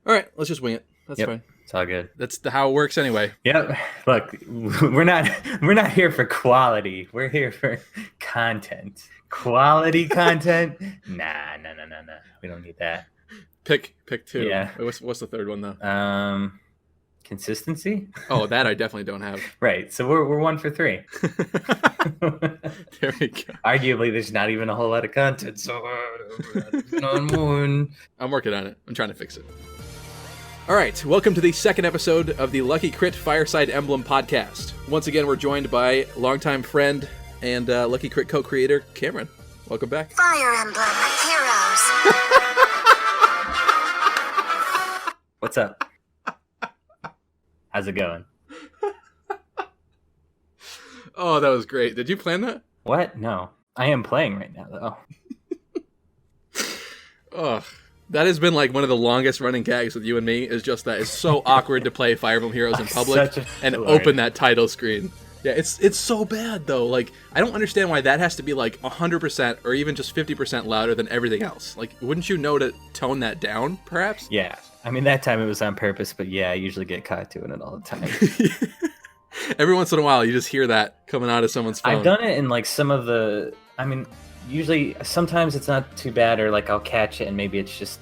All right, let's just wing it. That's fine. It's all good. That's how it works anyway. Yep. Look, we're not here for quality. We're here for content. Quality content? Nah. We don't need that. Pick two. Yeah. Wait, what's the third one though? Consistency? Oh, that I definitely don't have. Right. So we're 1 for 3. There we go. Arguably, there's not even a whole lot of content. So I'm working on it. I'm trying to fix it. All right, welcome to the second episode of the Lucky Crit Fireside Emblem podcast. Once again, we're joined by longtime friend and Lucky Crit co-creator, Cameron. Welcome back. Fire Emblem Heroes. What's up? How's it going? Oh, that was great. Did you plan that? What? No. I am playing right now, though. Oh, that has been like one of the longest running gags with you and me, is just that it's so awkward to play Fire Emblem Heroes in public and open that title screen. Yeah, it's so bad, though. Like, I don't understand why that has to be like 100% or even just 50% louder than everything else. Like, wouldn't you know to tone that down, perhaps? Yeah. I mean, that time it was on purpose, but yeah, I usually get caught doing it all the time. Every once in a while, you just hear that coming out of someone's phone. I've done it in like some of the, I mean, usually, sometimes it's not too bad, or like I'll catch it and maybe it's just,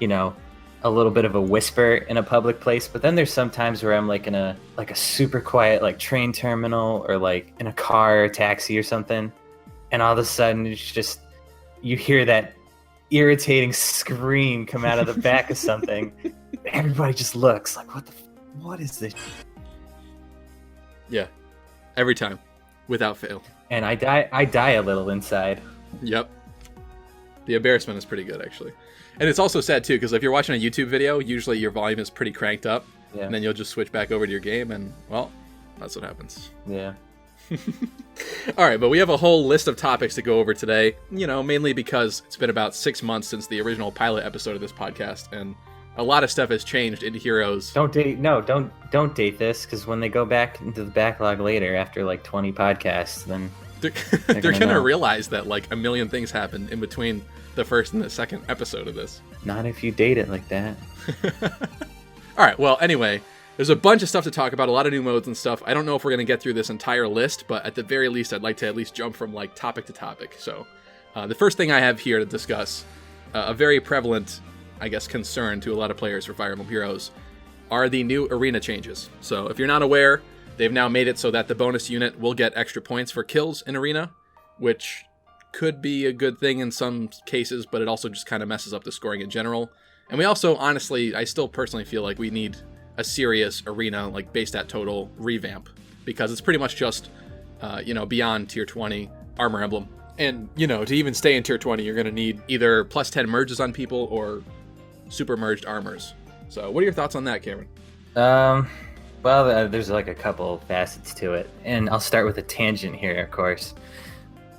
you know, a little bit of a whisper in a public place. But then there's some times where I'm like in a super quiet like train terminal or like in a car or taxi or something, and all of a sudden it's just, you hear that irritating scream come out of the back of something. Everybody just looks like, what is this? Yeah, every time, without fail. And I die a little inside. Yep. The embarrassment is pretty good, actually. And it's also sad, too, because if you're watching a YouTube video, usually your volume is pretty cranked up, and then you'll just switch back over to your game, and, well, that's what happens. Yeah. All right, but we have a whole list of topics to go over today, you know, mainly because it's been about 6 months since the original pilot episode of this podcast, and a lot of stuff has changed in Heroes. Don't date this, because when they go back into the backlog later after like 20 podcasts, then they're gonna realize that like a million things happened in between the first and the second episode of this. Not if you date it like that. All right, well, anyway, there's a bunch of stuff to talk about, a lot of new modes and stuff. I don't know if we're gonna get through this entire list, but at the very least, I'd like to at least jump from like topic to topic. So the first thing I have here to discuss, a very prevalent, I guess, concern to a lot of players for Fire Emblem Heroes, are the new arena changes. So if you're not aware, they've now made it so that the bonus unit will get extra points for kills in arena, which could be a good thing in some cases, but it also just kind of messes up the scoring in general. And we also, honestly, I still personally feel like we need a serious arena, like base stat total revamp, because it's pretty much just, beyond tier 20 Armor Emblem. And, to even stay in tier 20, you're going to need either plus 10 merges on people or super merged armors. So what are your thoughts on that, Cameron? Well, there's like a couple facets to it, and I'll start with a tangent here, of course.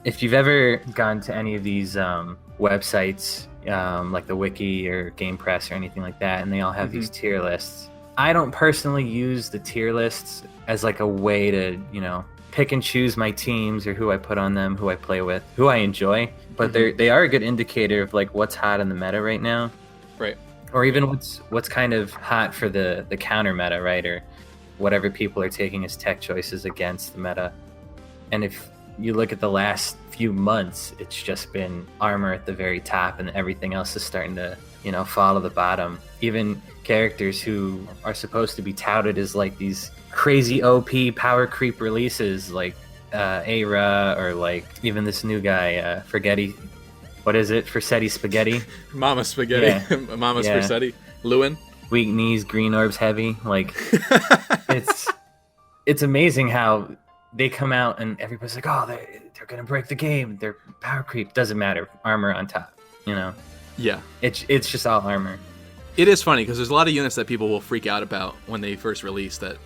If you've ever gone to any of these websites, like the Wiki or Game Press or anything like that, and they all have these tier lists, I don't personally use the tier lists as like a way to, pick and choose my teams or who I put on them, who I play with, who I enjoy, but they are a good indicator of like what's hot in the meta right now. Right. Or even what's kind of hot for the counter meta, right? Or whatever people are taking as tech choices against the meta. And if you look at the last few months, it's just been armor at the very top, and everything else is starting to, fall to the bottom. Even characters who are supposed to be touted as like these crazy OP power creep releases, like Aira, or like even this new guy, Forgetti. What is it? Forsetti Spaghetti? Mama Spaghetti. Yeah. Mama's Forsetti. Lewin. Weak knees, green orbs heavy. Like, it's amazing how they come out and everybody's like, oh, they're going to break the game. They're power creep. Doesn't matter. Armor on top, Yeah. It's just all armor. It is funny because there's a lot of units that people will freak out about when they first release that,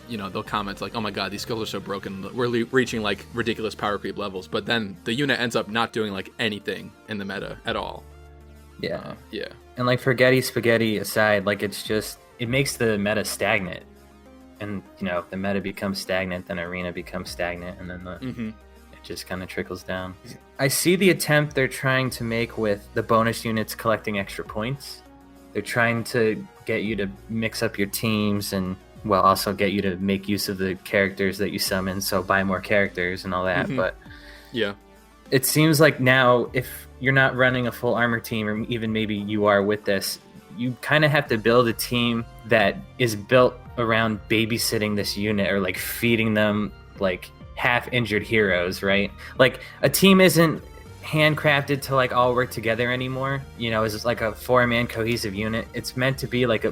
they'll comment like, oh my god, these skills are so broken. We're reaching like ridiculous power creep levels. But then the unit ends up not doing like anything in the meta at all. Yeah. Yeah. And like Forgetti Spaghetti aside, like it makes the meta stagnant. And, the meta becomes stagnant, then arena becomes stagnant, and then it just kind of trickles down. I see the attempt they're trying to make with the bonus units collecting extra points. They're trying to get you to mix up your teams and, well, also get you to make use of the characters that you summon, so buy more characters and all that. Mhm. But Yeah. it seems like now, if you're not running a full armor team, or even maybe you are with this, you kind of have to build a team that is built around babysitting this unit, or like feeding them like half injured heroes, right? Like a team isn't handcrafted to like all work together anymore. You know, it's like a 4-man cohesive unit. It's meant to be like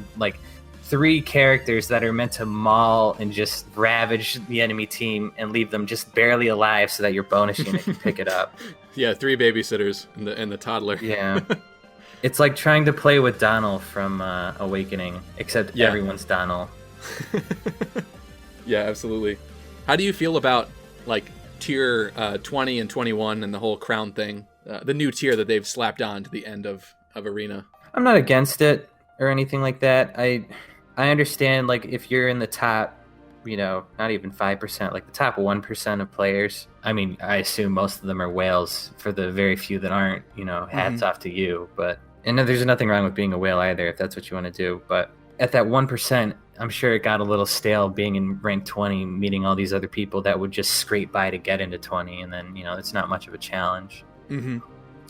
3 characters that are meant to maul and just ravage the enemy team and leave them just barely alive so that your bonus unit can pick it up. Yeah, 3 babysitters and the toddler. Yeah. It's like trying to play with Donald from Awakening, except everyone's Donald. Yeah, absolutely. How do you feel about like tier 20 and 21 and the whole crown thing? The new tier that they've slapped on to the end of Arena. I'm not against it or anything like that. I understand, like, if you're in the top, you know, not even 5%, like the top 1% of players. I mean, I assume most of them are whales. For the very few that aren't, you know, hats off to you. But, and there's nothing wrong with being a whale either, if that's what you want to do. But at that 1%, I'm sure it got a little stale being in rank 20, meeting all these other people that would just scrape by to get into 20. And then, you know, it's not much of a challenge. Mm-hmm.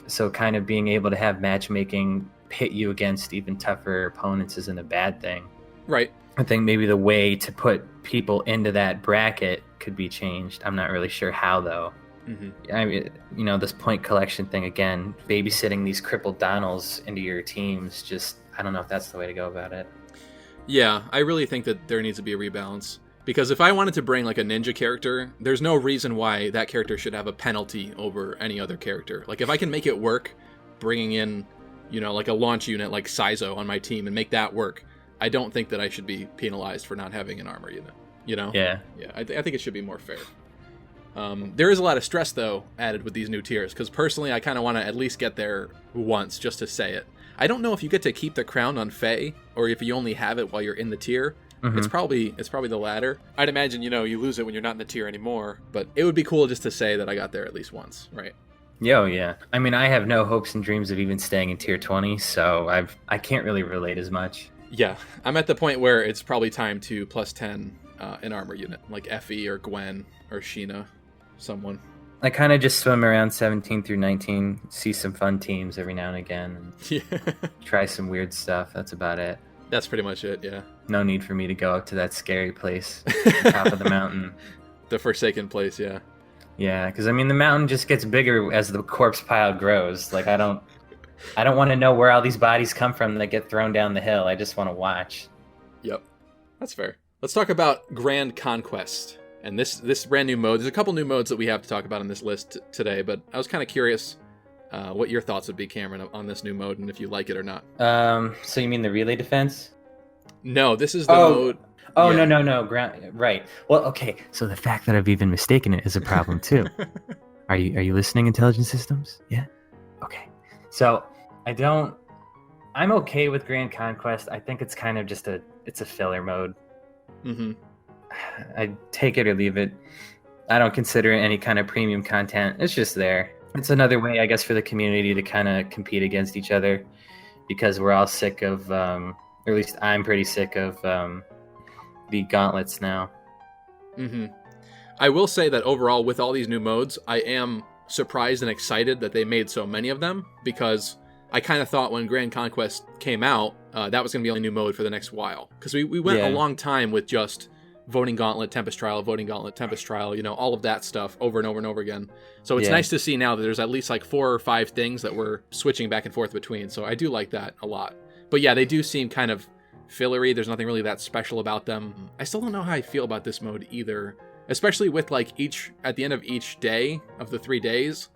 So kind of being able to have matchmaking pit you against even tougher opponents isn't a bad thing. Right. I think maybe the way to put people into that bracket could be changed. I'm not really sure how, though. Mm-hmm. I mean, you know, this point collection thing again, babysitting these crippled Donalds into your teams, just, I don't know if that's the way to go about it. Yeah, I really think that there needs to be a rebalance. Because if I wanted to bring like a ninja character, there's no reason why that character should have a penalty over any other character. Like if I can make it work, bringing in, you know, like a launch unit like Saizo on my team and make that work, I don't think that I should be penalized for not having an armor unit, you know? Yeah. Yeah, I think it should be more fair. There is a lot of stress, though, added with these new tiers, because personally I kind of want to at least get there once, just to say it. I don't know if you get to keep the crown on Fae, or if you only have it while you're in the tier. Mm-hmm. It's probably the latter. I'd imagine, you know, you lose it when you're not in the tier anymore, but it would be cool just to say that I got there at least once, right? Yeah. I mean, I have no hopes and dreams of even staying in tier 20, so I can't really relate as much. Yeah, I'm at the point where it's probably time to plus 10 an armor unit, like Effie or Gwen or Sheena, someone. I kind of just swim around 17 through 19, see some fun teams every now and again, and try some weird stuff. That's about it. That's pretty much it, yeah. No need for me to go up to that scary place, top of the mountain. The Forsaken place, yeah. Yeah, because, I mean, the mountain just gets bigger as the corpse pile grows. Like, I don't want to know where all these bodies come from that get thrown down the hill. I just want to watch. Yep, that's fair. Let's talk about Grand Conquest. And this brand new mode. There's a couple new modes that we have to talk about on this list today, but I was kind of curious what your thoughts would be, Cameron, on this new mode, and if you like it or not. So you mean the relay defense? No, this is the mode. Oh, yeah. No. Right. Well, okay. So the fact that I've even mistaken it is a problem too. Are you listening, intelligence systems? Yeah. Okay. So I'm okay with Grand Conquest. I think it's kind of just it's a filler mode. Mm-hmm. I take it or leave it. I don't consider it any kind of premium content. It's just there. It's another way, I guess, for the community to kind of compete against each other, because we're all sick of, or at least I'm pretty sick of, the gauntlets now. Mm-hmm. I will say that overall, with all these new modes, I am surprised and excited that they made so many of them, because I kind of thought when Grand Conquest came out, that was going to be a new mode for the next while. Because we went a long time with just Voting Gauntlet, Tempest Trial, Voting Gauntlet, Tempest Trial, you know, all of that stuff over and over and over again. So it's nice to see now that there's at least like 4 or 5 things that we're switching back and forth between. So I do like that a lot. But yeah, they do seem kind of fillery. There's nothing really that special about them. I still don't know how I feel about this mode either, especially with like at the end of each day of the 3 days,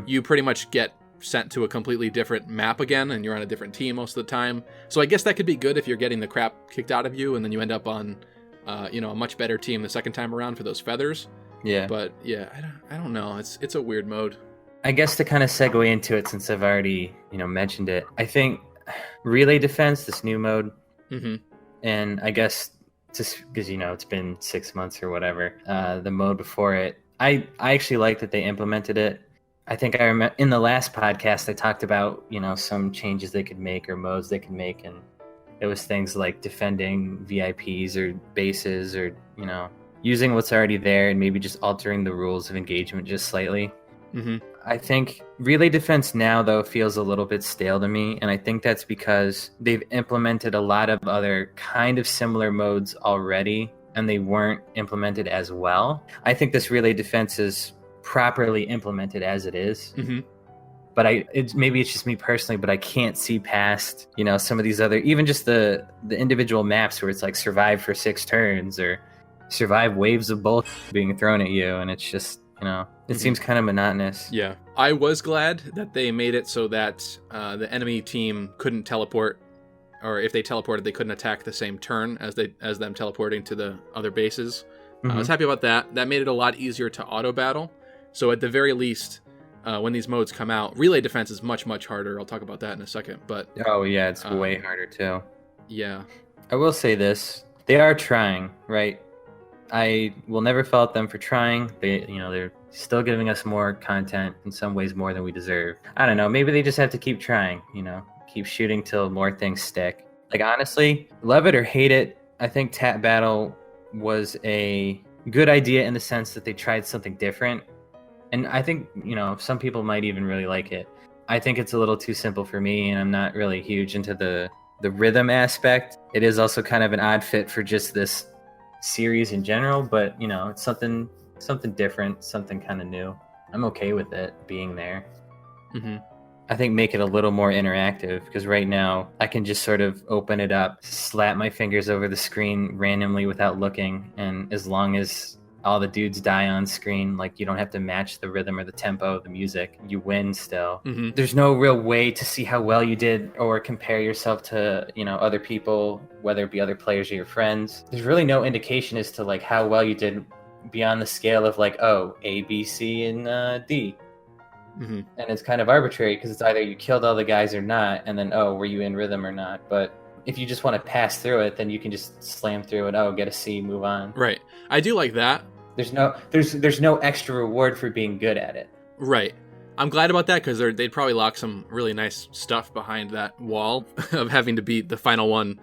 you pretty much get sent to a completely different map again, and you're on a different team most of the time. So I guess that could be good if you're getting the crap kicked out of you, and then you end up on a much better team the second time around for those feathers. Yeah. But yeah, I don't know. It's a weird mode. I guess to kind of segue into it, since I've already, mentioned it, I think Relay Defense, this new mode, and I guess just because, it's been 6 months or whatever, the mode before it, I actually like that they implemented it. I think I remember in the last podcast I talked about, some changes they could make or modes they could make, and it was things like defending VIPs or bases, or using what's already there and maybe just altering the rules of engagement just slightly. Mm-hmm. I think relay defense now, though, feels a little bit stale to me, and I think that's because they've implemented a lot of other kind of similar modes already, and they weren't implemented as well. I think this relay defense is properly implemented as it is. Mm-hmm. But maybe it's just me personally, but I can't see past, some of these other, even just the individual maps where it's like survive for 6 turns or survive waves of bull being thrown at you, and it's just, it seems kind of monotonous. Yeah, I was glad that they made it so that the enemy team couldn't teleport, or if they teleported, they couldn't attack the same turn as them teleporting to the other bases. I was happy about that. That made it a lot easier to auto battle. So at the very least, when these modes come out, relay defense is much, much harder. I'll talk about that in a second. But oh yeah, it's way harder too. Yeah, I will say this: they are trying, right? I will never fault them for trying. They're still giving us more content, in some ways more than we deserve. I don't know. Maybe they just have to keep trying. Keep shooting till more things stick. Like, honestly, love it or hate it, I think Tap Battle was a good idea in the sense that they tried something different. And I think, some people might even really like it. I think it's a little too simple for me, and I'm not really huge into the rhythm aspect. It is also kind of an odd fit for just this series in general, but, it's something different, something kind of new. I'm okay with it being there. Mm-hmm. I think make it a little more interactive, because right now I can just sort of open it up, slap my fingers over the screen randomly without looking, and as long as all the dudes die on screen, like, you don't have to match the rhythm or the tempo of the music, you win still. Mm-hmm. There's no real way to see how well you did or compare yourself to, other people, whether it be other players or your friends. There's really no indication as to like how well you did beyond the scale of like, oh, A, B, C, and D. Mm-hmm. And it's kind of arbitrary because it's either you killed all the guys or not, and then, oh, were you in rhythm or not? But if you just want to pass through it, then you can just slam through it. Oh, get a C, move on. Right. I do like that. There's no extra reward for being good at it. Right. I'm glad about that, because they'd probably lock some really nice stuff behind that wall of having to beat the final one,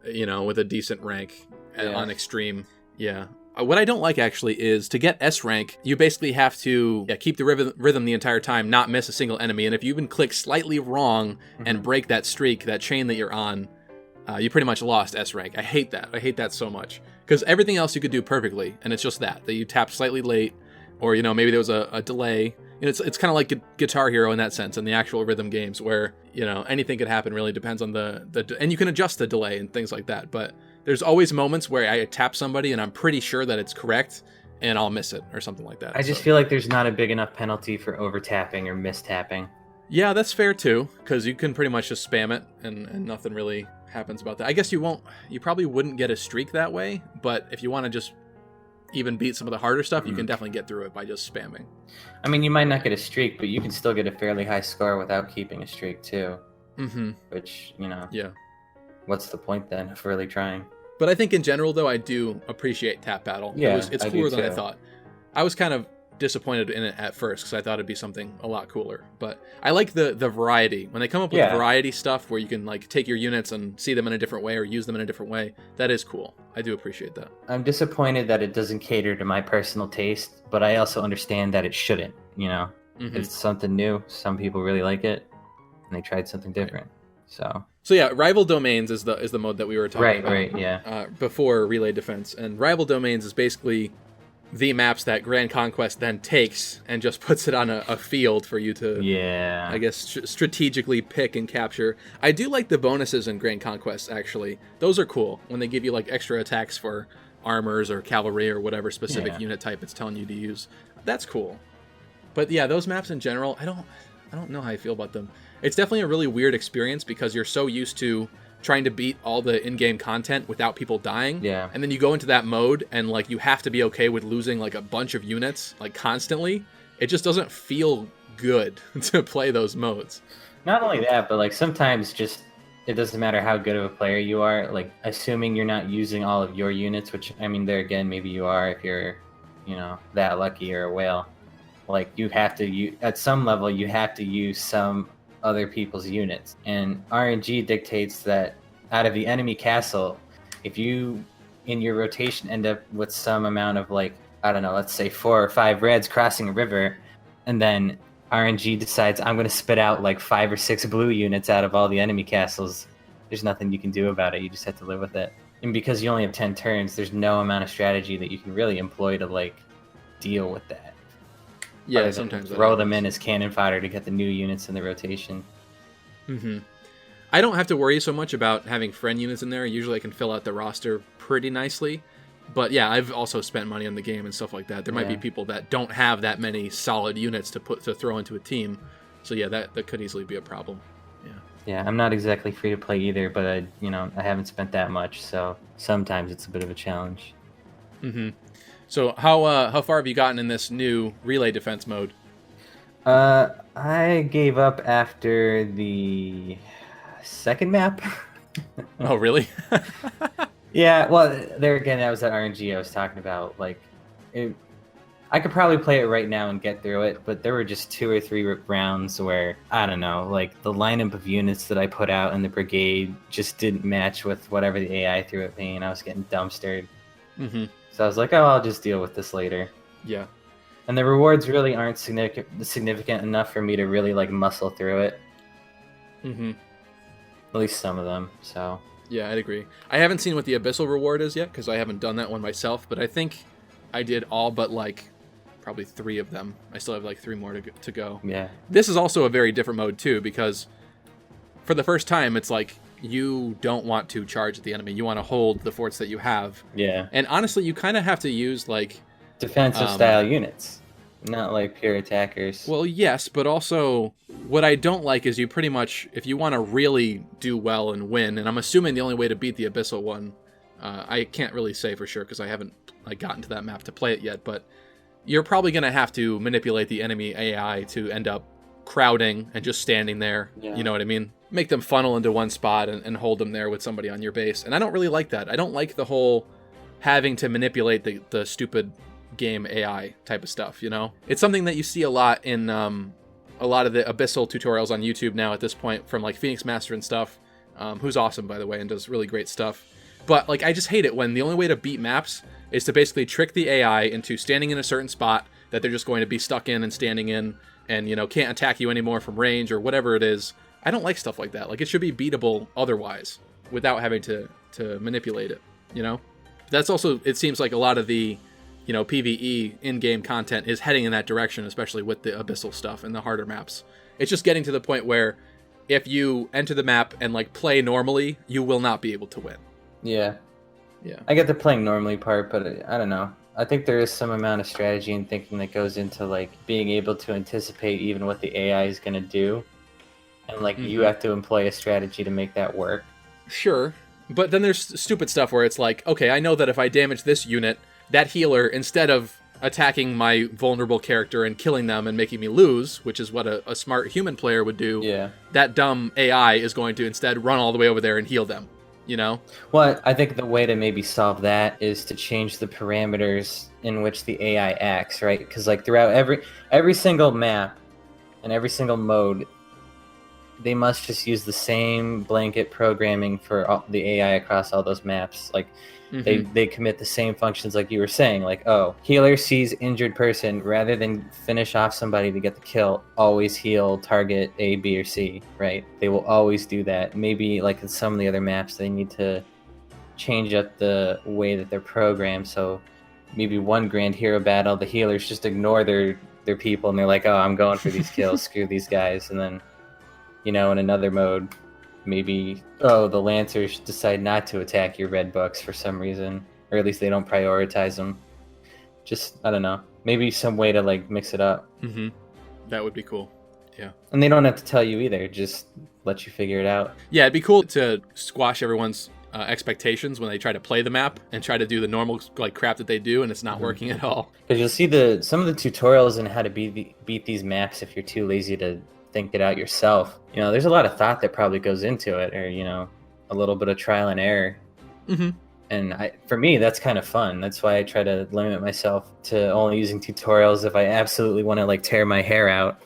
with a decent rank on extreme. Yeah. What I don't like, actually, is to get S rank, you basically have to keep the rhythm the entire time, not miss a single enemy. And if you even click slightly wrong and break that streak, that chain that you're on, you pretty much lost S rank. I hate that. I hate that so much. Because everything else you could do perfectly, and it's just that you tapped slightly late, or, maybe there was a delay. It's kind of like Guitar Hero in that sense, in the actual rhythm games, where, anything could happen. Really depends on and you can adjust the delay and things like that. But there's always moments where I tap somebody and I'm pretty sure that it's correct, and I'll miss it or something like that. I just feel like there's not a big enough penalty for over-tapping or mistapping. Yeah, that's fair too, because you can pretty much just spam it and nothing really happens about that. I guess you probably wouldn't get a streak that way, but if you want to just even beat some of the harder stuff, you can definitely get through it by just spamming. I mean, you might not get a streak, but you can still get a fairly high score without keeping a streak too. Mm-hmm. Which, yeah. What's the point then of really trying? But I think in general, though, I do appreciate Tap Battle. Yeah, it's cooler than I thought. I was kind of disappointed in it at first, because I thought it'd be something a lot cooler. But I like the variety. When they come up with variety stuff where you can like take your units and see them in a different way or use them in a different way, that is cool. I do appreciate that. I'm disappointed that it doesn't cater to my personal taste, but I also understand that it shouldn't. It's something new. Some people really like it, and they tried something different. So yeah, Rival Domains is the mode that we were talking about. Right, yeah. Before Relay Defense. And Rival Domains is basically the maps that Grand Conquest then takes and just puts it on a field for you to, I guess, strategically pick and capture. I do like the bonuses in Grand Conquest, actually. Those are cool, when they give you like extra attacks for armors or cavalry or whatever specific unit type it's telling you to use. That's cool. But yeah, those maps in general, I don't know how I feel about them. It's definitely a really weird experience, because you're so used to trying to beat all the in-game content without people dying. Yeah. And then you go into that mode and like you have to be okay with losing like a bunch of units like constantly. It just doesn't feel good to play those modes. Not only that, but like sometimes just it doesn't matter how good of a player you are, like assuming you're not using all of your units, which I mean there again maybe you are if you're, that lucky or a whale. Like you have to at some level you have to use some other people's units, and RNG dictates that out of the enemy castle, if you in your rotation end up with some amount of like, I don't know, let's say 4 or 5 reds crossing a river, and then RNG decides I'm going to spit out like 5 or 6 blue units out of all the enemy castles, there's nothing you can do about it. You just have to live with it. And because you only have 10 turns, there's no amount of strategy that you can really employ to like deal with that. Yeah, sometimes throw them in as cannon fodder to get the new units in the rotation. Mm-hmm. I don't have to worry so much about having friend units in there. Usually I can fill out the roster pretty nicely. But yeah, I've also spent money on the game and stuff like that. There might be people that don't have that many solid units to throw into a team. So yeah, that could easily be a problem. Yeah. Yeah, I'm not exactly free to play either, but I haven't spent that much, so sometimes it's a bit of a challenge. Mm-hmm. So how far have you gotten in this new relay defense mode? I gave up after the second map. Oh, really? Yeah, well, there again, that was that RNG I was talking about. Like, I could probably play it right now and get through it, but there were just 2 or 3 rounds where, I don't know, like the lineup of units that I put out in the brigade just didn't match with whatever the AI threw at me, and I was getting dumpstered. Mm-hmm. So I was like, oh, I'll just deal with this later. Yeah. And the rewards really aren't significant enough for me to really like muscle through it. Mm-hmm. At least some of them, so... Yeah, I'd agree. I haven't seen what the Abyssal reward is yet, because I haven't done that one myself, but I think I did all but, like, probably 3 of them. I still have, like, 3 more to go. Yeah. This is also a very different mode, too, because for the first time, it's like, you don't want to charge at the enemy. You want to hold the forts that you have. Yeah. And honestly, you kind of have to use, like... defensive-style units, not, like, pure attackers. Well, yes, but also... what I don't like is you pretty much, if you want to really do well and win, and I'm assuming the only way to beat the Abyssal one, I can't really say for sure because I haven't gotten to that map to play it yet, but you're probably going to have to manipulate the enemy AI to end up crowding and just standing there, You know what I mean? Make them funnel into one spot and hold them there with somebody on your base, and I don't really like that. I don't like the whole having to manipulate the stupid game AI type of stuff, you know? It's something that you see a lot in... a lot of the Abyssal tutorials on YouTube now at this point from like Phoenix Master and stuff, who's awesome, by the way, and does really great stuff. But like, I just hate it when the only way to beat maps is to basically trick the AI into standing in a certain spot that they're just going to be stuck in and standing in and, you know, can't attack you anymore from range or whatever it is. I don't like stuff like that. Like, it should be beatable otherwise without having to manipulate it, you know? That's also, it seems like a lot of the, you know, PvE in-game content is heading in that direction, especially with the Abyssal stuff and the harder maps. It's just getting to the point where if you enter the map and, like, play normally, you will not be able to win. Yeah. Yeah. I get the playing normally part, but I don't know. I think there is some amount of strategy and thinking that goes into, like, being able to anticipate even what the AI is going to do. And, like, you have to employ a strategy to make that work. Sure. But then there's stupid stuff where it's like, okay, I know that if I damage this unit... that healer, instead of attacking my vulnerable character and killing them and making me lose, which is what a smart human player would do, that dumb AI is going to instead run all the way over there and heal them, you know? Well, I think the way to maybe solve that is to change the parameters in which the AI acts, right? Because like throughout every single map and every single mode, they must just use the same blanket programming for all the AI across all those maps. Like, they commit the same functions like you were saying, like, oh, healer sees injured person, rather than finish off somebody to get the kill, always heal target A, B, or C, right? They will always do that. Maybe like in some of the other maps, they need to change up the way that they're programmed. So maybe one grand hero battle, the healers just ignore their people and they're like, oh, I'm going for these kills, screw these guys. And then, you know, in another mode, maybe, oh, the Lancers decide not to attack your red bucks for some reason, or at least they don't prioritize them. Just, I don't know, maybe some way to like mix it up. That would be cool. Yeah. And they don't have to tell you either, just let you figure it out. Yeah, it'd be cool to squash everyone's expectations when they try to play the map and try to do the normal like crap that they do, and it's not working at all. Because you'll see some of the tutorials on how to beat these maps if you're too lazy to think it out yourself. You know, there's a lot of thought that probably goes into it, or, you know, a little bit of trial and error. And And for me, that's kind of fun. That's why I try to limit myself to only using tutorials if I absolutely want to like tear my hair out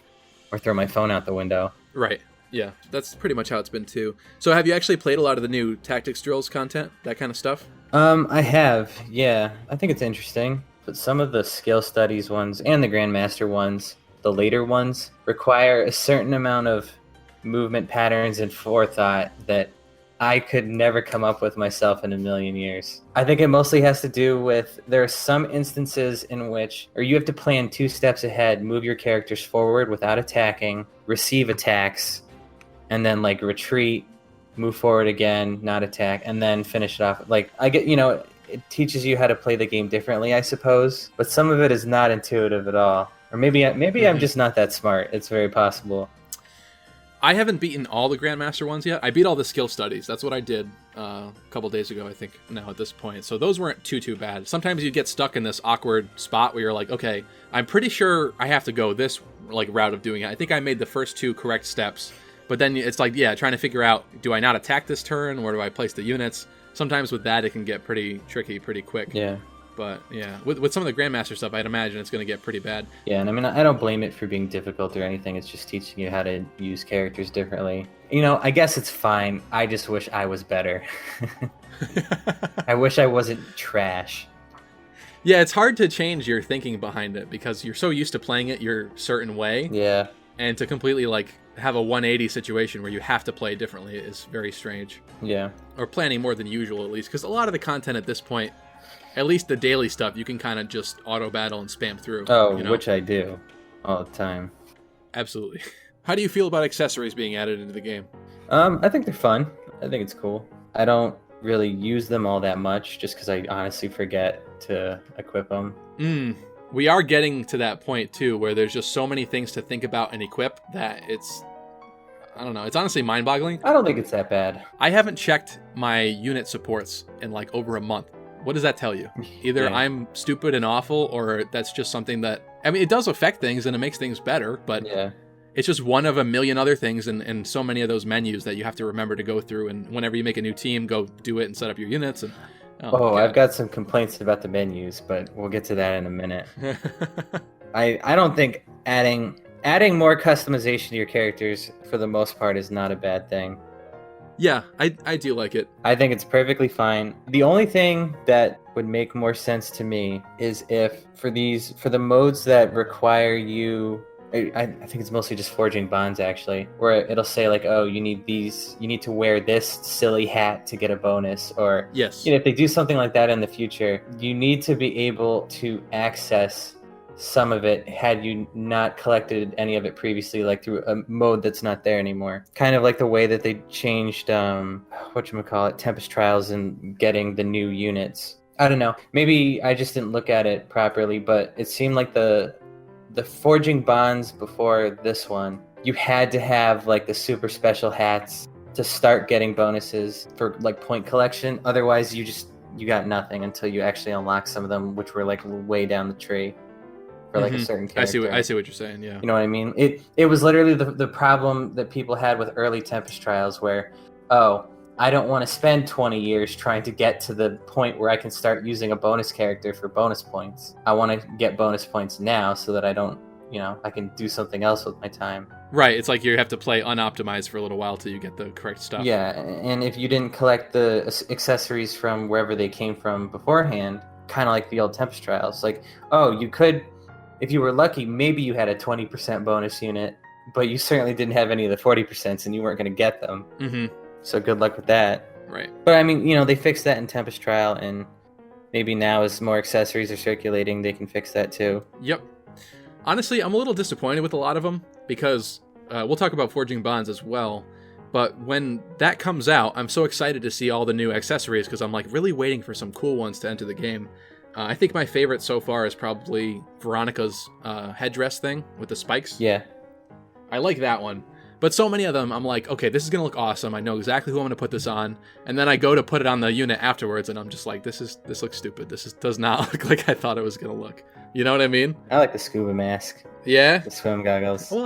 or throw my phone out the window. Right. Yeah, that's pretty much how it's been too. So have you actually played a lot of the new tactics drills content, that kind of stuff? I have, yeah. I think it's interesting. But some of the skill studies ones and the Grandmaster ones, the later ones, require a certain amount of movement patterns and forethought that I could never come up with myself in a million years. I think it mostly has to do with there are some instances in which, or you have to plan 2 steps ahead, move your characters forward without attacking, receive attacks, and then like retreat, move forward again, not attack, and then finish it off. Like I get, it teaches you how to play the game differently, I suppose, but some of it is not intuitive at all. Or maybe I'm just not that smart. It's very possible. I haven't beaten all the Grandmaster ones yet. I beat all the skill studies. That's what I did a couple days ago, I think, now at this point. So those weren't too bad. Sometimes you get stuck in this awkward spot where you're like, okay, I'm pretty sure I have to go this like route of doing it. I think I made the first 2 correct steps. But then it's like, yeah, trying to figure out, do I not attack this turn? Where do I place the units? Sometimes with that, it can get pretty tricky pretty quick. Yeah. But yeah, with some of the Grandmaster stuff, I'd imagine it's going to get pretty bad. Yeah, and I mean, I don't blame it for being difficult or anything. It's just teaching you how to use characters differently. I guess it's fine. I just wish I was better. I wish I wasn't trash. Yeah, it's hard to change your thinking behind it because you're so used to playing it your certain way. Yeah. And to completely like have a 180 situation where you have to play differently is very strange. Yeah. Or planning more than usual at least, because a lot of the content at this point, at least the daily stuff, you can kind of just auto battle and spam through. Oh, which I do all the time. Absolutely. How do you feel about accessories being added into the game? I think they're fun. I think it's cool. I don't really use them all that much just because I honestly forget to equip them. We are getting to that point too where there's just so many things to think about and equip that it's honestly mind-boggling. I don't think it's that bad. I haven't checked my unit supports in like over a month. What does that tell you? Either Yeah. I'm stupid and awful, or that's just something that, I mean, it does affect things and it makes things better, but Yeah. it's just one of a million other things and so many of those menus that you have to remember to go through. And whenever you make a new team, go do it and set up your units. And I've got some complaints about the menus, but we'll get to that in a minute. I don't think adding more customization to your characters for the most part is not a bad thing. Yeah, I do like it. I think it's perfectly fine. The only thing that would make more sense to me is if for the modes that require you, I think it's mostly just forging bonds actually, where it'll say like, oh, you need to wear this silly hat to get a bonus, or Yes. if they do something like that in the future, you need to be able to access some of it had you not collected any of it previously, like through a mode that's not there anymore. Kind of like the way that they changed Tempest Trials and getting the new units. I don't know. Maybe I just didn't look at it properly, but it seemed like the forging bonds before this one, you had to have like the super special hats to start getting bonuses for like point collection. Otherwise, you got nothing until you actually unlock some of them, which were like way down the tree. For like a certain character. I see what you're saying, yeah. You know what I mean? It was literally the problem that people had with early Tempest Trials where, oh, I don't want to spend 20 years trying to get to the point where I can start using a bonus character for bonus points. I want to get bonus points now so that I don't, I can do something else with my time. Right, it's like you have to play unoptimized for a little while till you get the correct stuff. Yeah, and if you didn't collect the accessories from wherever they came from beforehand, kind of like the old Tempest Trials, like, oh, you could... If you were lucky, maybe you had a 20% bonus unit, but you certainly didn't have any of the 40% and you weren't going to get them. Mm-hmm. So good luck with that. Right. But I mean, they fixed that in Tempest Trial, and maybe now as more accessories are circulating, they can fix that too. Yep. Honestly, I'm a little disappointed with a lot of them because we'll talk about Forging Bonds as well. But when that comes out, I'm so excited to see all the new accessories because I'm like really waiting for some cool ones to enter the game. I think my favorite so far is probably Veronica's headdress thing with the spikes. Yeah. I like that one. But so many of them, I'm like, okay, this is going to look awesome. I know exactly who I'm going to put this on. And then I go to put it on the unit afterwards, and I'm just like, this looks stupid. Does not look like I thought it was going to look. You know what I mean? I like the scuba mask. Yeah? The swim goggles. Well,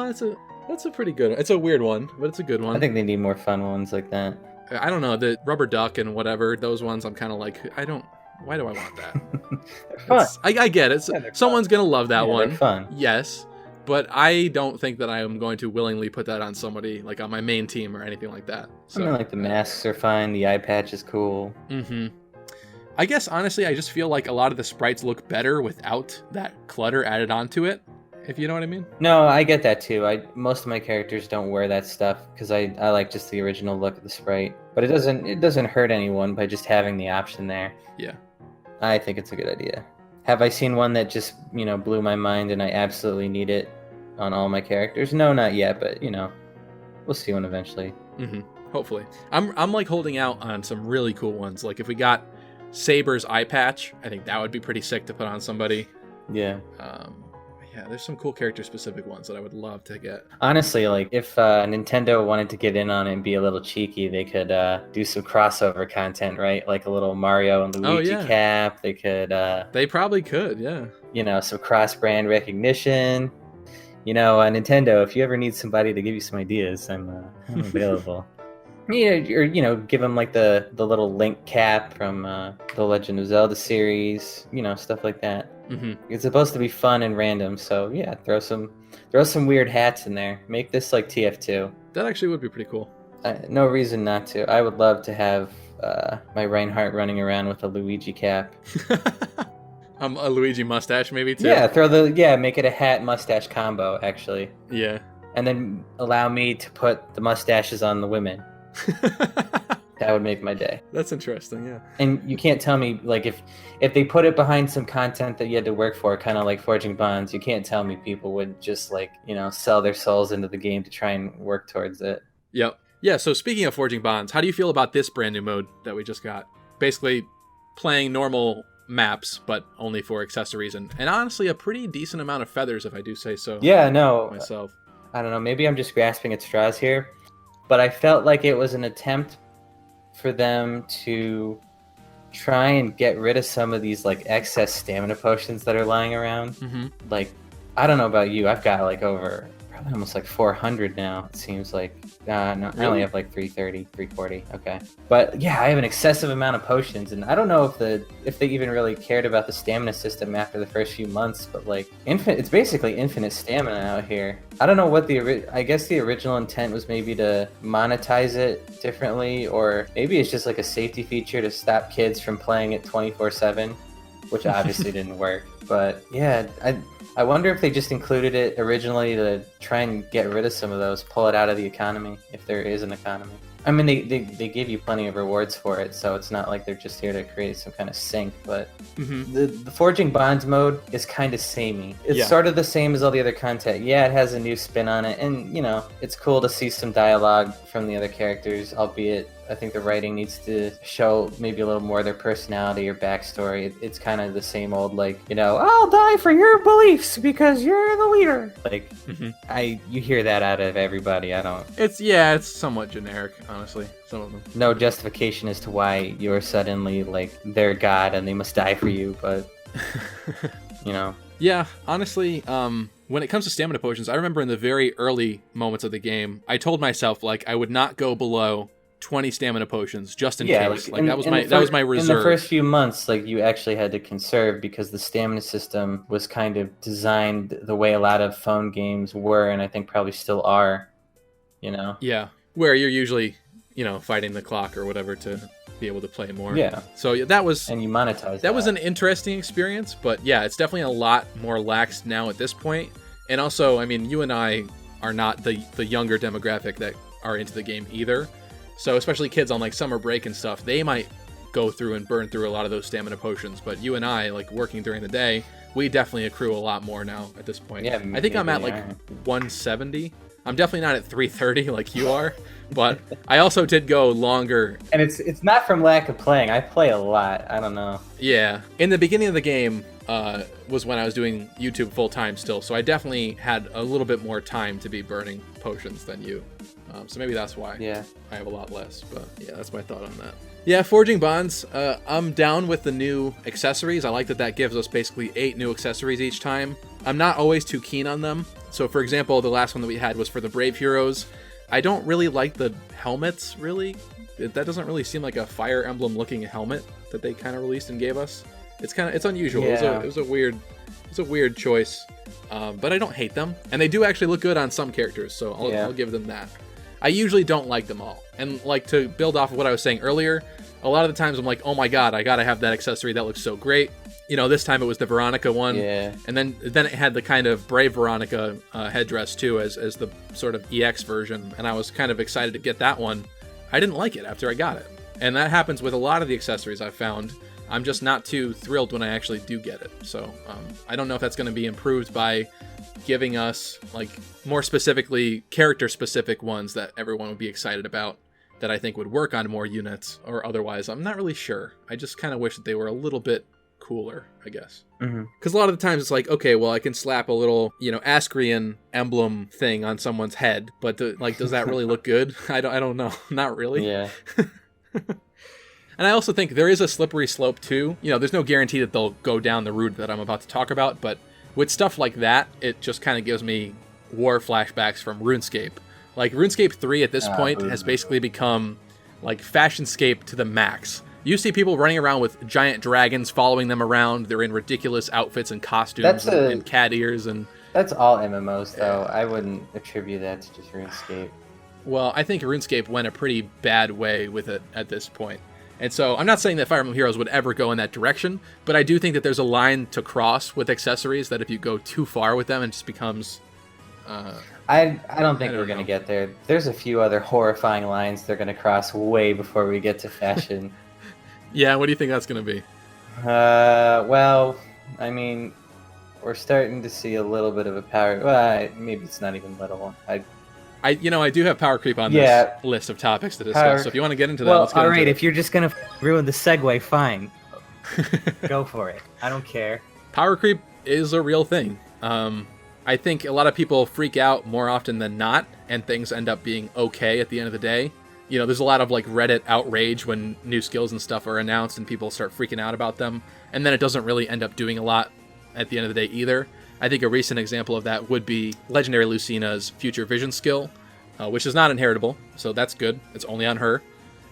that's a pretty good one. It's a weird one, but it's a good one. I think they need more fun ones like that. I don't know, the rubber duck and whatever, those ones, I'm kind of like, why do I want that? Fun. I get it. Yeah, Someone's going to love that Yeah, one. they're fun. Yes. But I don't think that I am going to willingly put that on somebody, like on my main team or anything like that. So, I mean, like the masks are fine. The eye patch is cool. Mm-hmm. I guess, honestly, I just feel like a lot of the sprites look better without that clutter added onto it, if you know what I mean. No, I get that too. Most of my characters don't wear that stuff because I like just the original look of the sprite. But it doesn't hurt anyone by just having the option there. Yeah. I think it's a good idea. Have I seen one that just, blew my mind and I absolutely need it on all my characters? No, not yet, but, we'll see one eventually. Mm-hmm. Hopefully. I'm like holding out on some really cool ones. Like if we got Saber's eye patch, I think that would be pretty sick to put on somebody. Yeah. Yeah, there's some cool character-specific ones that I would love to get. Honestly, like if Nintendo wanted to get in on it and be a little cheeky, they could do some crossover content, right? Like a little Mario and Luigi cap. They could. They probably could, yeah. Some cross-brand recognition. Nintendo, if you ever need somebody to give you some ideas, I'm available. Or give them like the little Link cap from the Legend of Zelda series, stuff like that. Mm-hmm. It's supposed to be fun and random, so yeah, throw some weird hats in there. Make this like TF2. That actually would be pretty cool. No reason not to. I would love to have my Reinhardt running around with a Luigi cap. A Luigi mustache maybe too. Yeah, make it a hat mustache combo actually. Yeah. And then allow me to put the mustaches on the women. That would make my day. That's interesting, yeah. And you can't tell me, like, if they put it behind some content that you had to work for, kind of like Forging Bonds, you can't tell me people would just, like, sell their souls into the game to try and work towards it. Yep. Yeah, so speaking of Forging Bonds, how do you feel about this brand new mode that we just got? Basically, playing normal maps, but only for accessories, and honestly, a pretty decent amount of feathers, if I do say so. Yeah, no. Myself. I don't know, maybe I'm just grasping at straws here, but I felt like it was an attempt for them to try and get rid of some of these like excess stamina potions that are lying around. Mm-hmm. Like, I don't know about you, I've got like over probably almost like 400 now, it seems like. No, I only have like 330, 340. Okay, but yeah, I have an excessive amount of potions, and I don't know if they even really cared about the stamina system after the first few months. But like, it's basically infinite stamina out here. I don't know what I guess the original intent was maybe to monetize it differently, or maybe it's just like a safety feature to stop kids from playing it 24/7, which obviously didn't work. But yeah, I wonder if they just included it originally to try and get rid of some of those, pull it out of the economy, if there is an economy. I mean, they give you plenty of rewards for it, so it's not like they're just here to create some kind of sink, but the Forging Bonds mode is kind of samey. It's sort of the same as all the other content. Yeah, it has a new spin on it, and, it's cool to see some dialogue from the other characters, albeit I think the writing needs to show maybe a little more of their personality or backstory. It's kind of the same old, like, I'll die for your beliefs because you're the leader. Like, you hear that out of everybody. I don't. It's somewhat generic, honestly. Some of them. No justification as to why you're suddenly like their god and they must die for you, but Yeah, honestly, when it comes to stamina potions, I remember in the very early moments of the game, I told myself like I would not go below 20 stamina potions just in case. Like that was my reserve. In the first few months, like you actually had to conserve because the stamina system was kind of designed the way a lot of phone games were, and I think probably still are. Yeah, where you're usually, fighting the clock or whatever to be able to play more. Yeah. So that was, and you monetize. That was an interesting experience, but yeah, it's definitely a lot more lax now at this point. And also, I mean, you and I are not the younger demographic that are into the game either. So especially kids on like summer break and stuff, they might go through and burn through a lot of those stamina potions. But you and I, like working during the day, we definitely accrue a lot more now at this point. Yeah, I think I'm at like 170. I'm definitely not at 330 like you are, but I also did go longer. And it's not from lack of playing. I play a lot. I don't know. Yeah. In the beginning of the game was when I was doing YouTube full time still. So I definitely had a little bit more time to be burning potions than you. So maybe that's why I have a lot less. But yeah, that's my thought on that. Yeah, Forging Bonds, I'm down with the new accessories. I like that gives us basically 8 new accessories each time. I'm not always too keen on them. So for example, the last one that we had was for the Brave Heroes. I don't really like the helmets, really, that doesn't really seem like a Fire Emblem looking helmet that they kind of released and gave us. It's unusual. Yeah. It was a weird choice, but I don't hate them, and they do actually look good on some characters, so I'll give them that. I usually don't like them all, and like to build off of what I was saying earlier, a lot of the times I'm like, oh my god, I gotta have that accessory, that looks so great. You know, this time it was the Veronica one, and then it had the kind of Brave Veronica headdress too, as the sort of EX version, and I was kind of excited to get that one. I didn't like it after I got it, and that happens with a lot of the accessories I've found. I'm just not too thrilled when I actually do get it. So I don't know if that's going to be improved by giving us, like, more specifically character-specific ones that everyone would be excited about, that I think would work on more units, or otherwise. I'm not really sure. I just kind of wish that they were a little bit cooler, I guess. Because a lot of the times it's like, okay, well, I can slap a little, Ascrian emblem thing on someone's head, but does that really look good? I don't know. Not really. Yeah. And I also think there is a slippery slope too. There's no guarantee that they'll go down the route that I'm about to talk about, but with stuff like that, it just kind of gives me war flashbacks from RuneScape. Like, RuneScape 3 at this point has basically become like Fashionscape to the max. You see people running around with giant dragons following them around. They're in ridiculous outfits and costumes and cat ears. And that's all MMOs, though. I wouldn't attribute that to just RuneScape. Well, I think RuneScape went a pretty bad way with it at this point. And so I'm not saying that Fire Emblem Heroes would ever go in that direction, but I do think that there's a line to cross with accessories that if you go too far with them, it just becomes... I don't think we're going to get there. There's a few other horrifying lines they're going to cross way before we get to fashion. Yeah, what do you think that's going to be? Well, I mean, we're starting to see a little bit of a power... Well, maybe it's not even little. I do have power creep on this list of topics to discuss, so if you want to get into that, let's get into it. If you're just going to ruin the segue, fine. Go for it. I don't care. Power creep is a real thing. I think a lot of people freak out more often than not, and things end up being okay at the end of the day. There's a lot of like Reddit outrage when new skills and stuff are announced and people start freaking out about them, and then it doesn't really end up doing a lot at the end of the day either. I think a recent example of that would be Legendary Lucina's Future Vision skill, which is not inheritable, so that's good. It's only on her.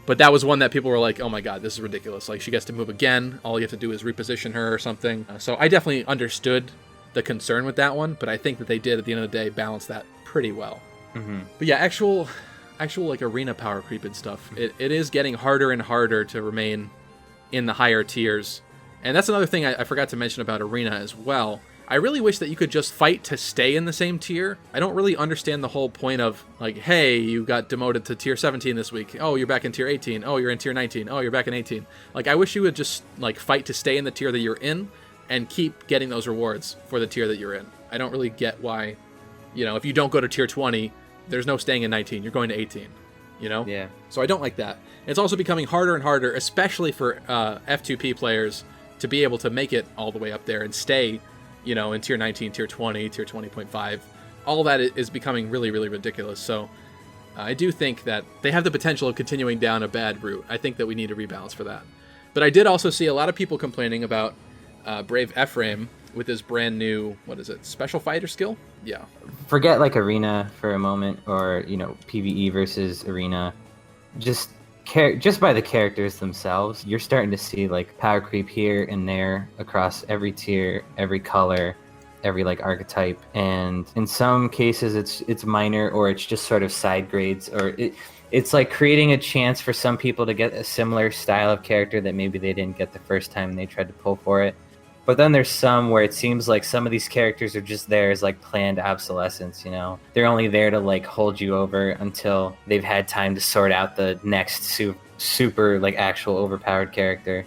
But that was one that people were like, oh my god, this is ridiculous. Like, she gets to move again. All you have to do is reposition her or something. So I definitely understood the concern with that one, but I think that they did, at the end of the day, balance that pretty well. But yeah, actual like arena power creep and stuff, it is getting harder and harder to remain in the higher tiers. And that's another thing I forgot to mention about arena as well. I really wish that you could just fight to stay in the same tier. I don't really understand the whole point of, like, hey, you got demoted to tier 17 this week. Oh, you're back in tier 18. Oh, you're in tier 19. Oh, you're back in 18. Like, I wish you would just, like, fight to stay in the tier that you're in and keep getting those rewards for the tier that you're in. I don't really get why, if you don't go to tier 20, there's no staying in 19. You're going to 18, Yeah. So I don't like that. It's also becoming harder and harder, especially for F2P players, to be able to make it all the way up there and stay in tier 19, tier 20, tier 20.5, all that is becoming really, really ridiculous. So I do think that they have the potential of continuing down a bad route. I think that we need a rebalance for that. But I did also see a lot of people complaining about Brave Ephraim with his brand new, special fighter skill? Yeah. Forget like arena for a moment, or, PvE versus arena. Just by the characters themselves, you're starting to see like power creep here and there across every tier, every color, every like archetype, and in some cases it's minor, or it's just sort of side grades, or it's like creating a chance for some people to get a similar style of character that maybe they didn't get the first time they tried to pull for it. But then there's some where it seems like some of these characters are just there as like planned obsolescence, They're only there to like hold you over until they've had time to sort out the next super like actual overpowered character.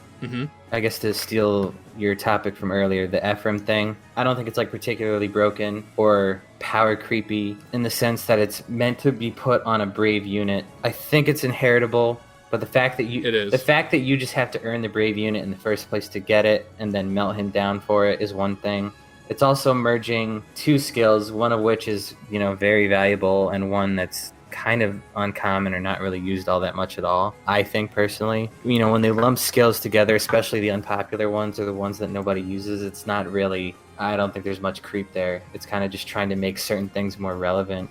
I guess to steal your topic from earlier, the Ephraim thing, I don't think it's like particularly broken or power creepy in the sense that it's meant to be put on a brave unit. I think it's inheritable. But the fact that you just have to earn the brave unit in the first place to get it and then melt him down for it is one thing. It's also merging two skills, one of which is, very valuable, and one that's kind of uncommon or not really used all that much at all. I think personally, when they lump skills together, especially the unpopular ones or the ones that nobody uses, it's not really, I don't think there's much creep there. It's kind of just trying to make certain things more relevant.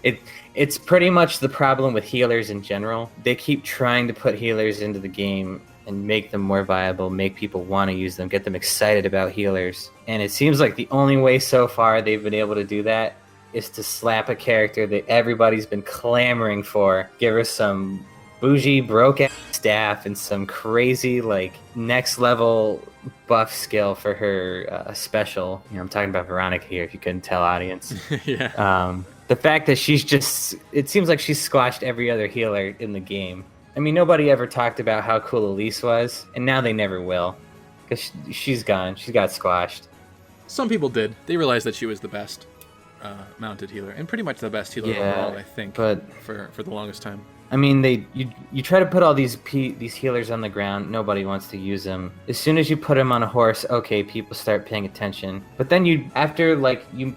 It's pretty much the problem with healers in general. They keep trying to put healers into the game and make them more viable, make people want to use them, get them excited about healers. And it seems like the only way so far they've been able to do that is to slap a character that everybody's been clamoring for, give her some bougie, broke-ass staff and some crazy, like, next-level buff skill for her special. You know, I'm talking about Veronica here, if you couldn't tell, audience. Yeah. The fact that she's just... It seems like she's squashed every other healer in the game. I mean, nobody ever talked about how cool Elise was, and now they never will. Because she's gone. She got squashed. Some people did. They realized that she was the best mounted healer, and pretty much the best healer overall, I think, but for the longest time. I mean, you try to put all these healers on the ground, nobody wants to use them. As soon as you put them on a horse, okay, people start paying attention. But then you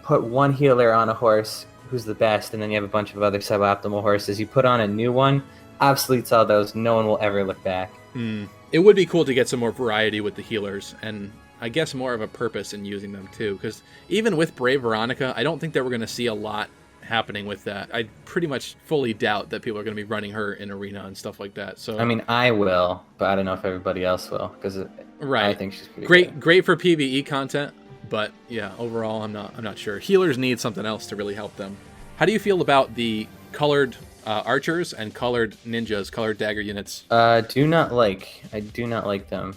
put one healer on a horse who's the best, and then you have a bunch of other suboptimal horses. You put on a new one, obsoletes all those, no one will ever look back. It would be cool to get some more variety with the healers, and I guess more of a purpose in using them too, because even with Brave Veronica, I don't think that we're going to see a lot happening with that. I pretty much fully doubt that people are going to be running her in arena and stuff like that. So I mean, I will, but I don't know if everybody else will, because I think she's pretty good. Great for PvE content, but yeah, overall I'm not sure. Healers need something else to really help them. How do you feel about the colored archers and colored ninjas, colored dagger units? I do not like them.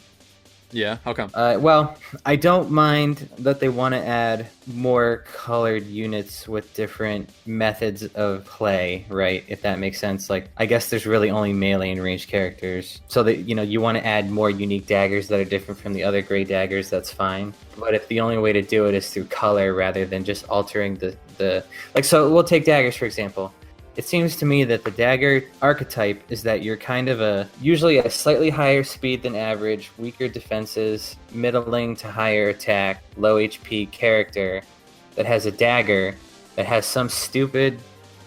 Yeah, how come? Well, I don't mind that they want to add more colored units with different methods of play, right? If that makes sense. Like, I guess there's really only melee and ranged characters. So that, you want to add more unique daggers that are different from the other gray daggers, that's fine. But if the only way to do it is through color rather than just altering so we'll take daggers, for example. It seems to me that the dagger archetype is that you're kind of usually a slightly higher speed than average, weaker defenses, middling to higher attack, low HP character that has a dagger that has some stupid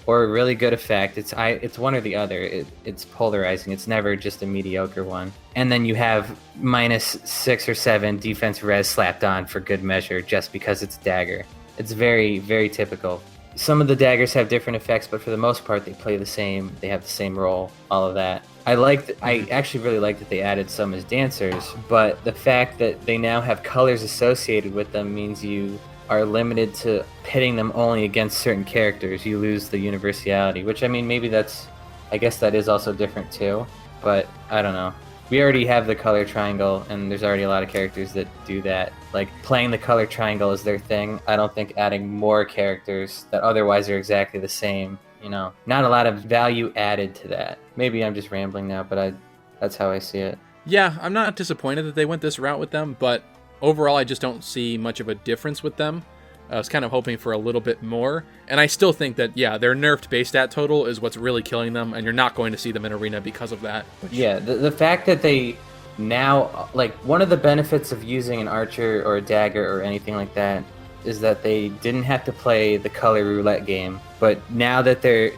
or really good effect. It's one or the other. It's polarizing. It's never just a mediocre one. And then you have -6 or 7 defense res slapped on for good measure just because it's dagger. It's very, very typical. Some of the daggers have different effects, but for the most part, they play the same. They have the same role, all of that. I actually really like that they added some as dancers, but the fact that they now have colors associated with them means you are limited to pitting them only against certain characters. You lose the universality, which, I mean, I guess that is also different too, but I don't know. We already have the color triangle, and there's already a lot of characters that do that. Like, playing the color triangle is their thing. I don't think adding more characters that otherwise are exactly the same, not a lot of value added to that. Maybe I'm just rambling now, but that's how I see it. Yeah, I'm not disappointed that they went this route with them, but overall I just don't see much of a difference with them. I was kind of hoping for a little bit more, and I still think that, yeah, their nerfed base stat total is what's really killing them, and you're not going to see them in arena because of that. Yeah, the fact that they now, like, one of the benefits of using an archer or a dagger or anything like that is that they didn't have to play the color roulette game, but now that they're,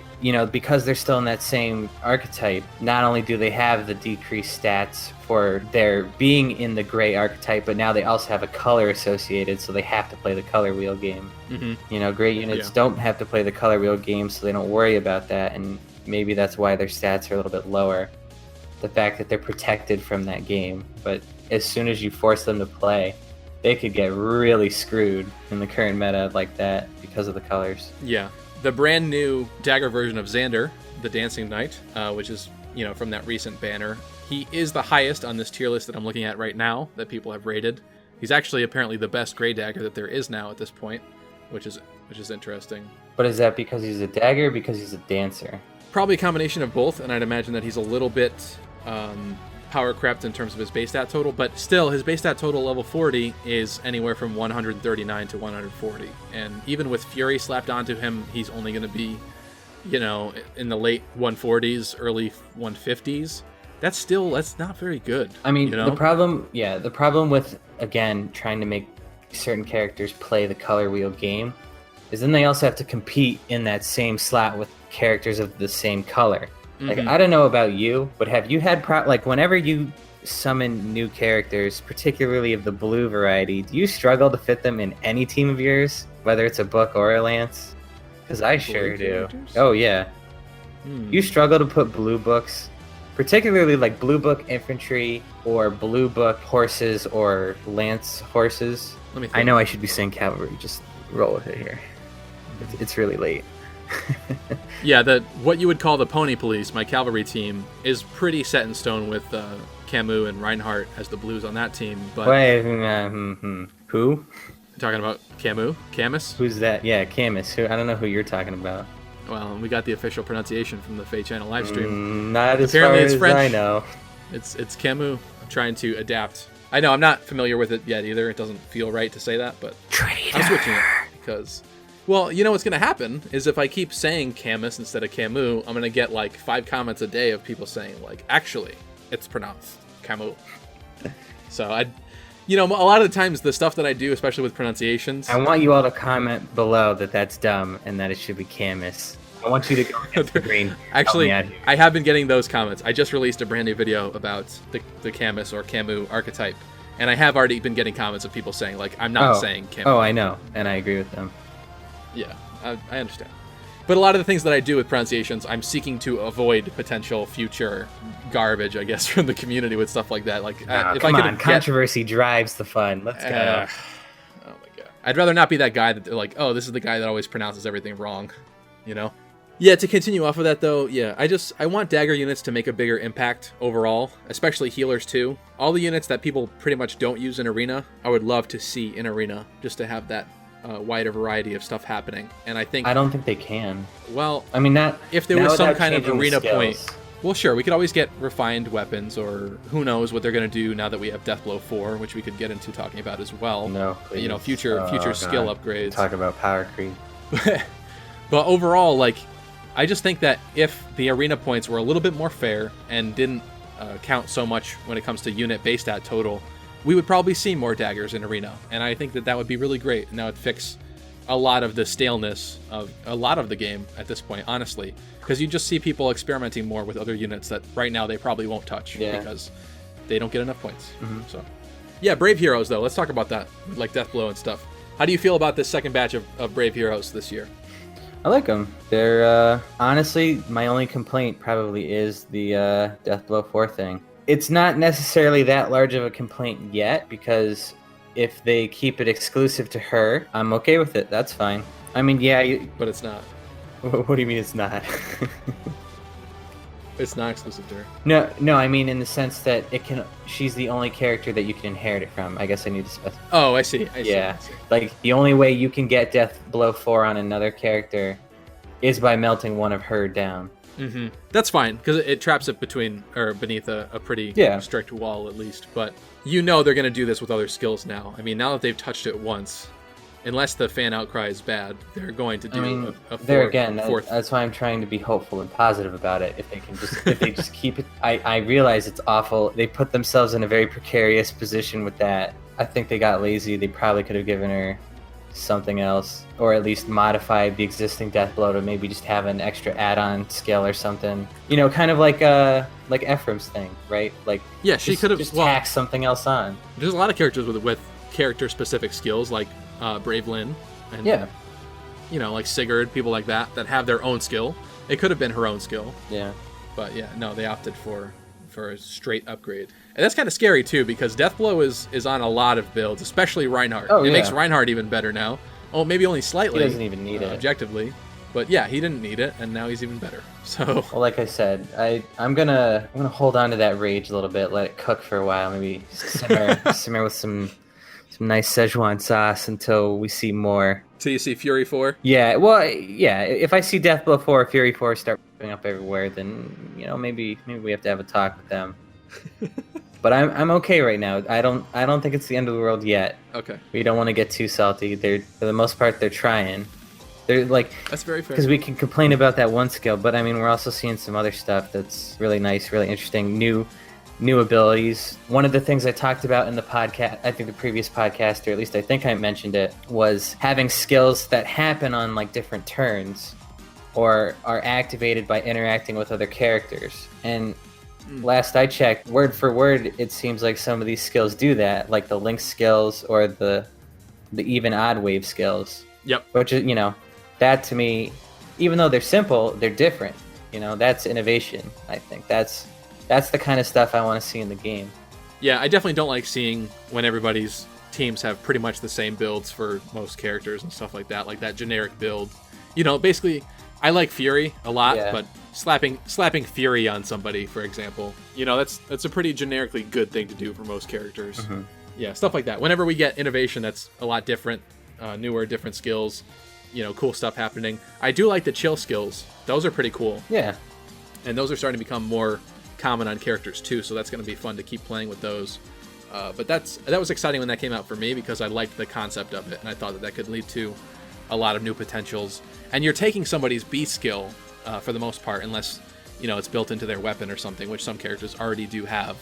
because they're still in that same archetype, not only do they have the decreased stats for their being in the gray archetype, but now they also have a color associated, so they have to play the color wheel game. Mm-hmm. Gray units don't have to play the color wheel game, so they don't worry about that, and maybe that's why their stats are a little bit lower. The fact that they're protected from that game, but as soon as you force them to play, they could get really screwed in the current meta like that because of the colors. Yeah. The brand new dagger version of Xander, the Dancing Knight, which is, from that recent banner, he is the highest on this tier list that I'm looking at right now that people have rated. He's actually apparently the best gray dagger that there is now at this point, which is interesting. But is that because he's a dagger or because he's a dancer? Probably a combination of both, and I'd imagine that he's a little bit power crept in terms of his base stat total, but still his base stat total level 40 is anywhere from 139 to 140, and even with Fury slapped onto him, he's only going to be in the late 140s, early 150s. That's not very good. I mean, the problem with, again, trying to make certain characters play the color wheel game is then they also have to compete in that same slot with characters of the same color. Like, I don't know about you, but have you had whenever you summon new characters, particularly of the blue variety, do you struggle to fit them in any team of yours, whether it's a book or a lance? Because I sure do. characters? Oh yeah. Hmm. You struggle to put blue books, particularly like blue book infantry or blue book horses or lance horses. Let me think. I know I should be saying cavalry. Just roll with it here. It's really late. Yeah, what you would call the pony police, my cavalry team, is pretty set in stone with Camus and Reinhardt as the blues on that team. But Wait, who? talking about Camus. Who's that? Yeah, Camus. Who? I don't know who you're talking about. Well, we got the official pronunciation from the Faye Channel live stream. Not as Apparently far it's as French. I know. It's Camus. I'm trying to adapt. I know I'm not familiar with it yet either. It doesn't feel right to say that, but I'm switching it because, well, you know what's going to happen is if I keep saying Camus instead of Camus, I'm going to get like 5 comments a day of people saying like, actually, it's pronounced Camus. So a lot of the times the stuff that I do, especially with pronunciations, I want you all to comment below that that's dumb and that it should be Camus. I want you to go against the green. Actually, I have been getting those comments. I just released a brand new video about the Camus or Camus archetype, and I have already been getting comments of people saying, like, I'm not saying Camus. Oh, I know, and I agree with them. Yeah, I understand. But a lot of the things that I do with pronunciations, I'm seeking to avoid potential future garbage, I guess, from the community with stuff like that. Like, if come I could on, controversy drives the fun. Let's go. Oh my god. I'd rather not be that guy that they're like, oh, this is the guy that always pronounces everything wrong, you know? Yeah, to continue off of that though, yeah, I want Dagger units to make a bigger impact overall, especially healers too. All the units that people pretty much don't use in Arena, I would love to see in Arena, just to have that wider variety of stuff happening. And I don't think they can. Well, I mean, not if there was some kind of changing the arena skills. point. Well, sure, we could always get refined weapons, or who knows what they're going to do now that we have Deathblow 4, which we could get into talking about as well. No, please. Future skill upgrades. Talk about power creep. But overall, like, I just think that if the arena points were a little bit more fair and didn't count so much when it comes to unit base stat total, we would probably see more daggers in arena, and I think that would be really great, and that would fix a lot of the staleness of a lot of the game at this point, honestly, because you just see people experimenting more with other units that right now they probably won't touch because they don't get enough points. So yeah, Brave Heroes though, let's talk about that, like Deathblow and stuff. How do you feel about this second batch of Brave Heroes this year? I like them. They're honestly, my only complaint probably is the Deathblow 4 thing. It's not necessarily that large of a complaint yet, because if they keep it exclusive to her, I'm okay with it. That's fine. I mean, yeah, but it's not. What do you mean it's not? It's not exclusive to her. No, I mean in the sense that she's the only character that you can inherit it from. I guess I need to specify. Oh, I see. I see. Like the only way you can get Deathblow 4 on another character is by melting one of her down. Mm-hmm. That's fine, because it traps it beneath a pretty strict wall at least. But they're going to do this with other skills now. I mean, now that they've touched it once, unless the fan outcry is bad, they're going to do a fourth. That's why I'm trying to be hopeful and positive about it. If they just keep it, I realize it's awful. They put themselves in a very precarious position with that. I think they got lazy. They probably could have given her something else, or at least modified the existing Deathblow to maybe just have an extra add-on skill or something. Kind of like Ephraim's thing, right? Like, yeah, she could have just tacked something else on. There's a lot of characters with character-specific skills, like Brave Lynn, and like Sigurd, people like that have their own skill. It could have been her own skill. Yeah. But yeah, no, they opted for a straight upgrade. And that's kind of scary too, because Deathblow is on a lot of builds, especially Reinhardt. It makes Reinhardt even better now. Oh, maybe only slightly. He doesn't even need it. Objectively. But yeah, he didn't need it, and now he's even better. So well, like I said, I'm gonna hold on to that rage a little bit, let it cook for a while, maybe simmer with some nice Szechuan sauce until we see more. Till you see Fury 4? Yeah, well, yeah. If I see Deathblow 4 or Fury 4 start popping up everywhere, then maybe we have to have a talk with them. But I'm okay right now. I don't think it's the end of the world yet. Okay. We don't want to get too salty. For the most part, they're trying. They're like, that's very fair. Because we can complain about that one skill, but I mean, we're also seeing some other stuff that's really nice, really interesting, new abilities. One of the things I talked about in the podcast, I think the previous podcast, or at least I think I mentioned it, was having skills that happen on like different turns or are activated by interacting with other characters. And last I checked, word for word, it seems like some of these skills do that, like the link skills or the even odd wave skills. Yep. Which is, that to me, even though they're simple, they're different. That's innovation. I think that's the kind of stuff I want to see in the game. Yeah, I definitely don't like seeing when everybody's teams have pretty much the same builds for most characters and stuff like that generic build. Basically, I like Fury a lot, but slapping Fury on somebody, for example, that's a pretty generically good thing to do for most characters. Mm-hmm. Yeah, stuff like that. Whenever we get innovation that's a lot different, newer, different skills, cool stuff happening. I do like the chill skills. Those are pretty cool. Yeah. And those are starting to become more common on characters too, so that's going to be fun to keep playing with those. But that was exciting when that came out for me because I liked the concept of it, and I thought that could lead to a lot of new potentials. And you're taking somebody's B skill for the most part, unless it's built into their weapon or something, which some characters already do have.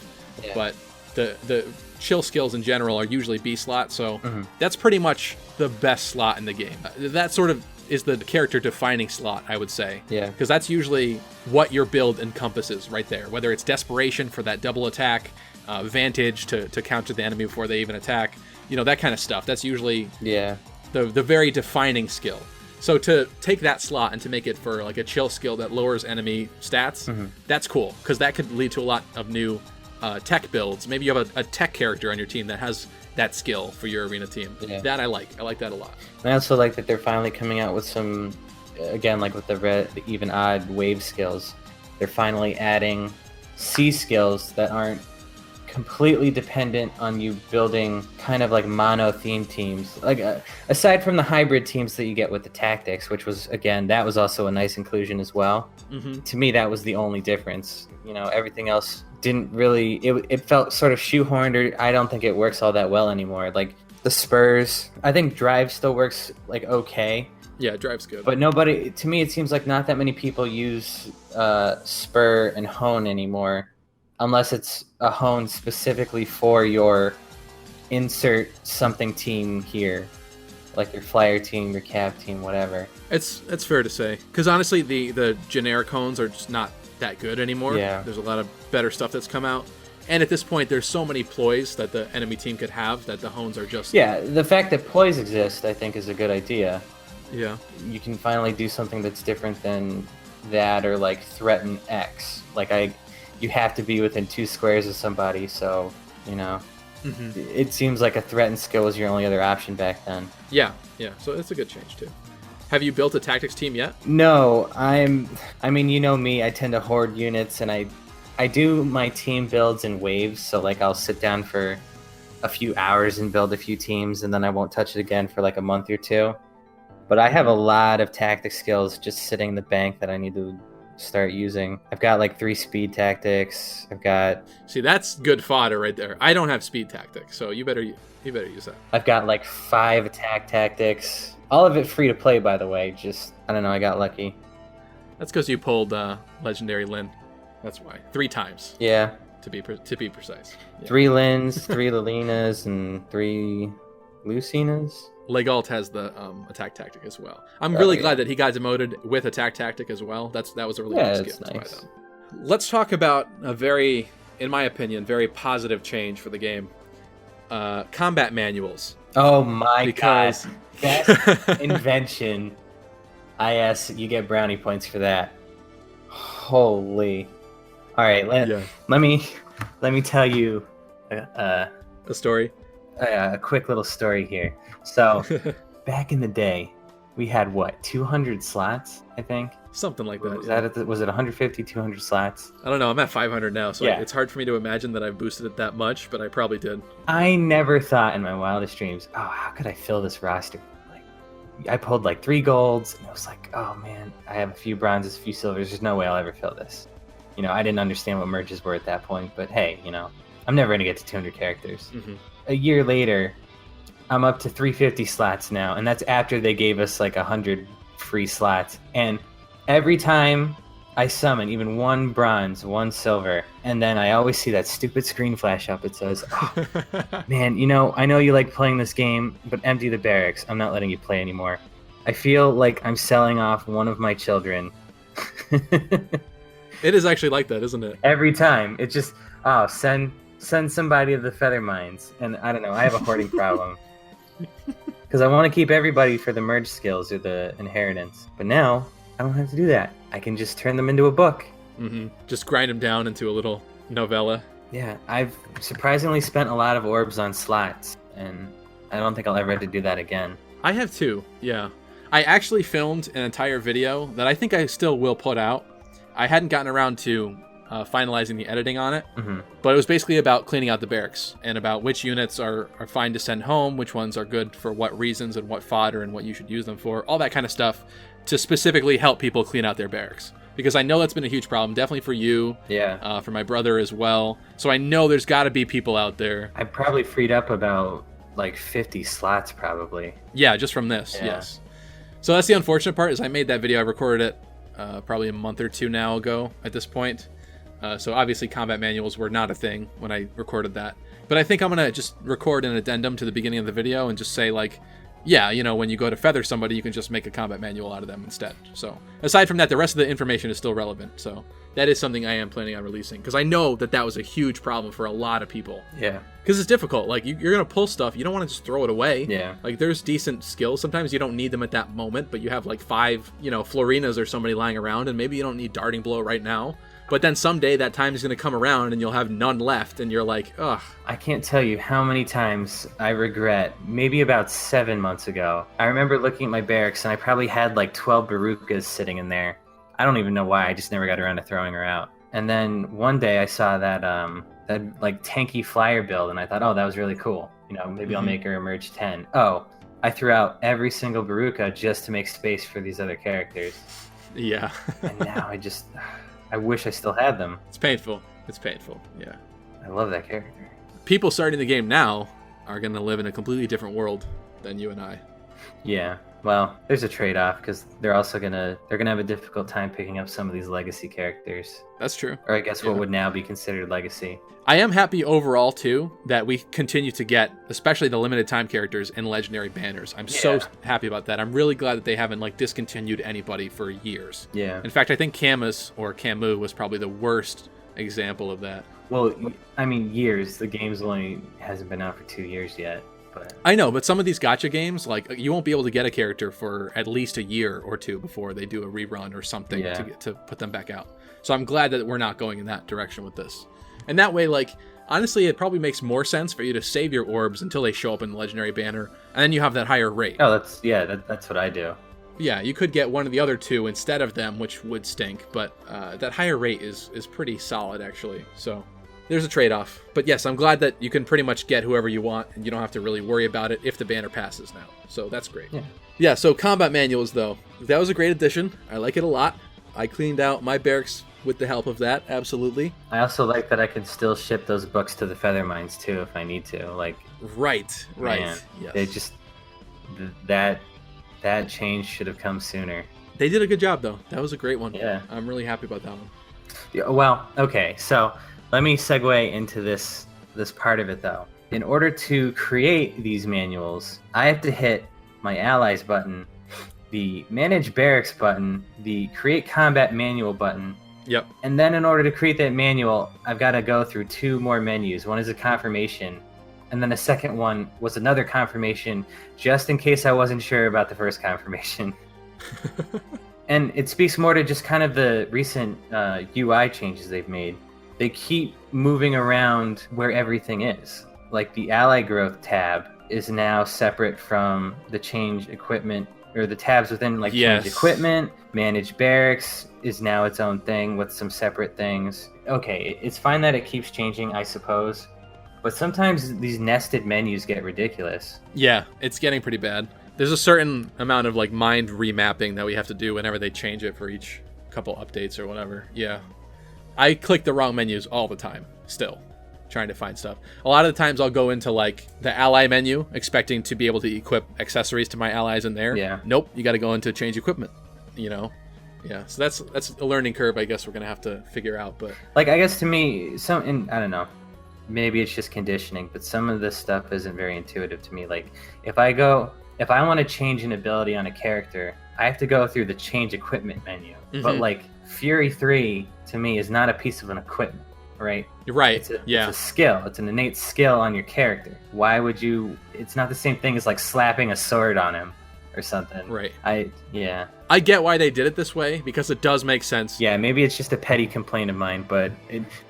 Yeah. But the chill skills in general are usually B slot, so that's pretty much the best slot in the game. That sort of is the character defining slot, I would say. Yeah. Because that's usually what your build encompasses right there. Whether it's desperation for that double attack, vantage to counter the enemy before they even attack, that kind of stuff. That's usually the very defining skill. So to take that slot and to make it for like a chill skill that lowers enemy stats, that's cool, because that could lead to a lot of new tech builds. Maybe you have a tech character on your team that has that skill for your arena team. Yeah. That I like that a lot. I also like that they're finally coming out with some, again, like with the even odd wave skills, they're finally adding C skills that aren't completely dependent on you building kind of like mono theme teams. Like aside from the hybrid teams that you get with the tactics, which was, again, that was also a nice inclusion as well. Mm-hmm. To me, that was the only difference. Everything else didn't really, it felt sort of shoehorned, or I don't think it works all that well anymore. Like the spurs, I think drive still works like okay. Yeah, drive's good. But to me, it seems like not that many people use spur and hone anymore, unless it's a hone specifically for your insert something team here, like your flyer team, your cav team, whatever. It's fair to say, because honestly, the generic hones are just not that good anymore. Yeah. There's a lot of better stuff that's come out. And at this point, there's so many ploys that the enemy team could have that the hones are just... Yeah, the fact that ploys exist, I think, is a good idea. Yeah. You can finally do something that's different than that, or like threaten X. Like you have to be within 2 squares of somebody, so, it seems like a threaten skill was your only other option back then. Yeah, so it's a good change too. Have you built a tactics team yet? No, I mean, you know me, I tend to hoard units, and I do my team builds in waves, so like I'll sit down for a few hours and build a few teams, and then I won't touch it again for like a month or 2. But I have a lot of tactic skills just sitting in the bank that I need to start using. I've got like 3 speed tactics. See, that's good fodder right there. I don't have speed tactics, so you better use that. I've got like 5 attack tactics. All of it free to play, by the way. Just, I don't know, I got lucky. That's because you pulled Legendary Lyn. That's why. 3 times. Yeah. To be precise. Yeah. 3 Lyns, 3 Lilinas, and 3 Lucinas. Legault has the attack tactic as well. I'm really glad that he got demoted with attack tactic as well. That was a really good skill. Nice. By them. Let's talk about a very, in my opinion, very positive change for the game. Combat manuals. Oh my god. Best invention. You get brownie points for that. Holy. All right, let me tell you a story. A quick little story here. So, back in the day, we had 200 slots, I think? Something like that. Was it 150, 200 slots? I don't know. I'm at 500 now, so it's hard for me to imagine that I've boosted it that much, but I probably did. I never thought in my wildest dreams, how could I fill this roster? I pulled 3 golds, and I was like, oh man, I have a few bronzes, a few silvers. There's no way I'll ever fill this. I didn't understand what merges were at that point, but hey, I'm never going to get to 200 characters. Mm-hmm. A year later, I'm up to 350 slots now, and that's after they gave us 100 free slots. And every time I summon even 1 bronze, 1 silver, and then I always see that stupid screen flash up. It says, oh, man, I know you like playing this game, but empty the barracks. I'm not letting you play anymore. I feel like I'm selling off one of my children. It is actually like that, isn't it? Every time. It's just, send somebody to the feather mines. And I don't know, I have a hoarding problem. because I want to keep everybody for the merge skills or the inheritance. But now I don't have to do that. I can just turn them into a book. Just grind them down into a little novella. Yeah, I've surprisingly spent a lot of orbs on slots, and I don't think I'll ever have to do that again. I have too, yeah. I actually filmed an entire video that I think I still will put out. I hadn't gotten around to finalizing the editing on it, but it was basically about cleaning out the barracks and about which units are fine to send home, which ones are good for what reasons and what fodder and what you should use them for, all that kind of stuff to specifically help people clean out their barracks. Because I know that's been a huge problem, definitely for you, for my brother as well. So I know there's got to be people out there. I probably freed up about like 50 slots probably. Yeah, just from this, yes. So that's the unfortunate part is I made that video. I recorded it probably a month or two now ago at this point. So obviously combat manuals were not a thing when I recorded that. But I think I'm going to just record an addendum to the beginning of the video and just say like, yeah, you know, when you go to feather somebody, you can just make a combat manual out of them instead. So aside from that, the rest of the information is still relevant. So that is something I am planning on releasing because I know that that was a huge problem for a lot of people. Yeah. Because it's difficult. Like you're going to pull stuff. You don't want to just throw it away. Yeah. Like there's decent skills. Sometimes you don't need them at that moment, but you have like 5, you know, Florinas or somebody lying around and maybe you don't need darting blow right now. But then someday that time is going to come around and you'll have none left and you're like, ugh. I can't tell you how many times I regret, maybe about 7 months ago. I remember looking at my barracks and I probably had like 12 Barukas sitting in there. I don't even know why, I just never got around to throwing her out. And then one day I saw that like tanky flyer build and I thought, oh, that was really cool. You know, maybe I'll make her emerge 10. Oh, I threw out every single Baruka just to make space for these other characters. Yeah. And now I wish I still had them. It's painful. It's painful, yeah. I love that character. People starting the game now are going to live in a completely different world than you and I. Yeah. Well, there's a trade-off because they're gonna have a difficult time picking up some of these legacy characters. That's true. Or I guess what would now be considered legacy. I am happy overall too that we continue to get, especially the limited time characters and legendary banners. I'm so happy about that. I'm really glad that they haven't like discontinued anybody for years. Yeah. In fact, I think Camus or Camus was probably the worst example of that. Well, I mean, years. The game's only hasn't been out for 2 years yet. But I know, but some of these gacha games, like you won't be able to get a character for at least a year or two before they do a rerun or something to put them back out. So I'm glad that we're not going in that direction with this. And that way, like, honestly, it probably makes more sense for you to save your orbs until they show up in the legendary banner, and then you have that higher rate. Oh, that's what I do. Yeah, you could get one of the other two instead of them, which would stink, but that higher rate is pretty solid, actually. So there's a trade-off. But yes, I'm glad that you can pretty much get whoever you want, and you don't have to really worry about it if the banner passes now. So that's great. Yeah, so combat manuals, though. That was a great addition. I like it a lot. I cleaned out my barracks with the help of that, absolutely. I also like that I can still ship those books to the feather mines, too, if I need to. Like, right. Man, yes. They just... That change should have come sooner. They did a good job, though. That was a great one. Yeah. I'm really happy about that one. Yeah, well, okay, so let me segue into this part of it, though. In order to create these manuals, I have to hit my allies button, the manage barracks button, the create combat manual button. Yep. And then in order to create that manual, I've got to go through 2 more menus. One is a confirmation, and then the second one was another confirmation, just in case I wasn't sure about the first confirmation. And it speaks more to just kind of the recent UI changes they've made. They keep moving around where everything is. Like the ally growth tab is now separate from the change equipment, or the tabs within like change equipment. Manage barracks is now its own thing with some separate things. Okay, it's fine that it keeps changing, I suppose. But sometimes these nested menus get ridiculous. Yeah, it's getting pretty bad. There's a certain amount of like mind remapping that we have to do whenever they change it for each couple updates or whatever. Yeah. I click the wrong menus all the time, still, trying to find stuff. A lot of the times I'll go into like the ally menu, expecting to be able to equip accessories to my allies in there. Yeah. Nope, you got to go into change equipment, you know? Yeah, so that's a learning curve I guess we're going to have to figure out. But like, I guess to me, I don't know, maybe it's just conditioning, but some of this stuff isn't very intuitive to me. Like, if I want to change an ability on a character, I have to go through the change equipment menu. But like Fury 3 to me is not a piece of an equipment. right? You're right. It's a Yeah. skill. It's an innate skill on your character. Why would you? It's not the same thing as like slapping a sword on him or something. Right. I get why they did it this way because it does make sense. Yeah, maybe it's just a petty complaint of mine, but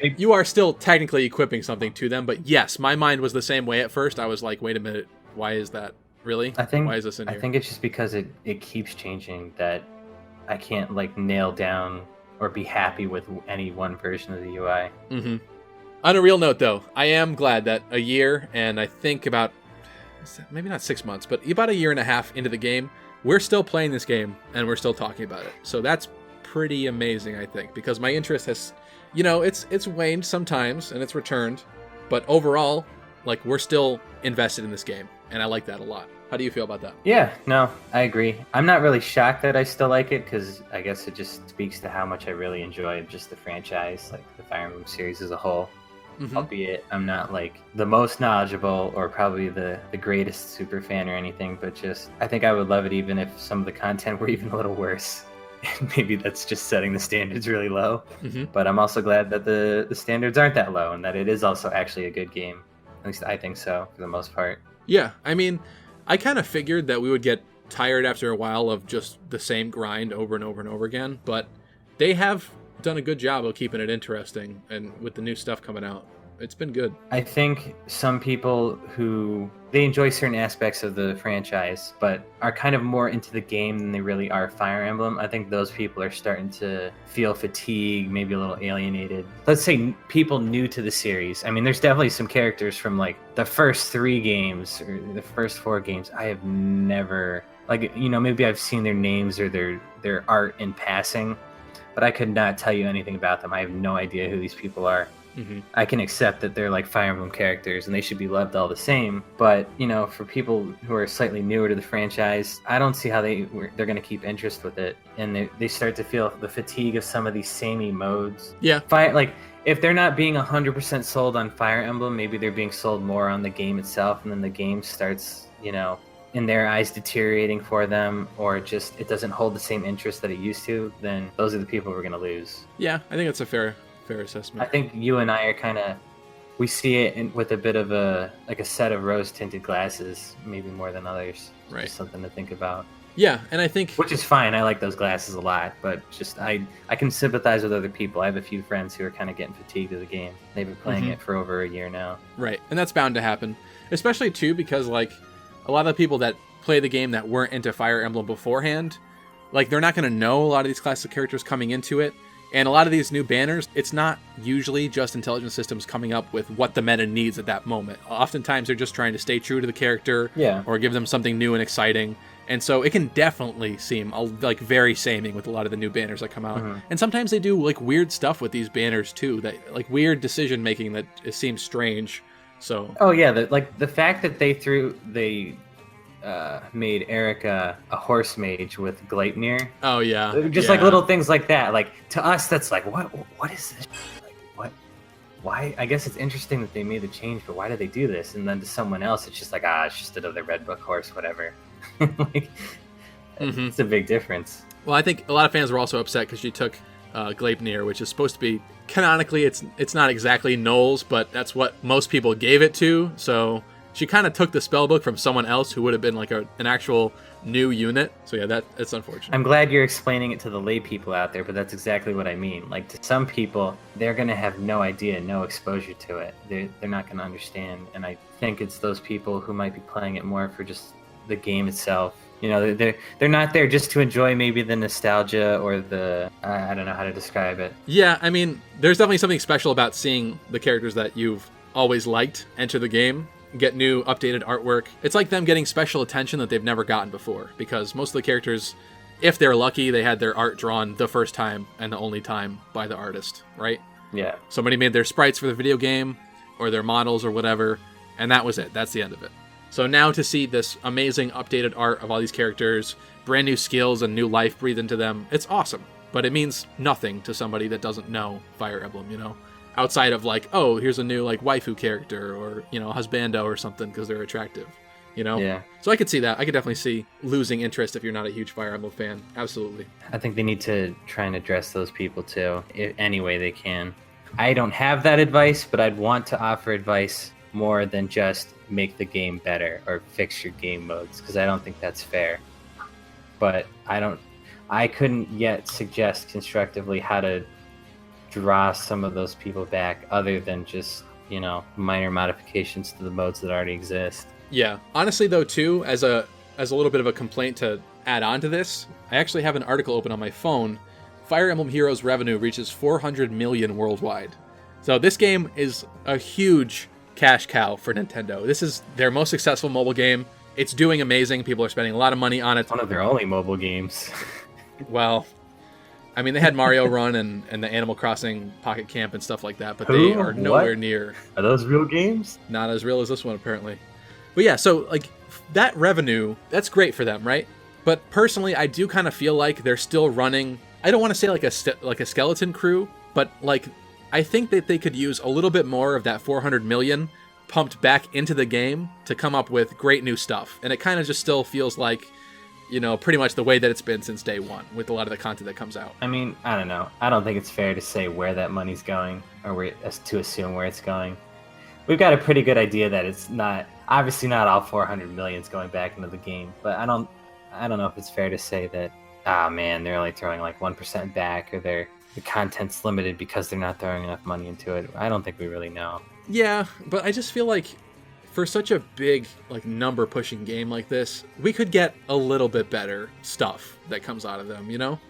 you are still technically equipping something to them. But yes, my mind was the same way at first. I was like, wait a minute, why is that? Really? Why is this in here? I think it's just because it keeps changing that I can't like nail down or be happy with any one version of the UI. Mm-hmm. On a real note, though, I am glad that a year and I think about maybe not 6 months, but about a year and a half into the game, we're still playing this game and we're still talking about it. So that's pretty amazing, I think, because my interest has, it's waned sometimes and it's returned, but overall, like we're still invested in this game, and I like that a lot. How do you feel about that? Yeah, no, I agree. I'm not really shocked that I still like it because I guess it just speaks to how much I really enjoy just the franchise, like the Fire Emblem series as a whole. Mm-hmm. Albeit I'm not like the most knowledgeable or probably the greatest super fan or anything, but just I think I would love it even if some of the content were even a little worse. And maybe that's just setting the standards really low. Mm-hmm. But I'm also glad that the standards aren't that low and that it is also actually a good game. At least I think so for the most part. Yeah, I mean, I kind of figured that we would get tired after a while of just the same grind over and over and over again, but they have done a good job of keeping it interesting, and with the new stuff coming out, it's been good. I think some people who they enjoy certain aspects of the franchise but are kind of more into the game than they really are Fire Emblem, I think those people are starting to feel fatigue, maybe a little alienated. Let's say people new to the series. I mean, there's definitely some characters from like the first 3 games or the first 4 games I have never, like, maybe I've seen their names or their art in passing, but I could not tell you anything about them. I have no idea who these people are. Mm-hmm. I can accept that they're like Fire Emblem characters and they should be loved all the same, but for people who are slightly newer to the franchise, I don't see how they're going to keep interest with it, and they start to feel the fatigue of some of these samey modes. Yeah, like if they're not being 100% sold on Fire Emblem, maybe they're being sold more on the game itself, and then the game starts, in their eyes deteriorating for them, or just it doesn't hold the same interest that it used to. Then those are the people we're going to lose. Yeah, I think that's a fair assessment. I think you and I are we see it with a bit of a set of rose-tinted glasses, maybe more than others. Right. Just something to think about. Yeah, and I think... Which is fine. I like those glasses a lot, but just I can sympathize with other people. I have a few friends who are kind of getting fatigued of the game. They've been playing it for over a year now. Right, and that's bound to happen. Especially, too, because, like, a lot of the people that play the game that weren't into Fire Emblem beforehand, like, they're not going to know a lot of these classic characters coming into it. And a lot of these new banners, it's not usually just intelligence systems coming up with what the meta needs at that moment. Oftentimes, they're just trying to stay true to the character, or give them something new and exciting. And so it can definitely seem like very samey with a lot of the new banners that come out. Mm-hmm. And sometimes they do like weird stuff with these banners too, that like weird decision making that it seems strange. So the fact that they made Erica a horse mage with Gleipnir. Oh yeah, just like little things like that. Like to us, that's like what is this? Like what? Why? I guess it's interesting that they made the change, but why did they do this? And then to someone else, it's just like it's just another red book horse, whatever. It's a big difference. Well, I think a lot of fans were also upset because she took Gleipnir, which is supposed to be canonically, it's not exactly Knowles, but that's what most people gave it to. So she kind of took the spellbook from someone else who would have been like an actual new unit. So yeah, that's unfortunate. I'm glad you're explaining it to the lay people out there, but that's exactly what I mean. Like to some people, they're going to have no idea, no exposure to it. They're not going to understand. And I think it's those people who might be playing it more for just the game itself. They're not there just to enjoy maybe the nostalgia or the I don't know how to describe it. Yeah, I mean, there's definitely something special about seeing the characters that you've always liked enter the game, get new updated artwork. It's like them getting special attention that they've never gotten before, because most of the characters, if they're lucky, they had their art drawn the first time and the only time by the artist, right? Yeah. Somebody made their sprites for the video game or their models or whatever, and that was it. That's the end of it. So now to see this amazing updated art of all these characters, brand new skills and new life breathed into them, it's awesome. But it means nothing to somebody that doesn't know Fire Emblem, outside of like, oh, here's a new like waifu character or, husbando or something because they're attractive, Yeah. So I could see that. I could definitely see losing interest if you're not a huge Fire Emblem fan. Absolutely. I think they need to try and address those people too, any way they can. I don't have that advice, but I'd want to offer advice more than just make the game better or fix your game modes, because I don't think that's fair. But I couldn't yet suggest constructively how to draw some of those people back other than just, minor modifications to the modes that already exist. Yeah. Honestly, though, too, as a little bit of a complaint to add on to this, I actually have an article open on my phone. Fire Emblem Heroes revenue reaches 400 million worldwide. So this game is a huge cash cow for Nintendo. This is their most successful mobile game. It's doing amazing. People are spending a lot of money on it. One of their only mobile games. Well, I mean, they had Mario Run and the Animal Crossing Pocket Camp and stuff like that, but Who? they are nowhere near. Are those real games? Not as real as this one, apparently. But yeah, so like that revenue, that's great for them, right? But personally, I do kind of feel like they're still running. I don't want to say like a skeleton crew, but like I think that they could use a little bit more of that 400 million pumped back into the game to come up with great new stuff. And it kind of just still feels like, pretty much the way that it's been since day one with a lot of the content that comes out. I mean, I don't know. I don't think it's fair to say where that money's going or to assume where it's going. We've got a pretty good idea that it's not, obviously not all 400 million is going back into the game, but I don't know if it's fair to say that, they're only throwing like 1% back, or the content's limited because they're not throwing enough money into it. I don't think we really know. Yeah, but I just feel like for such a big, like, number pushing game like this, we could get a little bit better stuff that comes out of them,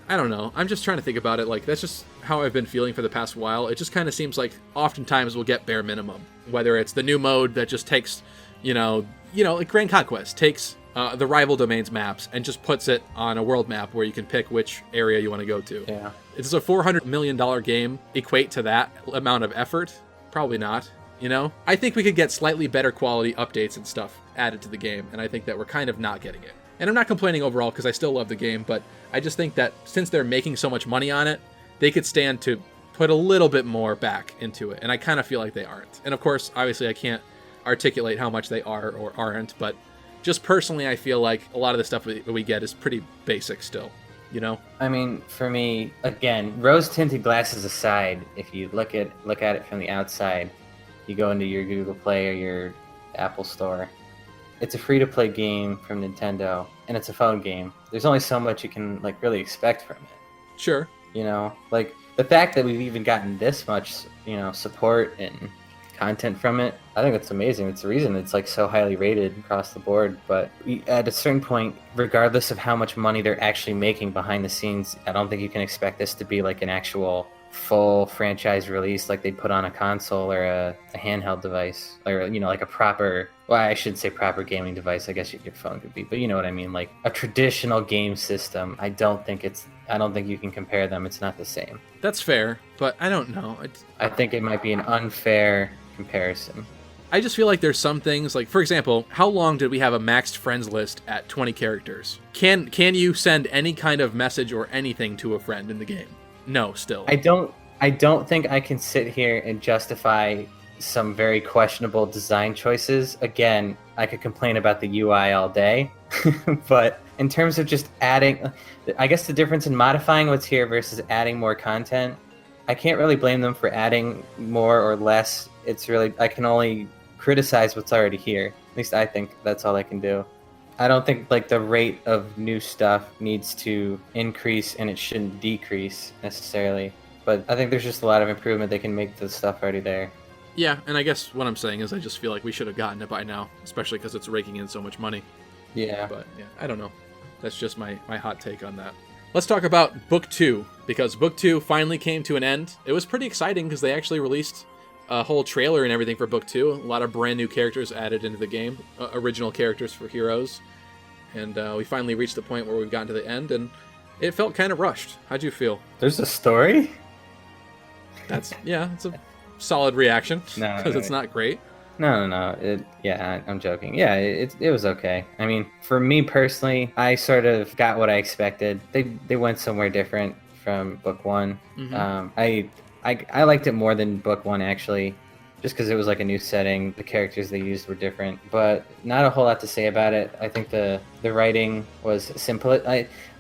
I don't know. I'm just trying to think about it. Like, that's just how I've been feeling for the past while. It just kind of seems like oftentimes we'll get bare minimum, whether it's the new mode that just takes, like Grand Conquest takes the rival domains maps and just puts it on a world map where you can pick which area you want to go to. Yeah. Does a $400 million game equate to that amount of effort? Probably not. I think we could get slightly better quality updates and stuff added to the game, and I think that we're kind of not getting it. And I'm not complaining overall because I still love the game, but I just think that since they're making so much money on it, they could stand to put a little bit more back into it, and I kind of feel like they aren't. And of course, obviously I can't articulate how much they are or aren't, but just personally I feel like a lot of the stuff we get is pretty basic still. I mean, for me, again, rose-tinted glasses aside, if you look at it from the outside, you go into your Google Play or your Apple Store, it's a free-to-play game from Nintendo, and it's a phone game. There's only so much you can really expect from it. Sure. Like the fact that we've even gotten this much, support and content from it, I think that's amazing. It's the reason it's so highly rated across the board. But at a certain point, regardless of how much money they're actually making behind the scenes, I don't think you can expect this to be like an actual full franchise release like they put on a console or a handheld device, or like a proper, well, I shouldn't say proper gaming device, I guess your phone could be, but you know what I mean, like a traditional game system. I don't think you can compare them. It's not the same. That's fair, but I don't know. I think it might be an unfair comparison. I just feel like there's some things, like, for example, how long did we have a maxed friends list at 20 characters? Can you send any kind of message or anything to a friend in the game? No, still. I don't think I can sit here and justify some very questionable design choices. Again, I could complain about the UI all day, but in terms of just adding, I guess the difference in modifying what's here versus adding more content, I can't really blame them for adding more or less. It's really, I can only criticize what's already here. At least I think that's all I can do. I don't think the rate of new stuff needs to increase, and it shouldn't decrease necessarily. But I think there's just a lot of improvement they can make to the stuff already there. Yeah, and I guess what I'm saying is I just feel like we should have gotten it by now, especially because it's raking in so much money. Yeah. But yeah, I don't know. That's just my hot take on that. Let's talk about Book 2, because Book 2 finally came to an end. It was pretty exciting because they actually released a whole trailer and everything for Book 2. A lot of brand new characters added into the game, original characters for Heroes. And we finally reached the point where we've gotten to the end, and it felt kind of rushed. How'd you feel? There's a story? It's a solid reaction, No, because it's not great. No. I'm joking. Yeah, it was okay. I mean, for me personally, I sort of got what I expected. They went somewhere different from Book 1. Mm-hmm. I liked it more than Book 1, actually, just because it was like a new setting. The characters they used were different, but not a whole lot to say about it. I think the writing was simple.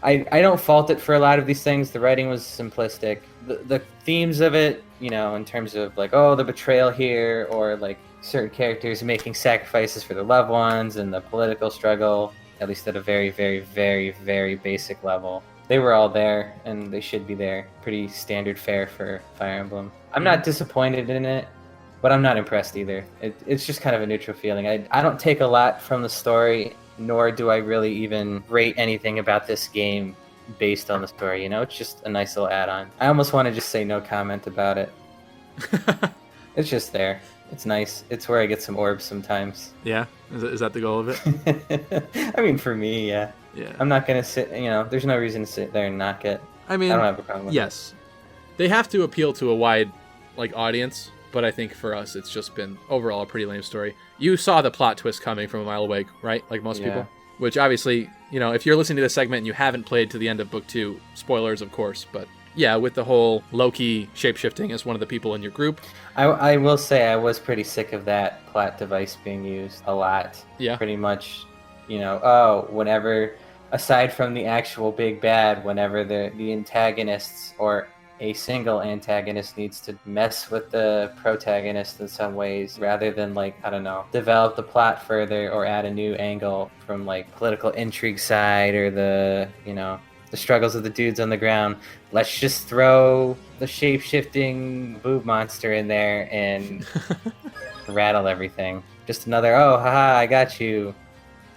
I don't fault it for a lot of these things. The writing was simplistic. the themes of it, you know, in terms of like, oh, the betrayal here, or like certain characters making sacrifices for their loved ones, and the political struggle, at least at a very, very, very, very basic level. They were all there, and they should be there. Pretty standard fare for Fire Emblem. I'm not disappointed in it, but I'm not impressed either. It's just kind of a neutral feeling. I don't take a lot from the story, nor do I really even rate anything about this game based on the story. You know, it's just a nice little add-on. I almost want to just say no comment about it. It's just there. It's nice. It's where I get some orbs sometimes. Yeah? Is that the goal of it? I mean, for me, yeah. Yeah. I'm not going to sit, you know, there's no reason to sit there and knock it. I mean, I don't have a problem with yes. They have to appeal to a wide audience, but I think for us it's just been overall a pretty lame story. You saw the plot twist coming from a mile away, right? Like most people? Which obviously, you know, if you're listening to this segment and you haven't played to the end of Book 2, spoilers of course, but yeah, with the whole Loki shapeshifting as one of the people in your group. I will say I was pretty sick of that plot device being used a lot. Yeah. Pretty much, you know, whenever, aside from the actual big bad, whenever the antagonists or a single antagonist needs to mess with the protagonist in some ways, rather than, like, I don't know, develop the plot further or add a new angle from, like, political intrigue side or the, you know, the struggles of the dudes on the ground. Let's just throw the shape-shifting boob monster in there and rattle everything. Just another, oh, haha, I got you.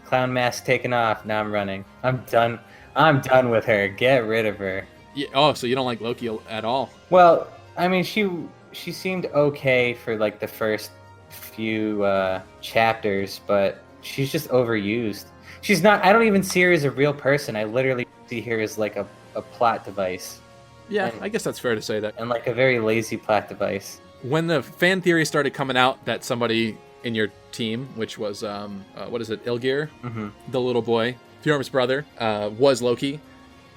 Clown mask taken off. Now I'm running. I'm done. I'm done with her. Get rid of her. Yeah, oh, so you don't like Loki at all? Well, I mean, she seemed okay for like the first few chapters, but she's just overused. She's not. I don't even see her as a real person. I literally see her as like a plot device. Yeah, I guess that's fair to say that. And like a very lazy plot device. When the fan theory started coming out that somebody in your team, which was what is it, Ilgir, the little boy, Fjorm's brother, was Loki.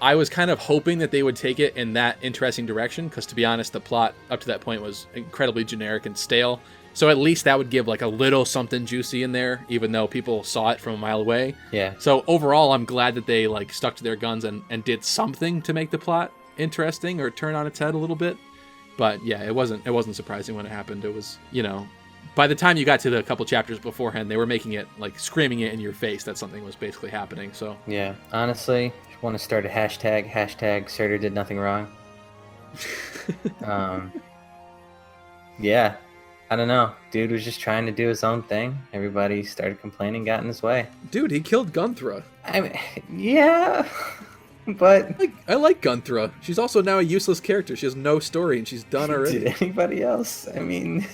I was kind of hoping that they would take it in that interesting direction, because to be honest, the plot up to that point was incredibly generic and stale. So at least that would give like a little something juicy in there, even though people saw it from a mile away. Yeah. So overall, I'm glad that they like stuck to their guns and did something to make the plot interesting or turn on its head a little bit. But yeah, it wasn't surprising when it happened. It was, you know, by the time you got to the couple chapters beforehand, they were making it like screaming it in your face that something was basically happening. So yeah, honestly, I want to start a hashtag Surtur did nothing wrong. Yeah, I don't know. Dude was just trying to do his own thing. Everybody started complaining, got in his way. Dude, he killed Gunthra. I mean, yeah, but I like Gunthra. She's also now a useless character. She has no story, and she's done already. Did anybody else? I mean.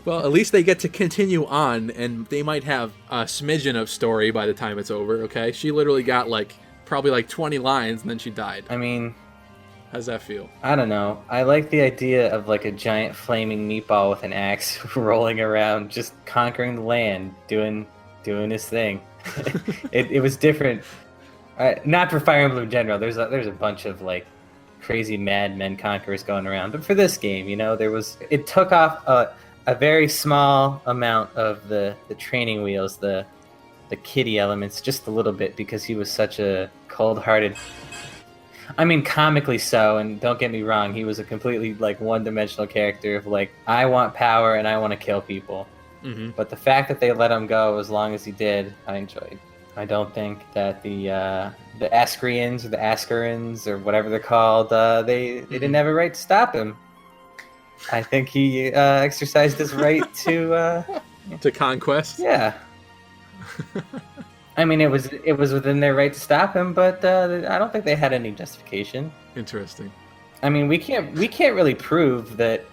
Well, at least they get to continue on, and they might have a smidgen of story by the time it's over, okay? She literally got, like, probably, like, 20 lines, and then she died. I mean... How's that feel? I don't know. I like the idea of, like, a giant flaming meatball with an axe rolling around, just conquering the land, doing his thing. It was different. Not for Fire Emblem in general. There's a bunch of, like, crazy madmen conquerors going around. But for this game, you know, it took off a very small amount of the training wheels, the kiddie elements, just a little bit, because he was such a cold-hearted, I mean, comically so, and don't get me wrong, he was a completely, like, one-dimensional character of, like, I want power and I want to kill people. Mm-hmm. But the fact that they let him go as long as he did, I enjoyed. I don't think that the Askrians or the Askarans or whatever they're called, they didn't have a right to stop him. I think he exercised his right to Conquest. Yeah. I mean, it was within their right to stop him, but I don't think they had any justification. Interesting. I mean, we can't really prove that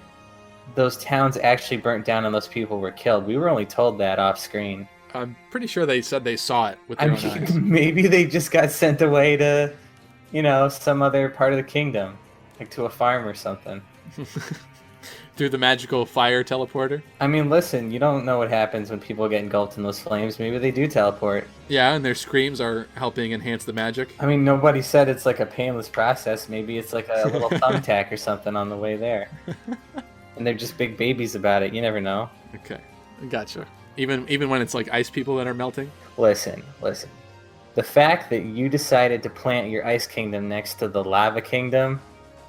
those towns actually burnt down and those people were killed. We were only told that off screen. I'm pretty sure they said they saw it with their own eyes. Maybe they just got sent away to, you know, some other part of the kingdom, like to a farm or something. Through the magical fire teleporter? I mean, listen, you don't know what happens when people get engulfed in those flames. Maybe they do teleport. Yeah, and their screams are helping enhance the magic. I mean, nobody said it's like a painless process. Maybe it's like a little thumbtack or something on the way there. And they're just big babies about it. You never know. Okay, gotcha. Even when it's like ice people that are melting? Listen. the fact that you decided to plant your Ice Kingdom next to the Lava Kingdom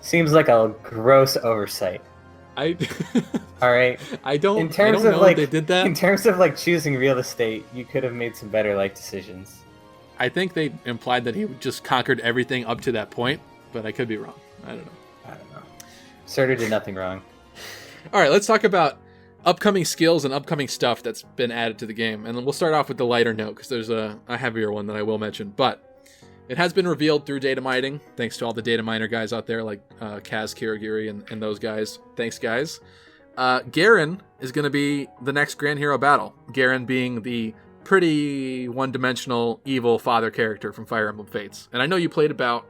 seems like a gross oversight. I All right. I don't In terms know of like they did that. in terms of like choosing real estate, you could have made some better life decisions. I think they implied that he just conquered everything up to that point, but I could be wrong. I don't know. Surtur did nothing wrong. All right, let's talk about upcoming skills and upcoming stuff that's been added to the game. And we'll start off with the lighter note because there's a heavier one that I will mention. But it has been revealed through data mining, thanks to all the data miner guys out there like Kaz Kirigiri and those guys. Thanks, guys. Garen is going to be the next Grand Hero battle. Garen being the pretty one-dimensional evil father character from Fire Emblem Fates. And I know you played about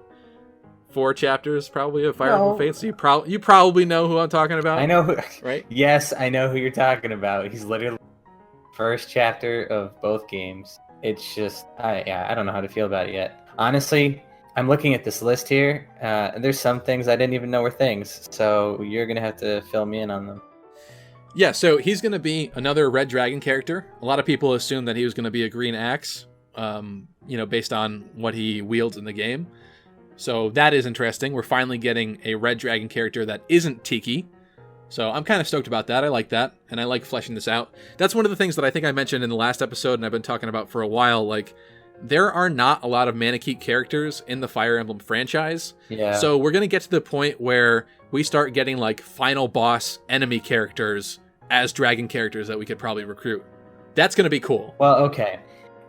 4 chapters probably of Fire Emblem Fates, so you probably know who I'm talking about. I know who, right? Yes, I know who you're talking about. He's literally first chapter of both games. It's just, I don't know how to feel about it yet. Honestly, I'm looking at this list here, and there's some things I didn't even know were things, so you're going to have to fill me in on them. Yeah, so he's going to be another Red Dragon character. A lot of people assume that he was going to be a green axe, based on what he wields in the game. So that is interesting. We're finally getting a Red Dragon character that isn't Tiki. So I'm kind of stoked about that. I like that, and I like fleshing this out. That's one of the things that I think I mentioned in the last episode, and I've been talking about for a while. Like, there are not a lot of Manakete characters in the Fire Emblem franchise. Yeah. So we're going to get to the point where we start getting, like, final boss enemy characters as dragon characters that we could probably recruit. That's going to be cool. Well, okay.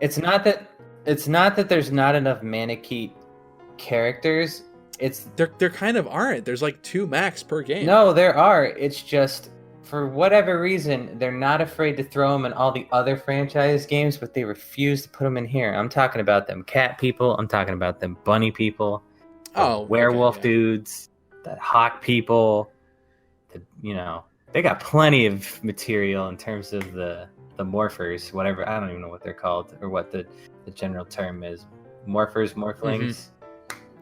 It's not that there's not enough Manakete characters. There kind of aren't. There's like 2 max per game. No, there are. It's just, for whatever reason, they're not afraid to throw them in all the other franchise games, but they refuse to put them in here. I'm talking about them cat people. I'm talking about them bunny people. Werewolf dudes. The hawk people. They got plenty of material in terms of the morphers, whatever. I don't even know what they're called or what the general term is. Morphers, morphlings.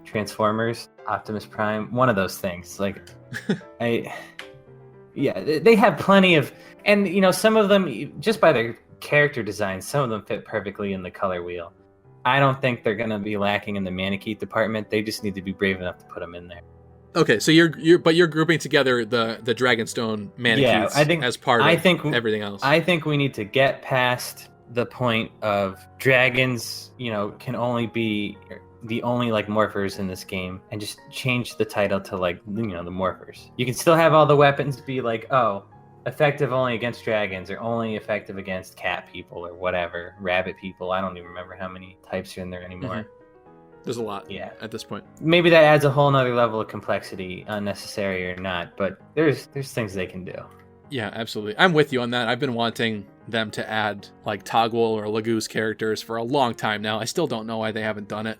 Transformers, Optimus Prime, one of those things. Like, they have plenty of, and some of them, just by their character design, some of them fit perfectly in the color wheel. I don't think they're gonna be lacking in the Manakete department. They just need to be brave enough to put them in there. Okay, so you're grouping together the Dragonstone Manaketes as part of everything else. I think we need to get past the point of dragons, can only be the only like morphers in this game, and just change the title to like the morphers. You can still have all the weapons be like, effective only against dragons, or only effective against cat people, or whatever, rabbit people. I don't even remember how many types are in there anymore. There's a lot at this point. Maybe that adds a whole nother level of complexity, unnecessary or not, but there's things they can do. Yeah, absolutely. I'm with you on that. I've been wanting them to add like Toggle or Lagoose characters for a long time now. I still don't know why they haven't done it.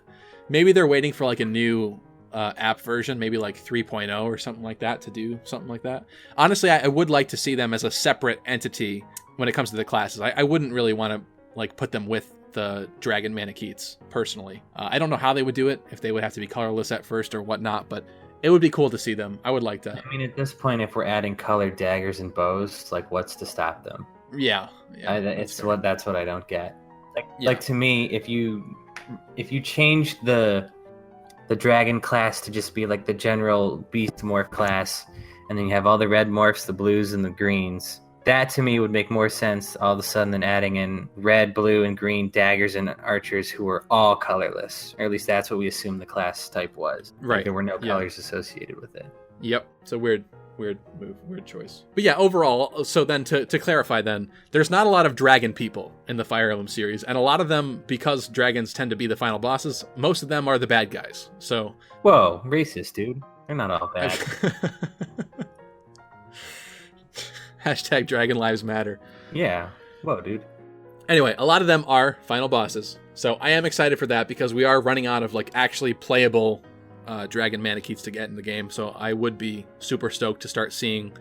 Maybe they're waiting for like a new app version, maybe like 3.0 or something like that, to do something like that. Honestly, I would like to see them as a separate entity when it comes to the classes. I wouldn't really want to like put them with the Dragon Manaketes personally. I don't know how they would do it, if they would have to be colorless at first or whatnot, but it would be cool to see them. I would like that. I mean, at this point, if we're adding colored daggers and bows, like, what's to stop them? Yeah, that's what I don't get. Like to me, if you change the dragon class to just be like the general beast morph class, and then you have all the red morphs, the blues, and the greens, that to me would make more sense all of a sudden than adding in red, blue, and green daggers and archers who were all colorless. Or at least that's what we assumed the class type was. Right. Like, there were no colors associated with it. Yep. It's a weird move, weird choice. But yeah, overall, so then to clarify then, there's not a lot of dragon people in the Fire Emblem series, and a lot of them, because dragons tend to be the final bosses, most of them are the bad guys. So whoa, racist, dude. They're not all bad. Hashtag Dragon Lives Matter. Yeah. Whoa, dude. Anyway, a lot of them are final bosses. So I am excited for that, because we are running out of like actually playable Dragon Manaketes to get in the game. So I would be super stoked to start seeing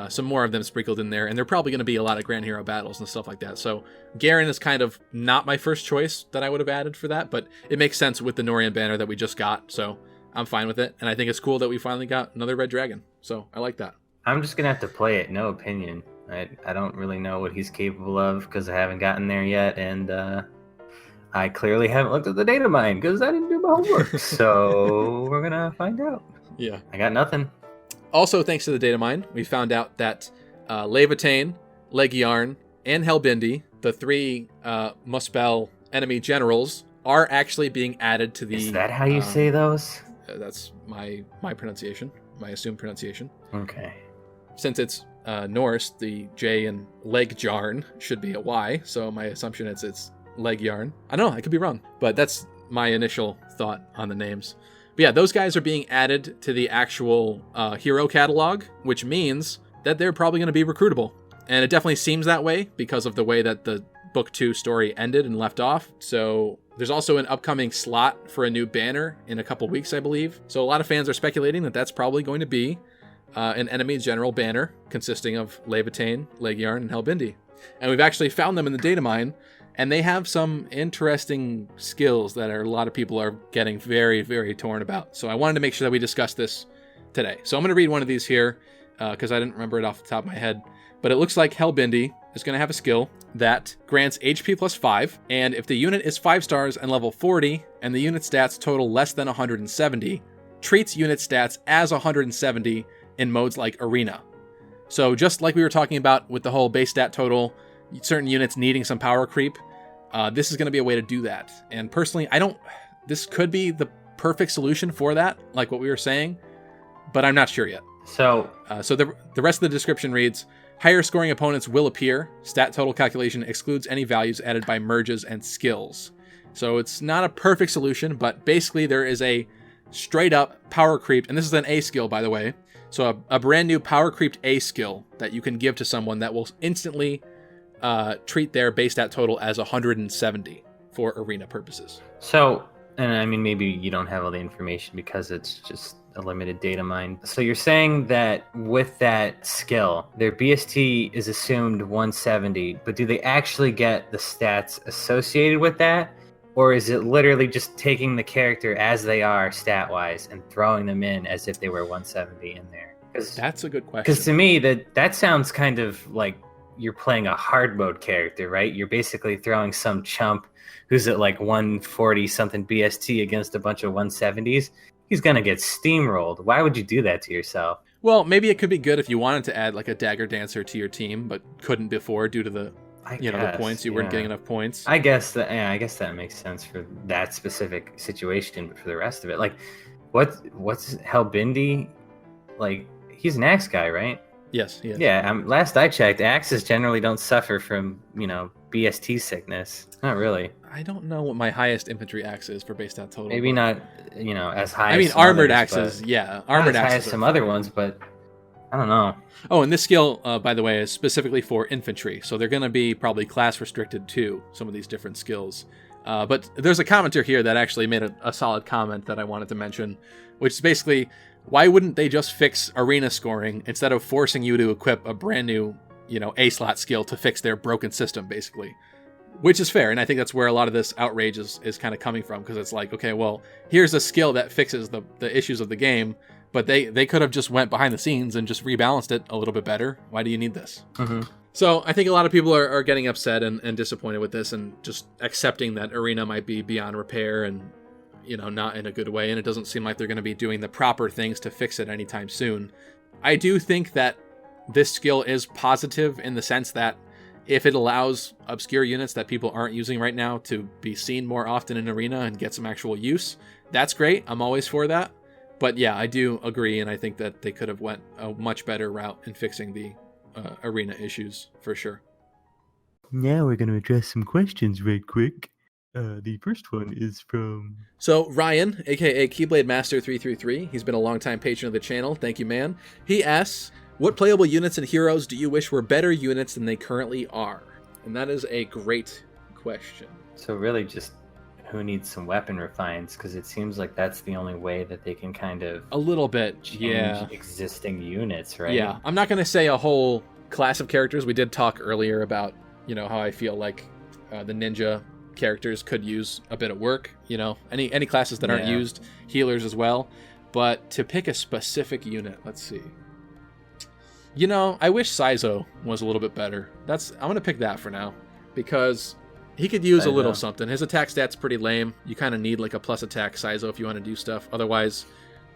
some more of them sprinkled in there. And they're probably going to be a lot of Grand Hero battles and stuff like that. So Garen is kind of not my first choice that I would have added for that, but it makes sense with the Norian banner that we just got. So I'm fine with it. And I think it's cool that we finally got another red dragon. So I like that. I'm just going to have to play it. No opinion. I don't really know what he's capable of because I haven't gotten there yet. And I clearly haven't looked at the data mine because I didn't do my homework. So we're gonna find out. Yeah. I got nothing. Also, thanks to the data mine, we found out that Levitain, Legiarn, and Helbindi, the three Muspel enemy generals, are actually being added to the... Is that how you say those? That's my pronunciation, my assumed pronunciation. Okay. Since it's Norse, the J in Legjarn should be a Y, so my assumption is it's Legiarn. I don't know, I could be wrong, but that's my initial thought on the names. But yeah, those guys are being added to the actual hero catalog, which means that they're probably going to be recruitable. And it definitely seems that way because of the way that the Book 2 story ended and left off. So there's also an upcoming slot for a new banner in a couple weeks, I believe. So a lot of fans are speculating that that's probably going to be an enemy general banner consisting of Levitain, Legiarn, and Helbindi. And we've actually found them in the data mine, and they have some interesting skills that a lot of people are getting very, very torn about. So I wanted to make sure that we discuss this today. So I'm going to read one of these here because I didn't remember it off the top of my head. But it looks like Helbindi is going to have a skill that grants HP plus 5, and if the unit is 5 stars and level 40, and the unit stats total less than 170, treats unit stats as 170 in modes like Arena. So just like we were talking about with the whole base stat total, certain units needing some power creep, this is going to be a way to do that. And personally, this could be the perfect solution for that, like what we were saying, but I'm not sure yet. So the rest of the description reads, higher scoring opponents will appear. Stat total calculation excludes any values added by merges and skills. So it's not a perfect solution, but basically there is a straight up power creep, and this is an A skill, by the way. So a brand new power creeped A skill that you can give to someone that will instantly treat their base stat total as 170 for arena purposes. So, and I mean, maybe you don't have all the information because it's just a limited data mine. So you're saying that with that skill, their BST is assumed 170, but do they actually get the stats associated with that? Or is it literally just taking the character as they are stat-wise and throwing them in as if they were 170 in there? That's a good question. Because to me, that sounds kind of like you're playing a hard mode character, right? You're basically throwing some chump who's at like 140 something BST against a bunch of 170s. He's going to get steamrolled. Why would you do that to yourself? Well, maybe it could be good if you wanted to add like a Dagger Dancer to your team, but couldn't before due to the the points. You weren't getting enough points. I guess that makes sense for that specific situation, but for the rest of it, like what's Helbindi? Like, he's an axe guy, right? Yes, he is. Yeah, last I checked, axes generally don't suffer from, BST sickness. Not really. I don't know what my highest infantry axe is for base stat total. Maybe not, as high I as mean, some armored others, axes, yeah. Armored Armored axes. As high axes as some other ones, but I don't know. Oh, and this skill, by the way, is specifically for infantry, so they're going to be probably class restricted too, some of these different skills. But there's a commenter here that actually made a solid comment that I wanted to mention, which is basically, why wouldn't they just fix arena scoring instead of forcing you to equip a brand new, A-slot skill to fix their broken system, basically? Which is fair, and I think that's where a lot of this outrage is kind of coming from, because it's like, okay, well, here's a skill that fixes the issues of the game, but they could have just went behind the scenes and just rebalanced it a little bit better. Why do you need this? Mm-hmm. So I think a lot of people are getting upset and disappointed with this and just accepting that arena might be beyond repair and, not in a good way, and it doesn't seem like they're going to be doing the proper things to fix it anytime soon. I do think that this skill is positive in the sense that if it allows obscure units that people aren't using right now to be seen more often in arena and get some actual use, that's great. I'm always for that. But yeah, I do agree, and I think that they could have went a much better route in fixing the arena issues, for sure. Now we're going to address some questions right quick. The first one is from... So Ryan, aka Keyblade Master 333, he's been a longtime patron of the channel. Thank you, man. He asks, what playable units and heroes do you wish were better units than they currently are? And that is a great question. So really just who needs some weapon refines, because it seems like that's the only way that they can kind of... A little bit, change existing units, right? Yeah, I'm not going to say a whole class of characters. We did talk earlier about, how I feel like the ninja characters could use a bit of work, any classes that aren't used, healers as well. But to pick a specific unit, let's see. I wish Saizo was a little bit better. I'm going to pick that for now, because He could use a I little know. something. His attack stat's pretty lame. You kind of need like a plus attack Saizo if you want to do stuff. Otherwise,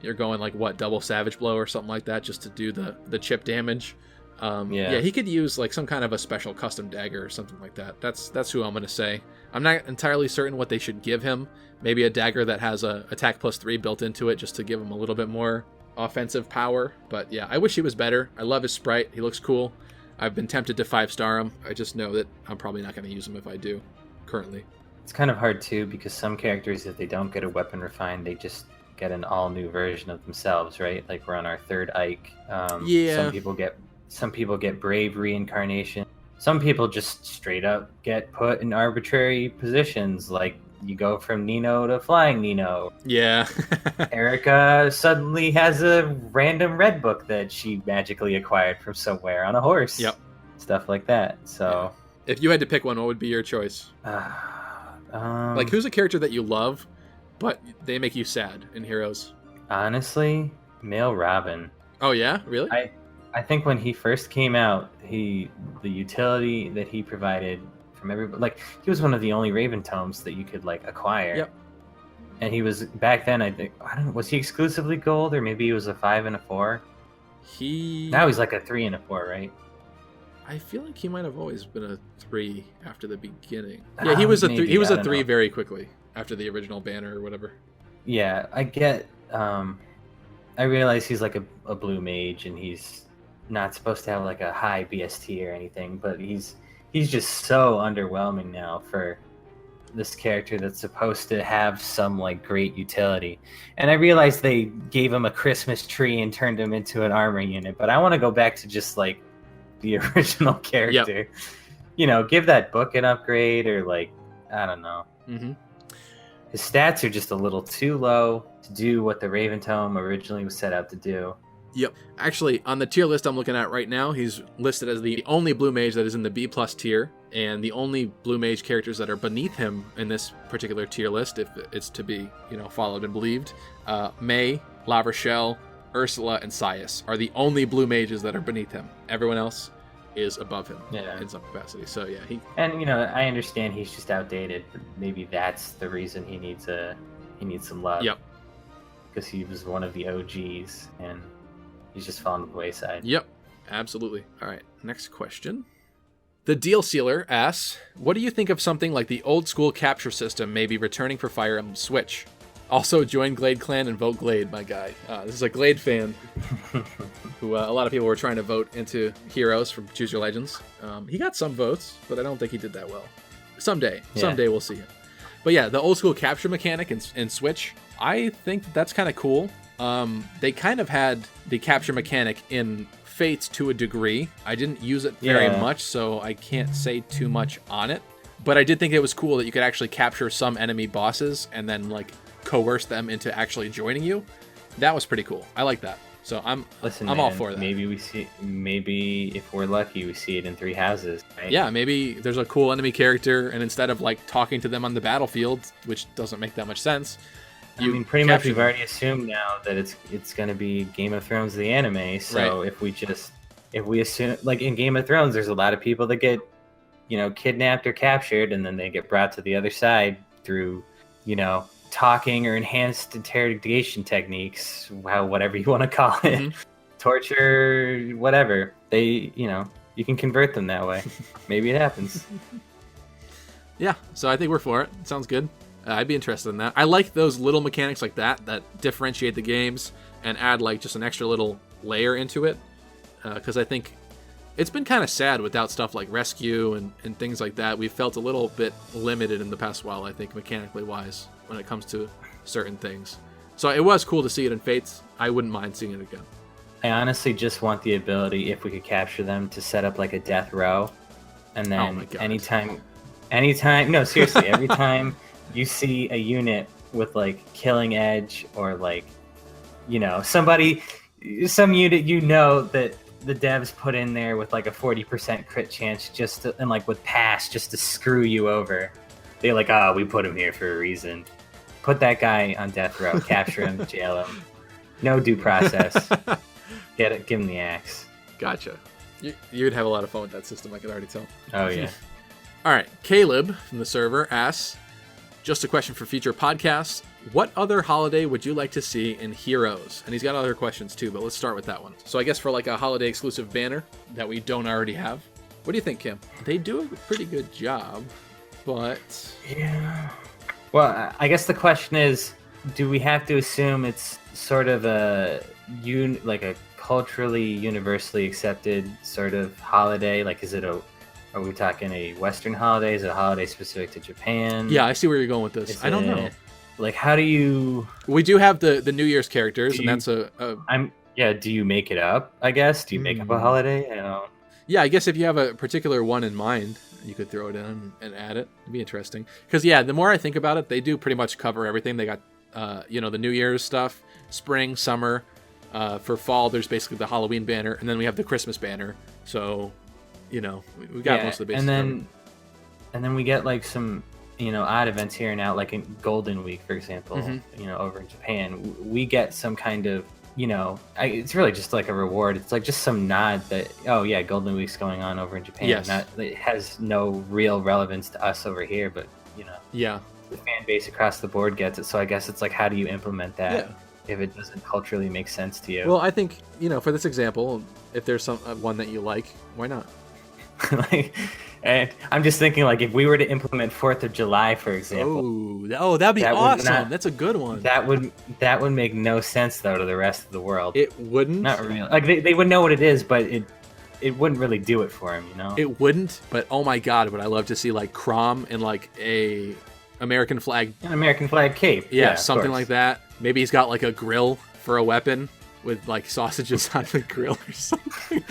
you're going like what, double Savage Blow or something like that just to do the chip damage. Yeah, he could use like some kind of a special custom dagger or something like that. That's who I'm gonna say. I'm not entirely certain what they should give him. Maybe a dagger that has a attack +3 built into it just to give him a little bit more offensive power. But yeah, I wish he was better. I love his sprite. He looks cool. I've been tempted to 5-star him. I just know that I'm probably not going to use him if I do currently. It's kind of hard too because some characters, if they don't get a weapon refined, they just get an all new version of themselves, right? Like we're on our third Ike. Yeah. Some people get brave reincarnation. Some people just straight up get put in arbitrary positions, like you go from Nino to Flying Nino. Yeah. Erica suddenly has a random red book that she magically acquired from somewhere on a horse. Yep. Stuff like that. So, if you had to pick one, what would be your choice? Like, who's a character that you love, but they make you sad in Heroes? Honestly, male Robin. Oh yeah, really? I think when he first came out, the utility that he provided from everybody, like he was one of the only Raven tomes that you could like acquire. Yep. And he was back then. I think was he exclusively gold or maybe he was a 5 and a 4. Now he's like a 3 and a 4, right? I feel like he might have always been a 3 after the beginning. Yeah, he was a 3. He was a 3 very quickly after the original banner or whatever. Yeah, I get. I realize he's like a blue mage and he's not supposed to have like a high BST or anything, but he's just so underwhelming now for this character that's supposed to have some like great utility. And I realize they gave him a Christmas tree and turned him into an armor unit, but I want to go back to just like the original character. Yep. You know, give that book an upgrade or like, I don't know. Mm-hmm. His stats are just a little too low to do what the Raven Tome originally was set out to do. Yep. Actually, on the tier list I'm looking at right now, he's listed as the only blue mage that is in the B+ tier, and the only blue mage characters that are beneath him in this particular tier list, if it's to be, followed and believed, May, La Rochelle, Ursula, and Sias are the only blue mages that are beneath him. Everyone else is above him in some capacity. So yeah, And I understand he's just outdated, but maybe that's the reason he needs some love. Yep. Because he was one of the OGs and he's just fallen to the wayside. Yep, absolutely. All right, next question. The Deal Sealer asks, what do you think of something like the old school capture system maybe returning for Fire Emblem Switch? Also, join Glade Clan and vote Glade, my guy. This is a Glade fan who a lot of people were trying to vote into Heroes from Choose Your Legends. He got some votes, but I don't think he did that well. Someday we'll see it. But yeah, the old school capture mechanic in Switch, I think that's kind of cool. They kind of had the capture mechanic in Fates to a degree. I didn't use it very much, so I can't say too much on it. But I did think it was cool that you could actually capture some enemy bosses and then like coerce them into actually joining you. That was pretty cool. I like that. So I'm all for that. Maybe if we're lucky, we see it in 3 houses. Right? Yeah, maybe there's a cool enemy character, and instead of like talking to them on the battlefield, which doesn't make that much sense. Pretty much we've already assumed now that it's going to be Game of Thrones the anime. So right. if we assume, like in Game of Thrones, there's a lot of people that get, kidnapped or captured, and then they get brought to the other side through, talking or enhanced interrogation techniques, whatever you want to call it, mm-hmm. torture, whatever. They, you can convert them that way. Maybe it happens. Yeah, so I think we're for it. Sounds good. I'd be interested in that. I like those little mechanics like that differentiate the games and add like just an extra little layer into it. Because I think it's been kind of sad without stuff like rescue and things like that. We've felt a little bit limited in the past while, I think, mechanically wise, when it comes to certain things. So it was cool to see it in Fates. I wouldn't mind seeing it again. I honestly just want the ability, if we could capture them, to set up like a death row. And then anytime, no, seriously, every time you see a unit with like killing edge or like, some unit that the devs put in there with like a 40% crit chance and like with pass just to screw you over. They're like, we put him here for a reason. Put that guy on death row, capture him, jail him. No due process. Give him the axe. Gotcha. You'd have a lot of fun with that system, I could already tell. Oh, yeah. All right, Caleb from the server asks, just a question for future podcasts. What other holiday would you like to see in Heroes? And he's got other questions too, but let's start with that one. So I guess for like a holiday exclusive banner that we don't already have. What do you think, Kim? They do a pretty good job, but... Yeah. Well, I guess the question is, do we have to assume it's sort of a culturally universally accepted sort of holiday? Like, are we talking a Western holiday? Is it a holiday specific to Japan? Yeah, I see where you're going with this. I don't know. Like, how do you... We do have the New Year's characters, and that's do you make it up, I guess? Do you make up a holiday? Yeah, I guess if you have a particular one in mind, you could throw it in and add it. It'd be interesting. Because, yeah, the more I think about it, they do pretty much cover everything. They got, the New Year's stuff, spring, summer. For fall, there's basically the Halloween banner, and then we have the Christmas banner. So, we got most of the basics. And then we get, like, some, odd events here and out, like in Golden Week, for example, over in Japan. We get some kind of, it's really just like a reward. It's like just some nod that, oh, yeah, Golden Week's going on over in Japan. Yes. It has no real relevance to us over here, but, Yeah. The fan base across the board gets it. So I guess it's like, how do you implement that? Yeah. If it doesn't culturally make sense to you? Well, I think, for this example, if there's one that you like, why not? And I'm just thinking, like, if we were to implement 4th of July, for example. Oh, that'd be awesome. That's a good one. That would make no sense, though, to the rest of the world. It wouldn't? Not really. Like, they would know what it is, but it wouldn't really do it for him, It wouldn't, but oh my god, would I love to see, like, Crom in, like, a American flag. An American flag cape. Yeah, something like that. Maybe he's got, like, a grill for a weapon with, like, sausages on the grill or something.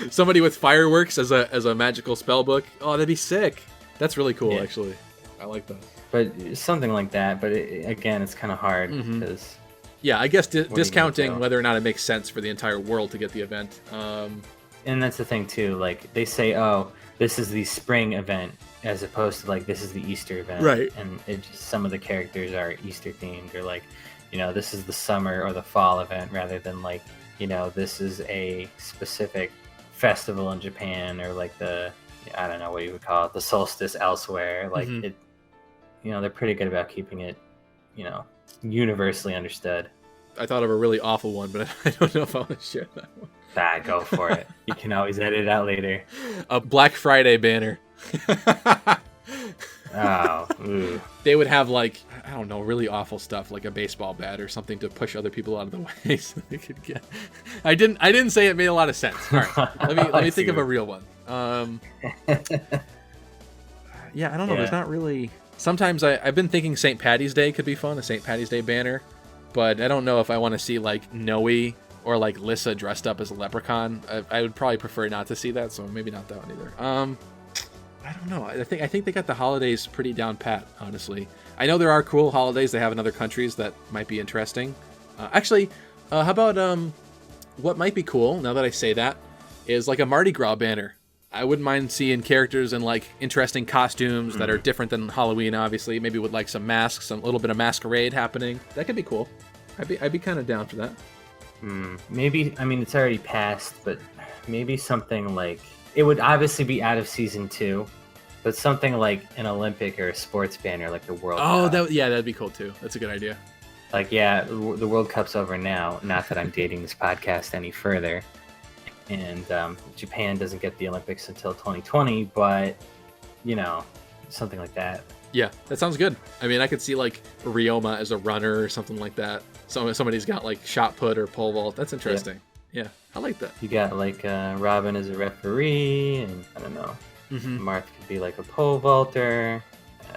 Somebody with fireworks as a magical spell book. Oh, that'd be sick. That's really cool, actually. I like that. But something like that. But again, it's kind of hard because. Yeah, I guess discounting whether or not it makes sense for the entire world to get the event. And that's the thing too. Like they say, oh, this is the spring event, as opposed to like this is the Easter event. Right. And some of the characters are Easter themed, or like, this is the summer or the fall event, rather than like, this is a specific festival in Japan, or like I don't know what you would call it, the solstice elsewhere. Like they're pretty good about keeping it, universally understood. I thought of a really awful one, but I don't know if I want to share that one. Go for it. You can always edit it out later. A Black Friday banner. Oh, ooh. They would have like, I don't know, really awful stuff, like a baseball bat or something to push other people out of the way so they could get. I didn't say it made a lot of sense. All right, let me think of a real one. Yeah, I don't know. There's not really. Sometimes I've been thinking St. Paddy's Day could be fun, a St. Paddy's Day banner, but I don't know if I want to see like Noe or like Lissa dressed up as a leprechaun. I would probably prefer not to see that, so maybe not that one either. I don't know. I think they got the holidays pretty down pat, honestly. I know there are cool holidays they have in other countries that might be interesting. Actually, how about what might be cool, now that I say that, is like a Mardi Gras banner. I wouldn't mind seeing characters in like interesting costumes that are different than Halloween, obviously. Maybe with like some masks, a little bit of masquerade happening. That could be cool. I'd be kind of down for that. Maybe, I mean, it's already passed, but maybe something like, it would obviously be out of season 2, but something like an Olympic or a sports banner, like the World Cup. That'd be cool too. That's a good idea. Like, yeah, the World Cup's over now. Not that I'm dating this podcast any further. And Japan doesn't get the Olympics until 2020, but, something like that. Yeah, that sounds good. I mean, I could see like Ryoma as a runner or something like that. Somebody's got like shot put or pole vault. That's interesting. Yeah, I like that. You got like Robin as a referee, and I don't know. Marth could be like a pole vaulter.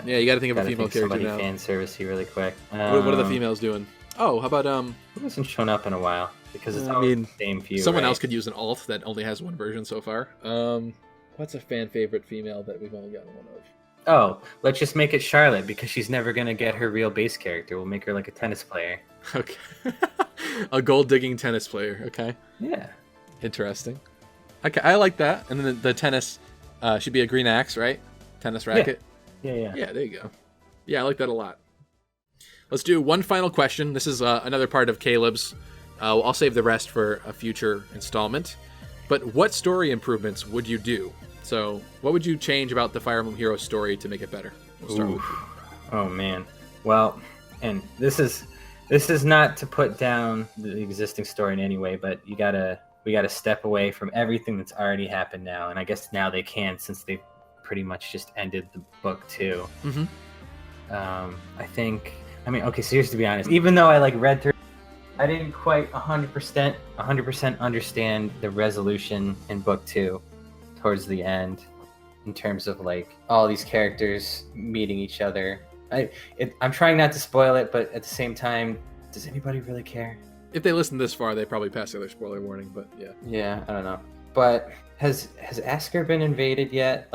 Yeah, you got to think of a female character now. Fan servicey really quick. What are the females doing? Oh, how about Who hasn't shown up in a while? Because it's the same few. Someone else could use an alt that only has one version so far. What's a fan favorite female that we've only gotten one of? Oh, let's just make it Charlotte, because she's never going to get her real base character. We'll make her like a tennis player. Okay. A gold digging tennis player. Okay. Yeah. Interesting. Okay, I like that. And then the tennis should be a green axe, right? Tennis racket. Yeah. Yeah, there you go. Yeah, I like that a lot. Let's do one final question. This is another part of Caleb's. I'll save the rest for a future installment. But what story improvements would you do? So, what would you change about the Fire Emblem Heroes story to make it better? We'll start with you. Oh man. Well, and this is not to put down the existing story in any way, but we gotta step away from everything that's already happened now, and I guess now they can, since they've pretty much just ended the book too. Mm-hmm. I mean, okay, seriously, to be honest, even though I read through, I didn't quite 100% understand the resolution in book 2 towards the end, in terms of all these characters meeting each other. I'm trying not to spoil it, but at the same time, does anybody really care? If they listen this far, they probably passed their spoiler warning, but yeah. Yeah, I don't know. But has Asker been invaded yet?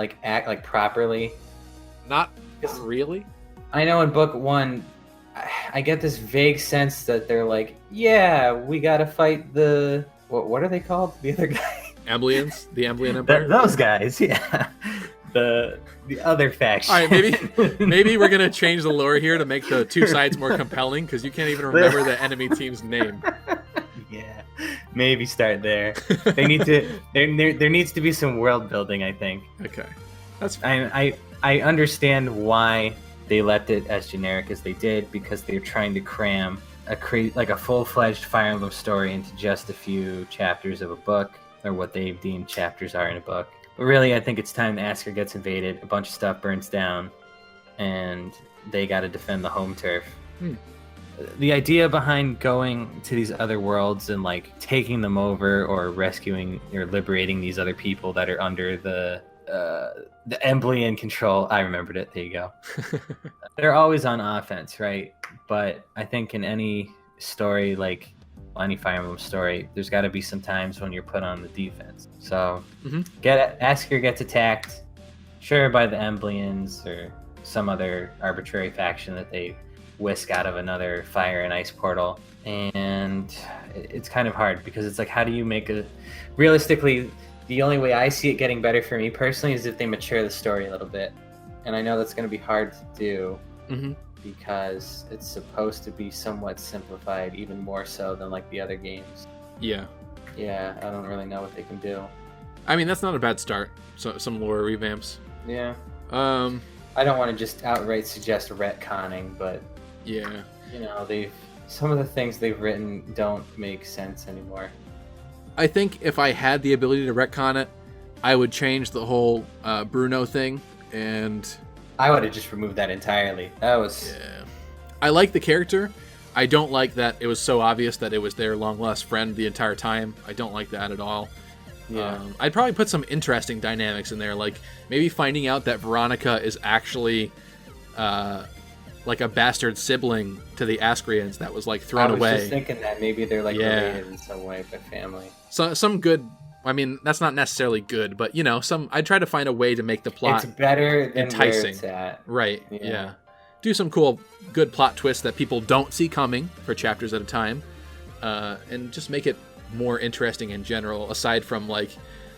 Properly? Not really. I know in book 1, I get this vague sense that they're yeah, we gotta fight the... What are they called? The other guy? Amblians? The Amblian Empire? Those guys, yeah. The other faction. All right, maybe we're going to change the lore here to make the two sides more compelling, because you can't even remember the enemy team's name. Yeah, maybe start there. They need to... There needs to be some world building, I think. Okay. That's fine. I understand why they left it as generic as they did, because they're trying to cram a full-fledged Fire Emblem story into just a few chapters of a book, or what they deem chapters are in a book. But really, I think it's time that Asker gets invaded, a bunch of stuff burns down, and they got to defend the home turf. The idea behind going to these other worlds and taking them over, or rescuing or liberating these other people that are under the Emblian control. I remembered it. There you go. They're always on offense, right? But I think in any story, any Fire Emblem story, there's got to be some times when you're put on the defense. So Asker gets attacked, sure, by the Emblians or some other arbitrary faction that they whisk out of another fire and ice portal, and it's kind of hard, because it's how do you make realistically, the only way I see it getting better for me personally is if they mature the story a little bit, and I know that's going to be hard to do. Because it's supposed to be somewhat simplified, even more so than the other games. Yeah, I don't really know what they can do. I mean, that's not a bad start. So some lore revamps. Yeah. I don't want to just outright suggest retconning, but yeah, some of the things they've written don't make sense anymore. I think if I had the ability to retcon it, I would change the whole Bruno thing, and I would have just removed that entirely. That was... Yeah. I like the character. I don't like that it was so obvious that it was their long-lost friend the entire time. I don't like that at all. Yeah. I'd probably put some interesting dynamics in there, maybe finding out that Veronica is actually a bastard sibling to the Askerians that was thrown away. I was just thinking that maybe they're related in some way by family. So some good... I mean, that's not necessarily good, but I'd try to find a way to make the plot it's better than enticing. Where it's at. Right. Yeah. Do some cool, good plot twists that people don't see coming for chapters at a time, and just make it more interesting in general. Aside from I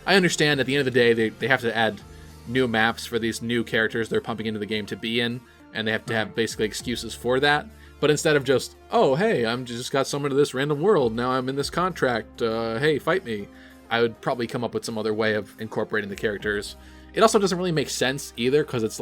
understand at the end of the day they have to add new maps for these new characters they're pumping into the game to be in, and they have to have basically excuses for that. But instead of just, oh hey, I'm just got summoned to this random world, now I'm in this contract, hey, fight me. I would probably come up with some other way of incorporating the characters. It also doesn't really make sense either, because it's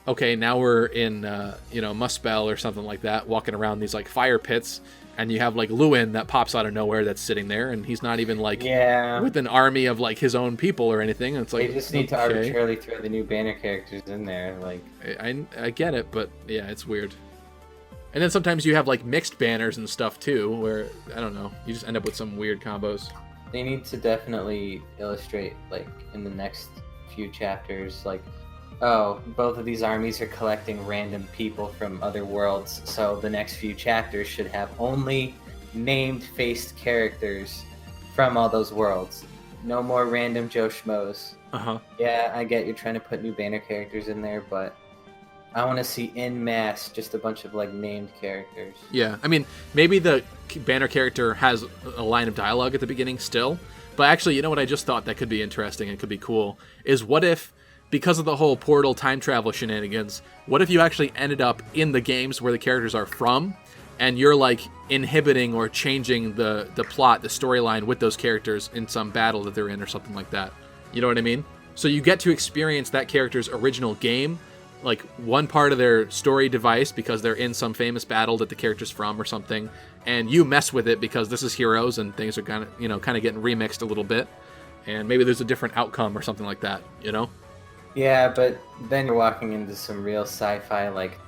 okay, now we're in, Muspel or something like that, walking around these fire pits, and you have Lewin that pops out of nowhere that's sitting there, and he's not even with an army of his own people or anything. And it's they just need to arbitrarily throw the new banner characters in there. I get it, but yeah, it's weird. And then sometimes you have mixed banners and stuff too, where I don't know, you just end up with some weird combos. They need to definitely illustrate, in the next few chapters, both of these armies are collecting random people from other worlds, so the next few chapters should have only named-faced characters from all those worlds. No more random Joe Schmoes. Yeah, I get you're trying to put new banner characters in there, but I want to see en masse just a bunch of named characters. Yeah, I mean, maybe the banner character has a line of dialogue at the beginning still, but actually, what I just thought that could be interesting and could be cool is, what if, because of the whole portal time travel shenanigans, what if you actually ended up in the games where the characters are from, and you're inhibiting or changing the plot, the storyline with those characters in some battle that they're in or something like that. You know what I mean? So you get to experience that character's original game, like one part of their story device because they're in some famous battle that the character's from or something, and you mess with it because this is Heroes and things are kind of getting remixed a little bit, and maybe there's a different outcome or something like that, Yeah, but then you're walking into some real sci-fi, like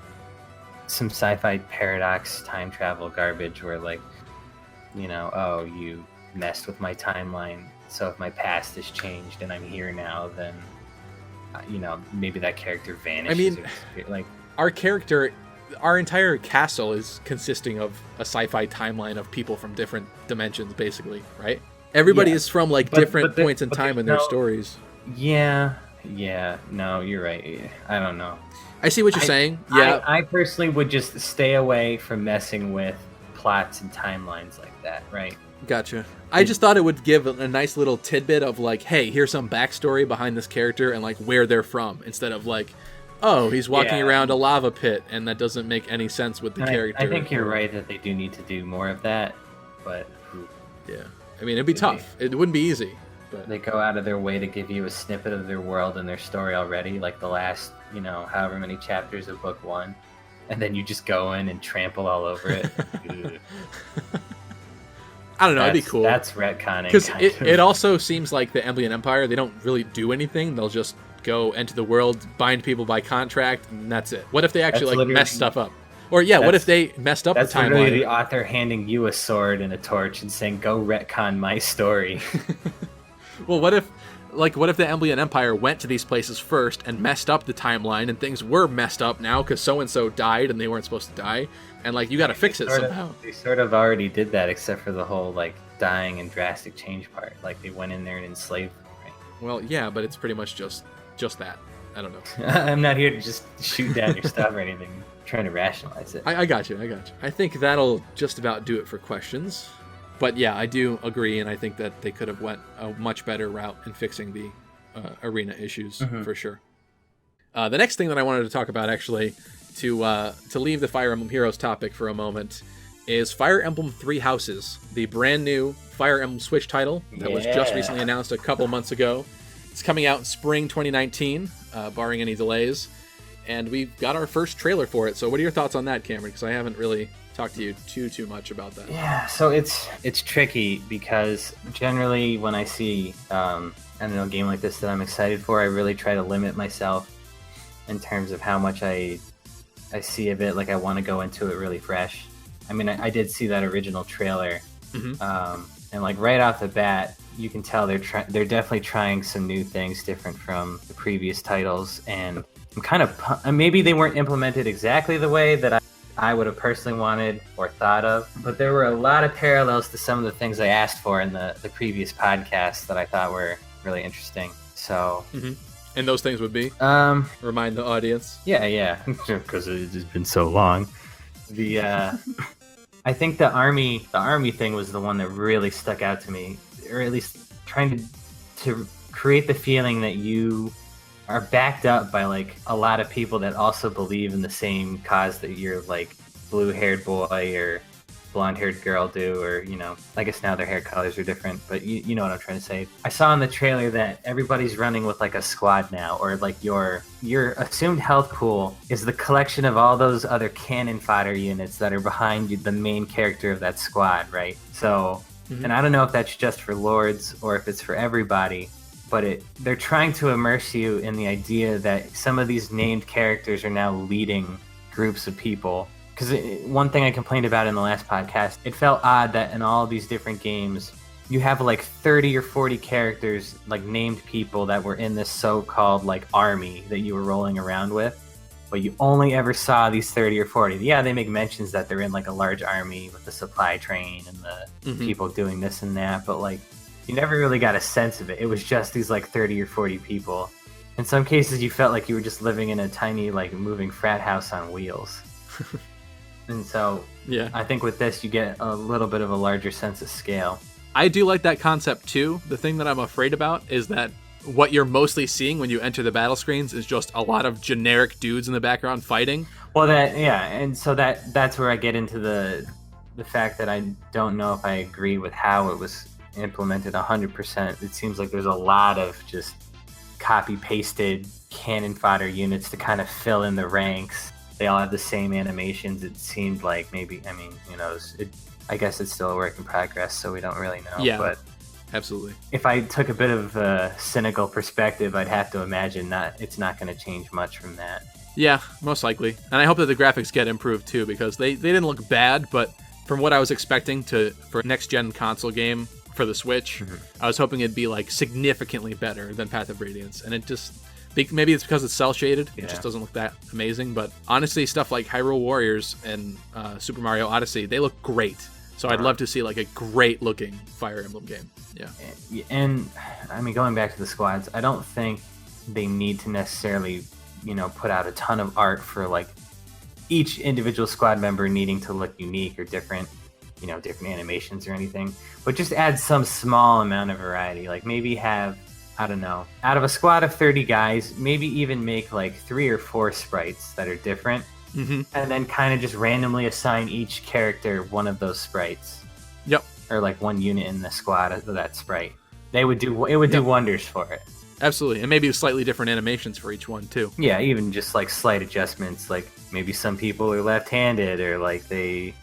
some sci-fi paradox time travel garbage where like, oh, you messed with my timeline, so if my past has changed and I'm here now, then maybe that character vanishes. I mean, like our entire castle is consisting of a sci-fi timeline of people from different dimensions, basically, right? Everybody is from different points in time in their stories. Yeah, no, you're right. I don't know. I see what you're saying. Yeah, I personally would just stay away from messing with plots and timelines like that, right? Gotcha. I just thought it would give a nice little tidbit of like, hey, here's some backstory behind this character and like where they're from, instead of like, oh, he's walking around a lava pit and that doesn't make any sense with the character. I think you're right that they do need to do more of that, but yeah, I mean, it'd be tough. It wouldn't be easy. But they go out of their way to give you a snippet of their world and their story already, like the last, however many chapters of book 1, and then you just go in and trample all over it. I don't know. It'd be cool. That's retconning. Because it also seems like the Emblian Empire, they don't really do anything. They'll just go into the world, bind people by contract, and that's it. What if they actually mess stuff up? Or what if they messed up the timeline? That's literally the author handing you a sword and a torch and saying, "Go retcon my story." Well, what if the Emblian Empire went to these places first and messed up the timeline, and things were messed up now because so and so died and they weren't supposed to die, and you got to fix it somehow. They sort of already did that, except for the whole dying and drastic change part. They went in there and enslaved them, right? Well, yeah, but it's pretty much just that. I don't know. I'm not here to just shoot down your stuff or anything. I'm trying to rationalize it. I got you. I think that'll just about do it for questions. But yeah, I do agree, and I think that they could have went a much better route in fixing the arena issues for sure. The next thing that I wanted to talk about, actually, to leave the Fire Emblem Heroes topic for a moment, is Fire Emblem Three Houses, the brand new Fire Emblem Switch title that was just recently announced a couple months ago. It's coming out in spring 2019, barring any delays, and we've got our first trailer for it. So what are your thoughts on that, Cameron? Because I haven't really talk to you too much about that. Yeah, so it's tricky because generally when I see a game like this that I'm excited for, I really try to limit myself in terms of how much I see of it. I want to go into it really fresh. I mean, I did see that original trailer, and right off the bat, you can tell they're definitely trying some new things different from the previous titles, and I'm kind of maybe they weren't implemented exactly the way that I would have personally wanted or thought of, but there were a lot of parallels to some of the things I asked for in the previous podcast that I thought were really interesting. So, and those things would be remind the audience. Yeah, because it's been so long. I think the army thing was the one that really stuck out to me, or at least trying to create the feeling that you are backed up by a lot of people that also believe in the same cause that your blue-haired boy or blonde-haired girl do, or I guess now their hair colors are different, but you know what I'm trying to say. I saw in the trailer that everybody's running with a squad now, or your assumed health pool is the collection of all those other cannon fodder units that are behind the main character of that squad, right? So, and I don't know if that's just for Lords or if it's for everybody, but they're trying to immerse you in the idea that some of these named characters are now leading groups of people. Because one thing I complained about in the last podcast, it felt odd that in all of these different games, you have 30 or 40 characters, named people that were in this so-called army that you were rolling around with, but you only ever saw these 30 or 40. Yeah, they make mentions that they're in a large army with the supply train and the people doing this and that, but you never really got a sense of it. It was just these 30 or 40 people. In some cases, you felt like you were just living in a tiny moving frat house on wheels. And so, yeah, I think with this, you get a little bit of a larger sense of scale. I do like that concept too. The thing that I'm afraid about is that what you're mostly seeing when you enter the battle screens is just a lot of generic dudes in the background fighting. Well, and so that's where I get into the fact that I don't know if I agree with how it was implemented 100%. It seems like there's a lot of just copy pasted cannon fodder units to kind of fill in the ranks. They all have the same animations. It seemed like maybe, I mean, you know, I guess it's still a work in progress, so we don't really know. Yeah, but absolutely. if I took a bit of a cynical perspective, I'd have to imagine it's not going to change much from that. Yeah, most likely. And I hope that the graphics get improved too, because they didn't look bad, but from what I was expecting for next gen console game for the Switch, I was hoping it'd be like significantly better than Path of Radiance, and it just maybe it's because it's cell shaded. It just doesn't look that amazing. But honestly, stuff like Hyrule Warriors and Super Mario Odyssey, they look great. So I'd love to see like a great looking Fire Emblem game. Yeah. And I mean, going back to the squads, I don't think they need to necessarily, you know, put out a ton of art for like each individual squad member needing to look unique or different, you know, different animations or anything. But just add some small amount of variety. Like maybe have, I don't know, out of a squad of 30 guys, maybe even make like 3 or 4 sprites that are different, and then kind of just randomly assign each character one of those sprites. Yep. Or like one unit in the squad of that sprite. It would do wonders for it. Absolutely, and maybe slightly different animations for each one too. Yeah, even just like slight adjustments, like maybe some people are left-handed, or like they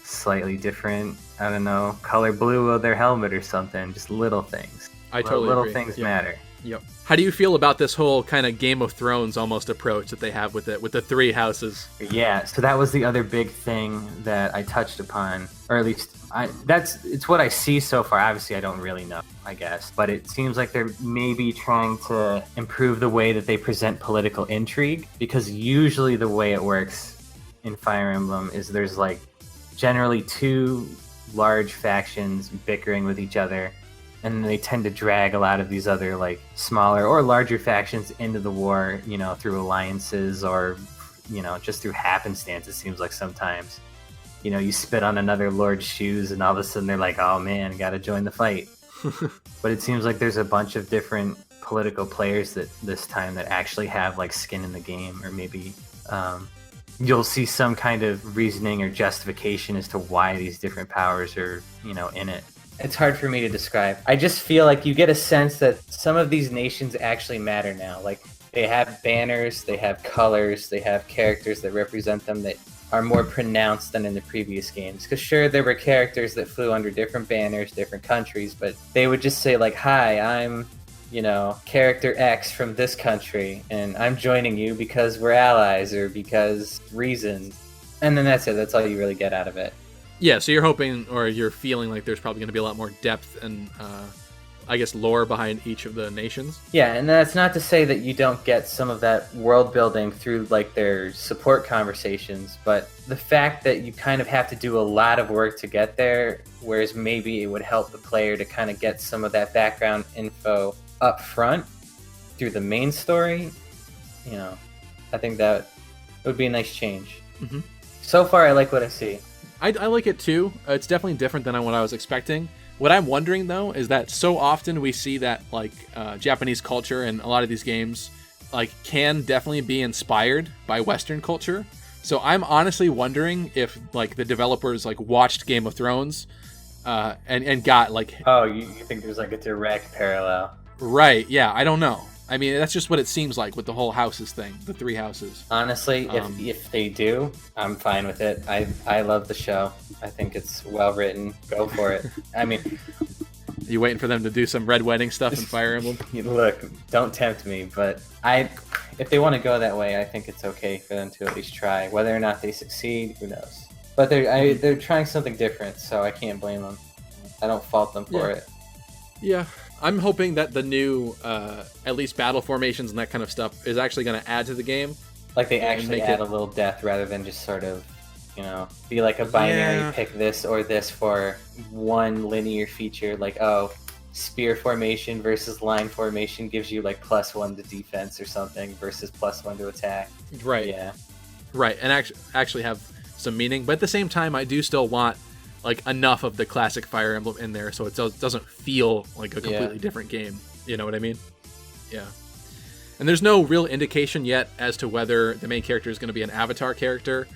slightly different, I don't know, color blue of their helmet or something. Just little things. I totally little agree. things matter. Yep. How do you feel about this whole kind of Game of Thrones almost approach that they have with it, with the 3 houses? Yeah, so that was the other big thing that I touched upon, or at least it's what I see so far. Obviously, I don't really know, I guess, but it seems like they're maybe trying to improve the way that they present political intrigue, because usually the way it works in Fire Emblem is there's like generally 2 large factions bickering with each other, and they tend to drag a lot of these other like smaller or larger factions into the war, you know, through alliances or, you know, just through happenstance. It seems like sometimes, you know, you spit on another lord's shoes and all of a sudden they're like, oh man, gotta join the fight. But it seems like there's a bunch of different political players that this time that actually have like skin in the game, or maybe you'll see some kind of reasoning or justification as to why these different powers are, you know, in it. It's hard for me to describe. I just feel like you get a sense that some of these nations actually matter now. Like they have banners, they have colors, they have characters that represent them that are more pronounced than in the previous games. Because sure, there were characters that flew under different banners, different countries, but they would just say like, hi, I'm, you know, character X from this country, and I'm joining you because we're allies or because reasons. And then that's it. That's all you really get out of it. Yeah, so you're hoping, or you're feeling like there's probably going to be a lot more depth and, I guess, lore behind each of the nations. Yeah, and that's not to say that you don't get some of that world building through, like, their support conversations, but the fact that you kind of have to do a lot of work to get there, whereas maybe it would help the player to kind of get some of that background info up front through the main story, you know, I think that would be a nice change. So far, I like what I see. I like it too. It's definitely different than what I was expecting. What I'm wondering though is that so often we see that like Japanese culture and a lot of these games like can definitely be inspired by Western culture. So I'm honestly wondering if like the developers like watched Game of Thrones and got like... Oh, you think there's like a direct parallel? Right, yeah, I don't know. I mean, that's just what it seems like with the whole houses thing, the 3 houses. Honestly, if they do, I'm fine with it. I love the show. I think it's well written. Go for it. I mean... You waiting for them to do some Red Wedding stuff in Fire Emblem? Look, don't tempt me, but if they want to go that way, I think it's okay for them to at least try. Whether or not they succeed, who knows? But they're trying something different, so I can't blame them. I don't fault them for it. Yeah. I'm hoping that the new, at least battle formations and that kind of stuff is actually going to add to the game. Like they actually add a little depth rather than just sort of, you know, be like a binary pick this or this for one linear feature. Like, oh, spear formation versus line formation gives you like +1 to defense or something versus +1 to attack. Right. Yeah. Right. And actually have some meaning. But at the same time, I do still want like enough of the classic Fire Emblem in there so it doesn't feel like a completely different game. You know what I mean? Yeah. And there's no real indication yet as to whether the main character is going to be an avatar character.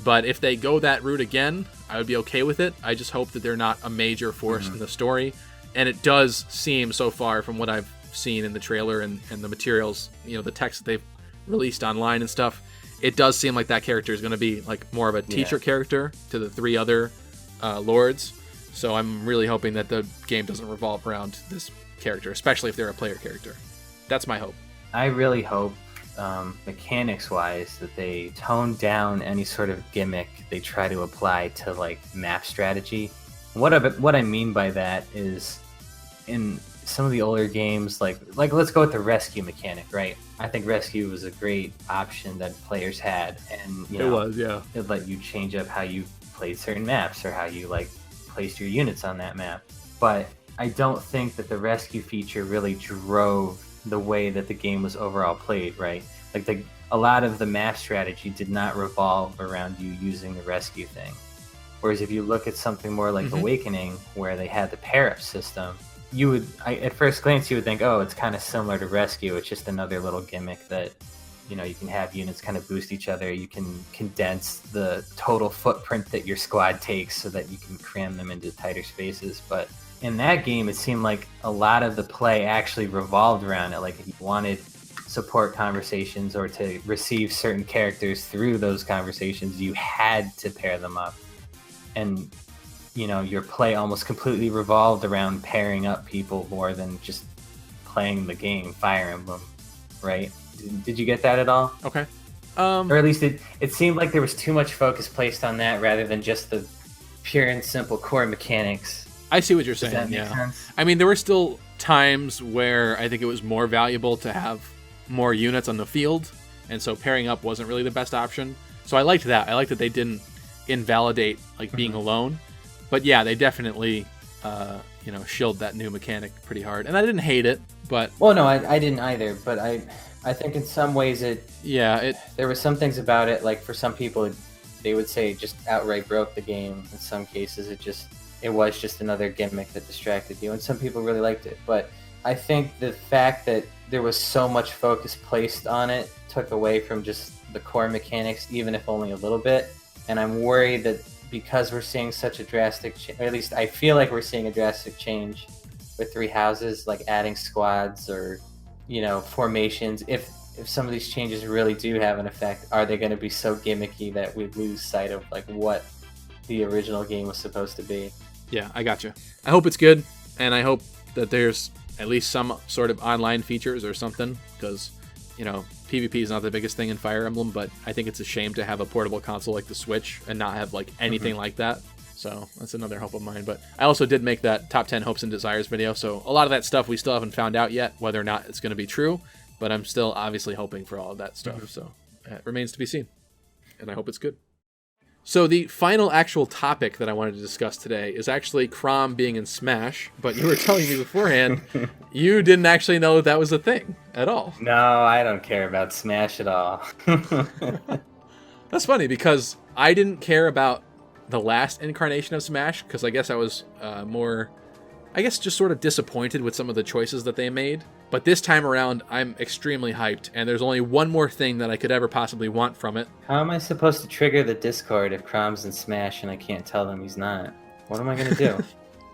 But if they go that route again, I would be okay with it. I just hope that they're not a major force in the story. And it does seem so far from what I've seen in the trailer and the materials, the text that they've released online and stuff, it does seem like that character is going to be like more of a teacher character to the 3 other lords. So I'm really hoping that the game doesn't revolve around this character, especially if they're a player character. That's my hope. I really hope, mechanics-wise, that they tone down any sort of gimmick they try to apply to like map strategy. What I mean by that is, in some of the older games, like let's go with the rescue mechanic, right? I think rescue was a great option that players had, and It was, yeah. it let you change up how you played certain maps or how you like placed your units on that map. But I don't think that the rescue feature really drove the way that the game was overall played, right? Like a lot of the map strategy did not revolve around you using the rescue thing. Whereas if you look at something more like Awakening, where they had the pair-up system, at first glance you would think, oh, it's kind of similar to rescue. It's just another little gimmick that, you can have units kind of boost each other. You can condense the total footprint that your squad takes so that you can cram them into tighter spaces. But in that game, it seemed like a lot of the play actually revolved around it. Like if you wanted support conversations or to receive certain characters through those conversations, you had to pair them up. And, your play almost completely revolved around pairing up people more than just playing the game, Fire Emblem, right? Did you get that at all? Okay. Or at least it seemed like there was too much focus placed on that rather than just the pure and simple core mechanics. I see what you're saying. Does that make sense? I mean, there were still times where I think it was more valuable to have more units on the field, and so pairing up wasn't really the best option. So I liked that. I liked that they didn't invalidate like being alone. But yeah, they definitely shilled that new mechanic pretty hard. And I didn't hate it, but well, no, I didn't either, but I think in some ways there were some things about it, like for some people they would say it just outright broke the game. In some cases it was just another gimmick that distracted you, and some people really liked it. But I think the fact that there was so much focus placed on it took away from just the core mechanics, even if only a little bit. And I'm worried that because we're seeing such a drastic or at least I feel like we're seeing a drastic change with 3 houses, like adding squads or formations, if some of these changes really do have an effect, are they going to be so gimmicky that we lose sight of like what the original game was supposed to be? Yeah, I gotcha. I hope it's good, and I hope that there's at least some sort of online features or something, because PvP is not the biggest thing in Fire Emblem, but I think it's a shame to have a portable console like the Switch and not have like anything like that. So that's another hope of mine. But I also did make that top 10 hopes and desires video, so a lot of that stuff we still haven't found out yet whether or not it's going to be true, but I'm still obviously hoping for all of that stuff. So it remains to be seen, and I hope it's good. So the final actual topic that I wanted to discuss today is actually Chrom being in Smash, but you were telling me beforehand you didn't actually know that was a thing at all. No, I don't care about Smash at all. That's funny, because I didn't care about the last incarnation of Smash, because I guess I was just sort of disappointed with some of the choices that they made. But this time around, I'm extremely hyped, and there's only one more thing that I could ever possibly want from it. How am I supposed to trigger the Discord if Chrom's in Smash and I can't tell them he's not? What am I going to do?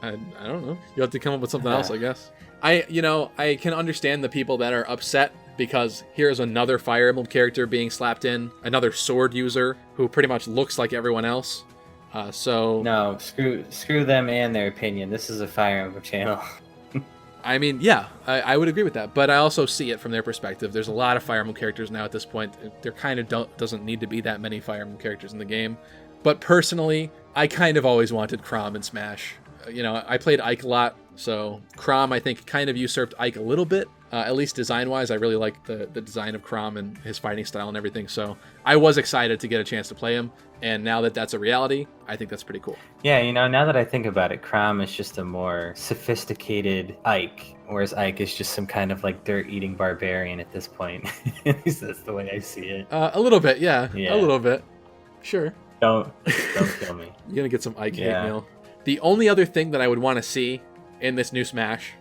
I don't know. You'll have to come up with something else, I guess. I can understand the people that are upset, because here's another Fire Emblem character being slapped in, another sword user who pretty much looks like everyone else. No, screw them and their opinion. This is a Fire Emblem channel. I mean, yeah, I would agree with that, but I also see it from their perspective. There's a lot of Fire Emblem characters now at this point. There kind of doesn't need to be that many Fire Emblem characters in the game. But personally, I kind of always wanted Chrom in Smash. I played Ike a lot, so Chrom, I think, kind of usurped Ike a little bit. At least design-wise, I really like the design of Chrom and his fighting style and everything. So I was excited to get a chance to play him. And now that that's a reality, I think that's pretty cool. Yeah, now that I think about it, Chrom is just a more sophisticated Ike, whereas Ike is just some kind of like dirt-eating barbarian at this point. At least that's the way I see it. A little bit, yeah. A little bit. Sure. Don't kill me. You're going to get some Ike hate mail. The only other thing that I would want to see in this new Smash,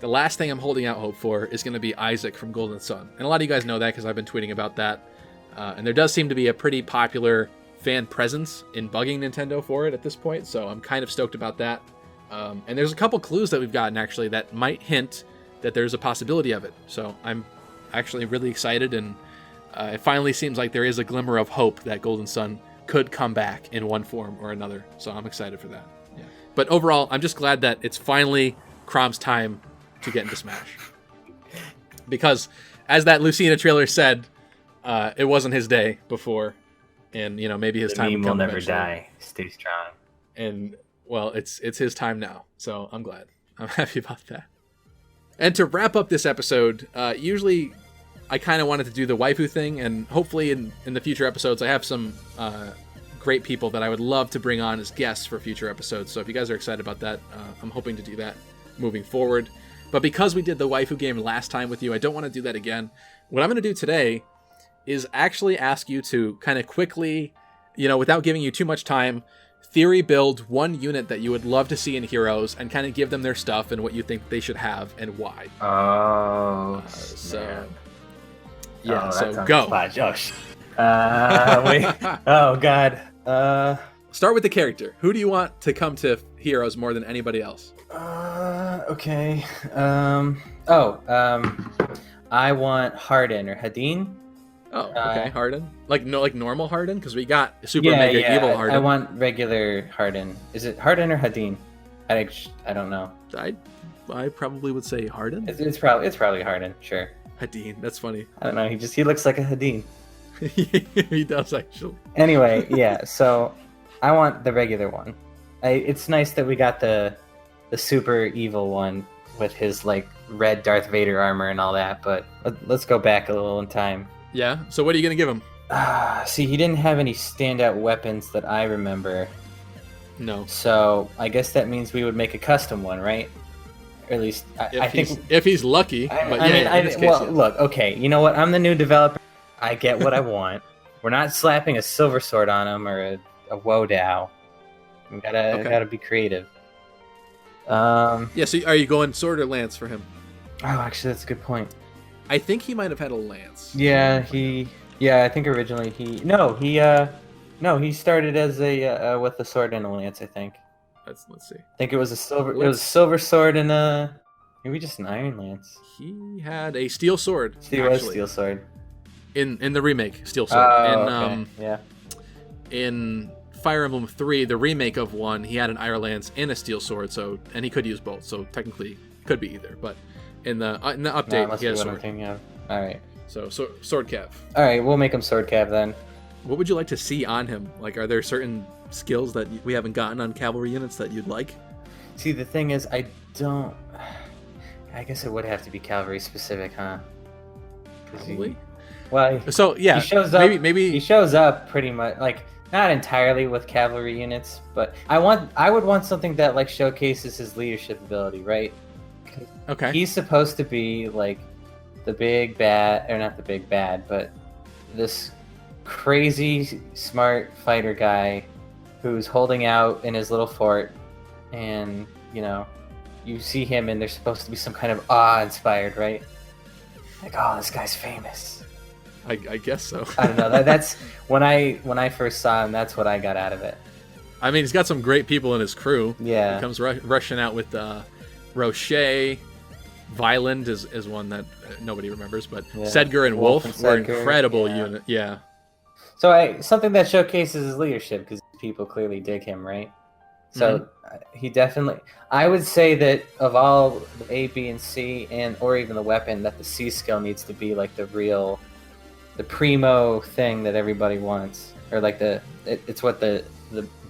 the last thing I'm holding out hope for, is going to be Isaac from Golden Sun. And a lot of you guys know that because I've been tweeting about that. And there does seem to be a pretty popular fan presence in bugging Nintendo for it at this point, so I'm kind of stoked about that. And there's a couple clues that we've gotten, actually, that might hint that there's a possibility of it. So I'm actually really excited, and it finally seems like there is a glimmer of hope that Golden Sun could come back in one form or another. So I'm excited for that. Yeah. But overall, I'm just glad that it's finally Crom's time to get into Smash. Because as that Lucina trailer said, it wasn't his day before, and maybe his time will never die. Stay strong. And well, it's his time now, so I'm glad. I'm happy about that. And to wrap up this episode, usually I kind of wanted to do the waifu thing, and hopefully in the future episodes I have some great people that I would love to bring on as guests for future episodes. So if you guys are excited about that, I'm hoping to do that moving forward. But because we did the waifu game last time with you, I don't want to do that again. What I'm going to do today is actually ask you to kind of quickly, without giving you too much time, theory build one unit that you would love to see in Heroes and kind of give them their stuff and what you think they should have and why. Oh, yeah, so go. Wait. Oh, God. Start with the character. Who do you want to come to Heroes more than anybody else? Okay. I want Hardin or Hadin. Oh, okay, Hardin. Like normal Hardin, because we got super mega evil Hardin. I want regular Hardin. Is it Hardin or Hadin? I don't know. I probably would say Hardin. It's probably Hardin. Sure. Hadin. That's funny. I don't know. He looks like a Hadin. He does actually. Anyway, yeah. So I want the regular one. It's nice that we got the super evil one with his like red Darth Vader armor and all that. But let's go back a little in time. Yeah. So what are you gonna give him? See, he didn't have any standout weapons that I remember. No. So I guess that means we would make a custom one, right? Or at least I think if he's lucky. Look, okay. You know what? I'm the new developer. I get what I want. We're not slapping a silver sword on him or a Wodao. We gotta be creative. Yeah. So are you going sword or lance for him? Oh, actually, that's a good point. I think he might have had a lance. Yeah, I think originally he started as a with a sword and a lance. I think. Let's see. I think it was a silver sword and maybe just an iron lance. He had a steel sword. Steel sword. In the remake, steel sword. Yeah. In Fire Emblem 3, the remake of 1, he had an iron lance and a steel sword. And he could use both. So technically, could be either. But in the update, he has a sword. All right. So sword cav. All right, we'll make him sword cav then. What would you like to see on him? Like, are there certain skills that we haven't gotten on cavalry units that you'd like? See, the thing is, I guess it would have to be cavalry specific, huh? Probably. So yeah, he shows up. Maybe he shows up pretty much like not entirely with cavalry units, but I would want something that like showcases his leadership ability, right? Okay. He's supposed to be like the big bad, or not the big bad, but this crazy smart fighter guy who's holding out in his little fort, and you see him and there's supposed to be some kind of awe inspired, right? Like, oh, this guy's famous. I guess so. I don't know. That's when I first saw him. That's what I got out of it. I mean, he's got some great people in his crew. Yeah. He comes rushing out with Rocher. Violent is one that nobody remembers, but yeah. Sedgar and Wolf were incredible unit. Yeah. So something that showcases his leadership, because people clearly dig him, right? So he definitely. I would say that of all the A, B, and C, or even the weapon, that the C skill needs to be like the primo thing that everybody wants, or like it's what the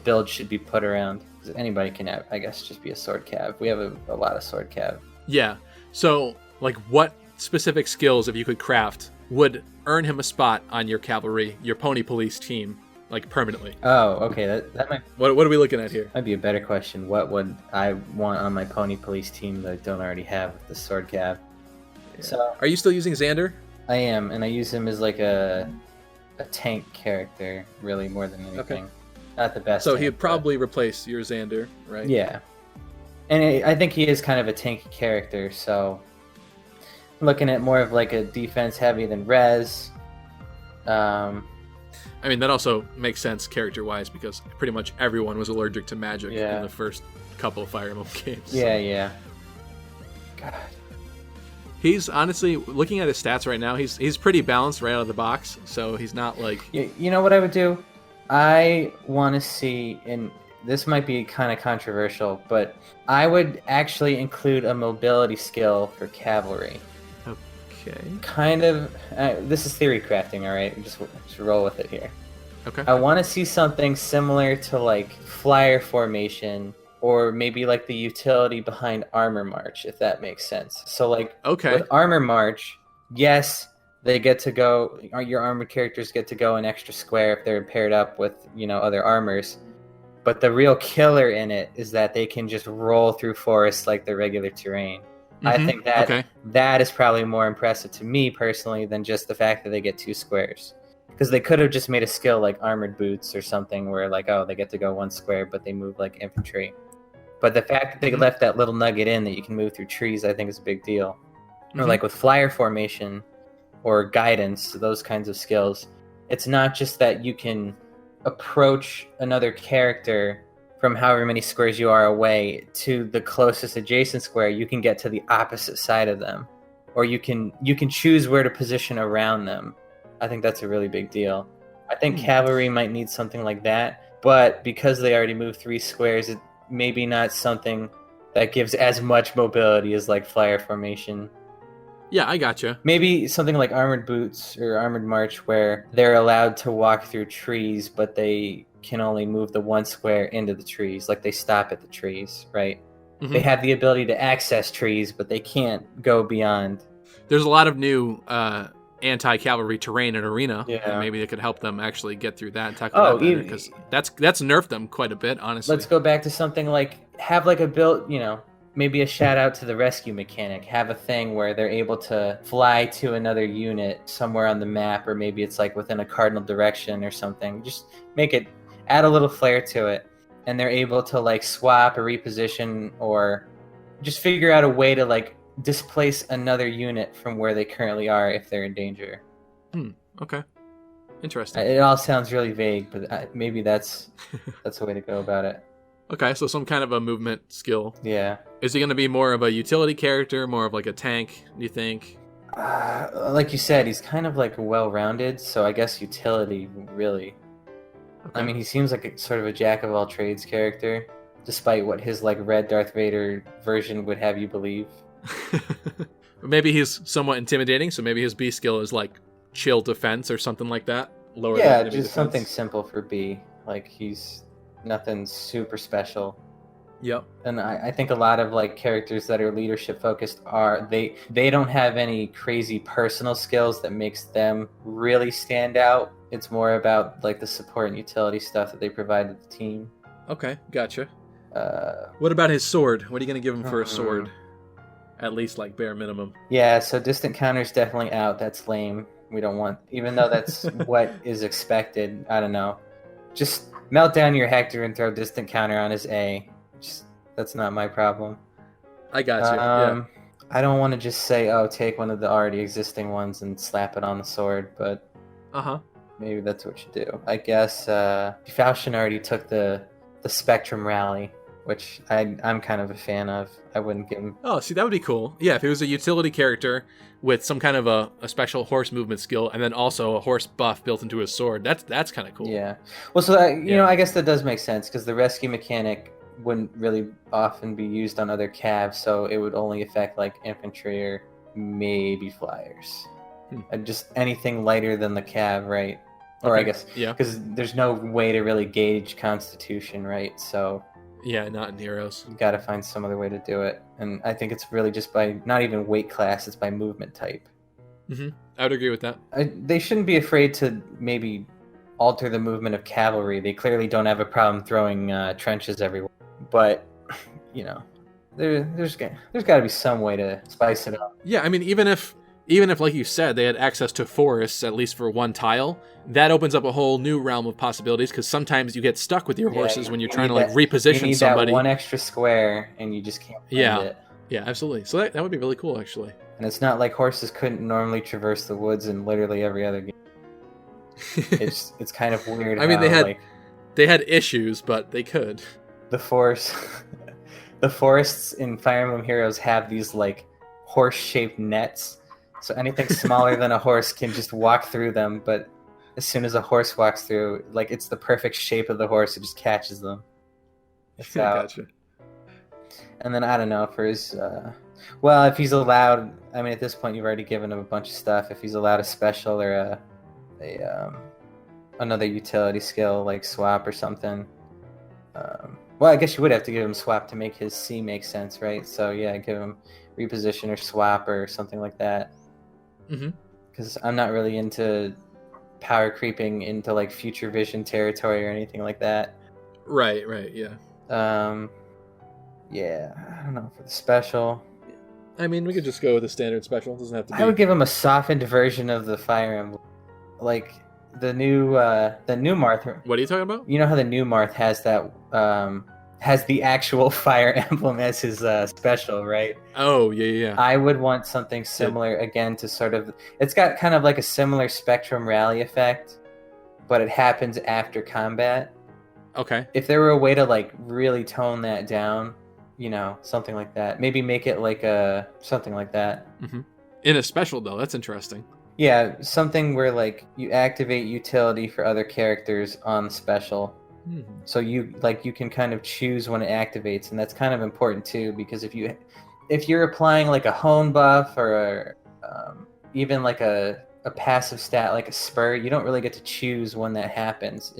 build should be put around. Anybody can have, I guess, just be a sword cav. We have a lot of sword cav. Yeah. So, like, what specific skills, if you could craft, would earn him a spot on your cavalry, your pony police team, like permanently? Oh, okay. That might. What are we looking at here? Might be a better question. What would I want on my pony police team that I don't already have with the sword cav? Yeah. So, are you still using Xander? I am, and I use him as like a tank character, really, more than anything. Okay. Not the best. So he'd probably replace your Xander, right? Yeah. And I think he is kind of a tanky character, so I'm looking at more of like a defense heavy than res. I mean, that also makes sense character-wise, because pretty much everyone was allergic to magic in the first couple of Fire Emblem games. Yeah, yeah. God. He's honestly looking at his stats right now. He's pretty balanced right out of the box, so he's not like. You know what I would do? I want to see, and this might be kind of controversial, but I would actually include a mobility skill for cavalry. Okay. Kind of. This is theory crafting, all right? Just roll with it here. Okay. I want to see something similar to like flyer formation, or maybe like the utility behind Armor March, if that makes sense. So like with Armor March, yes, they get to go, your armored characters get to go an extra square if they're paired up with, other armors. But the real killer in it is that they can just roll through forests like the regular terrain. I think that is probably more impressive to me personally than just the fact that they get 2 squares. Because they could have just made a skill like Armored Boots or something where like, oh, they get to go 1 square, but they move like infantry. But the fact that they left that little nugget in that you can move through trees, I think is a big deal. Or like with flyer formation or guidance, those kinds of skills, it's not just that you can approach another character from however many squares you are away to the closest adjacent square. You can get to the opposite side of them, or you can choose where to position around them. I think that's a really big deal. I think cavalry might need something like that, but because they already moved 3 squares, it maybe not something that gives as much mobility as like flyer formation. Yeah, I gotcha. Maybe something like Armored Boots or Armored March, where they're allowed to walk through trees, but they can only move the 1 square into the trees. Like they stop at the trees, right? They have the ability to access trees, but they can't go beyond. There's a lot of new anti-cavalry terrain in Arena, and maybe they could help them actually get through that and tackle that better, because that's nerfed them quite a bit, honestly. Let's go back to something like, have like a build, maybe a shout out to the rescue mechanic. Have a thing where they're able to fly to another unit somewhere on the map, or maybe it's like within a cardinal direction or something. Just add a little flair to it, and they're able to like swap or reposition, or just figure out a way to like displace another unit from where they currently are if they're in danger. Okay. Interesting. It all sounds really vague, but maybe that's the way to go about it. Okay, so some kind of a movement skill. Yeah. Is he going to be more of a utility character, more of like a tank, do you think? Like you said, he's kind of like well-rounded, so I guess utility, really. Okay. I mean, he seems like sort of a jack-of-all-trades character, despite what his like red Darth Vader version would have you believe. Maybe he's somewhat intimidating, so maybe his B skill is like chill defense or something like that. Lower than just defense. Something simple for B. Like he's nothing super special. Yep. And I think a lot of like characters that are leadership focused they don't have any crazy personal skills that makes them really stand out. It's more about like the support and utility stuff that they provide to the team. Okay, gotcha. What about his sword? What are you going to give him for a sword? At least like bare minimum. Yeah, so distant counter's definitely out. That's lame. We don't want, even though that's what is expected. I don't know. Just melt down your Hector and throw distant counter on his A. That's not my problem. I got you. Yeah. I don't want to just say, oh, take one of the already existing ones and slap it on the sword, but maybe that's what you do. I guess Falchion already took the Spectrum Rally, which I'm kind of a fan of. I wouldn't give him... Oh, see, that would be cool. Yeah, if it was a utility character with some kind of a special horse movement skill, and then also a horse buff built into his sword, that's kind of cool. Yeah. Well, so I guess that does make sense, because the rescue mechanic wouldn't really often be used on other cavs, so it would only affect like infantry or maybe flyers. And just anything lighter than the cav, right? Or I guess, because there's no way to really gauge constitution, right? So... Yeah, not in Heroes. You gotta find some other way to do it. And I think it's really just by, not even weight class, it's by movement type. I would agree with that. They shouldn't be afraid to maybe alter the movement of cavalry. They clearly don't have a problem throwing trenches everywhere. But, there's got to be some way to spice it up. Yeah, I mean, even if, like you said, they had access to forests, at least for one tile, that opens up a whole new realm of possibilities, because sometimes you get stuck with your horses when you're trying to like reposition you need somebody. That one extra square, and you just can't find it. Yeah, absolutely. So that would be really cool, actually. And it's not like horses couldn't normally traverse the woods in literally every other game. It's kind of weird. I mean, they had issues, but they could. The forests in Fire Emblem Heroes have these like horse-shaped nets. So anything smaller than a horse can just walk through them, but as soon as a horse walks through, like it's the perfect shape of the horse, it just catches them. It's out. Gotcha. And then I don't know for his. Well, if he's allowed, I mean, at this point you've already given him a bunch of stuff. If he's allowed a special or another utility skill like swap or something. Well, I guess you would have to give him swap to make his C make sense, right? So yeah, give him reposition or swap or something like that. Because I'm not really into power creeping into like future vision territory or anything like that. Right, yeah. Yeah, I don't know for the special. I mean, we could just go with the standard special. It doesn't have to be. I would give him a softened version of the Fire Emblem, like the new Marth. What are you talking about? You know how the new Marth has that has the actual Fire Emblem as his special, right? Oh, yeah. I would want something similar again to sort of. It's got kind of like a similar Spectrum Rally effect, but it happens after combat. Okay. If there were a way to like really tone that down, you know, something like that. Maybe make it like something like that. In a special though, that's interesting. Yeah, something where like you activate utility for other characters on the special. So you can kind of choose when it activates, and that's kind of important too, because if you're applying like a hone buff or even like a passive stat like a spur, you don't really get to choose when that happens.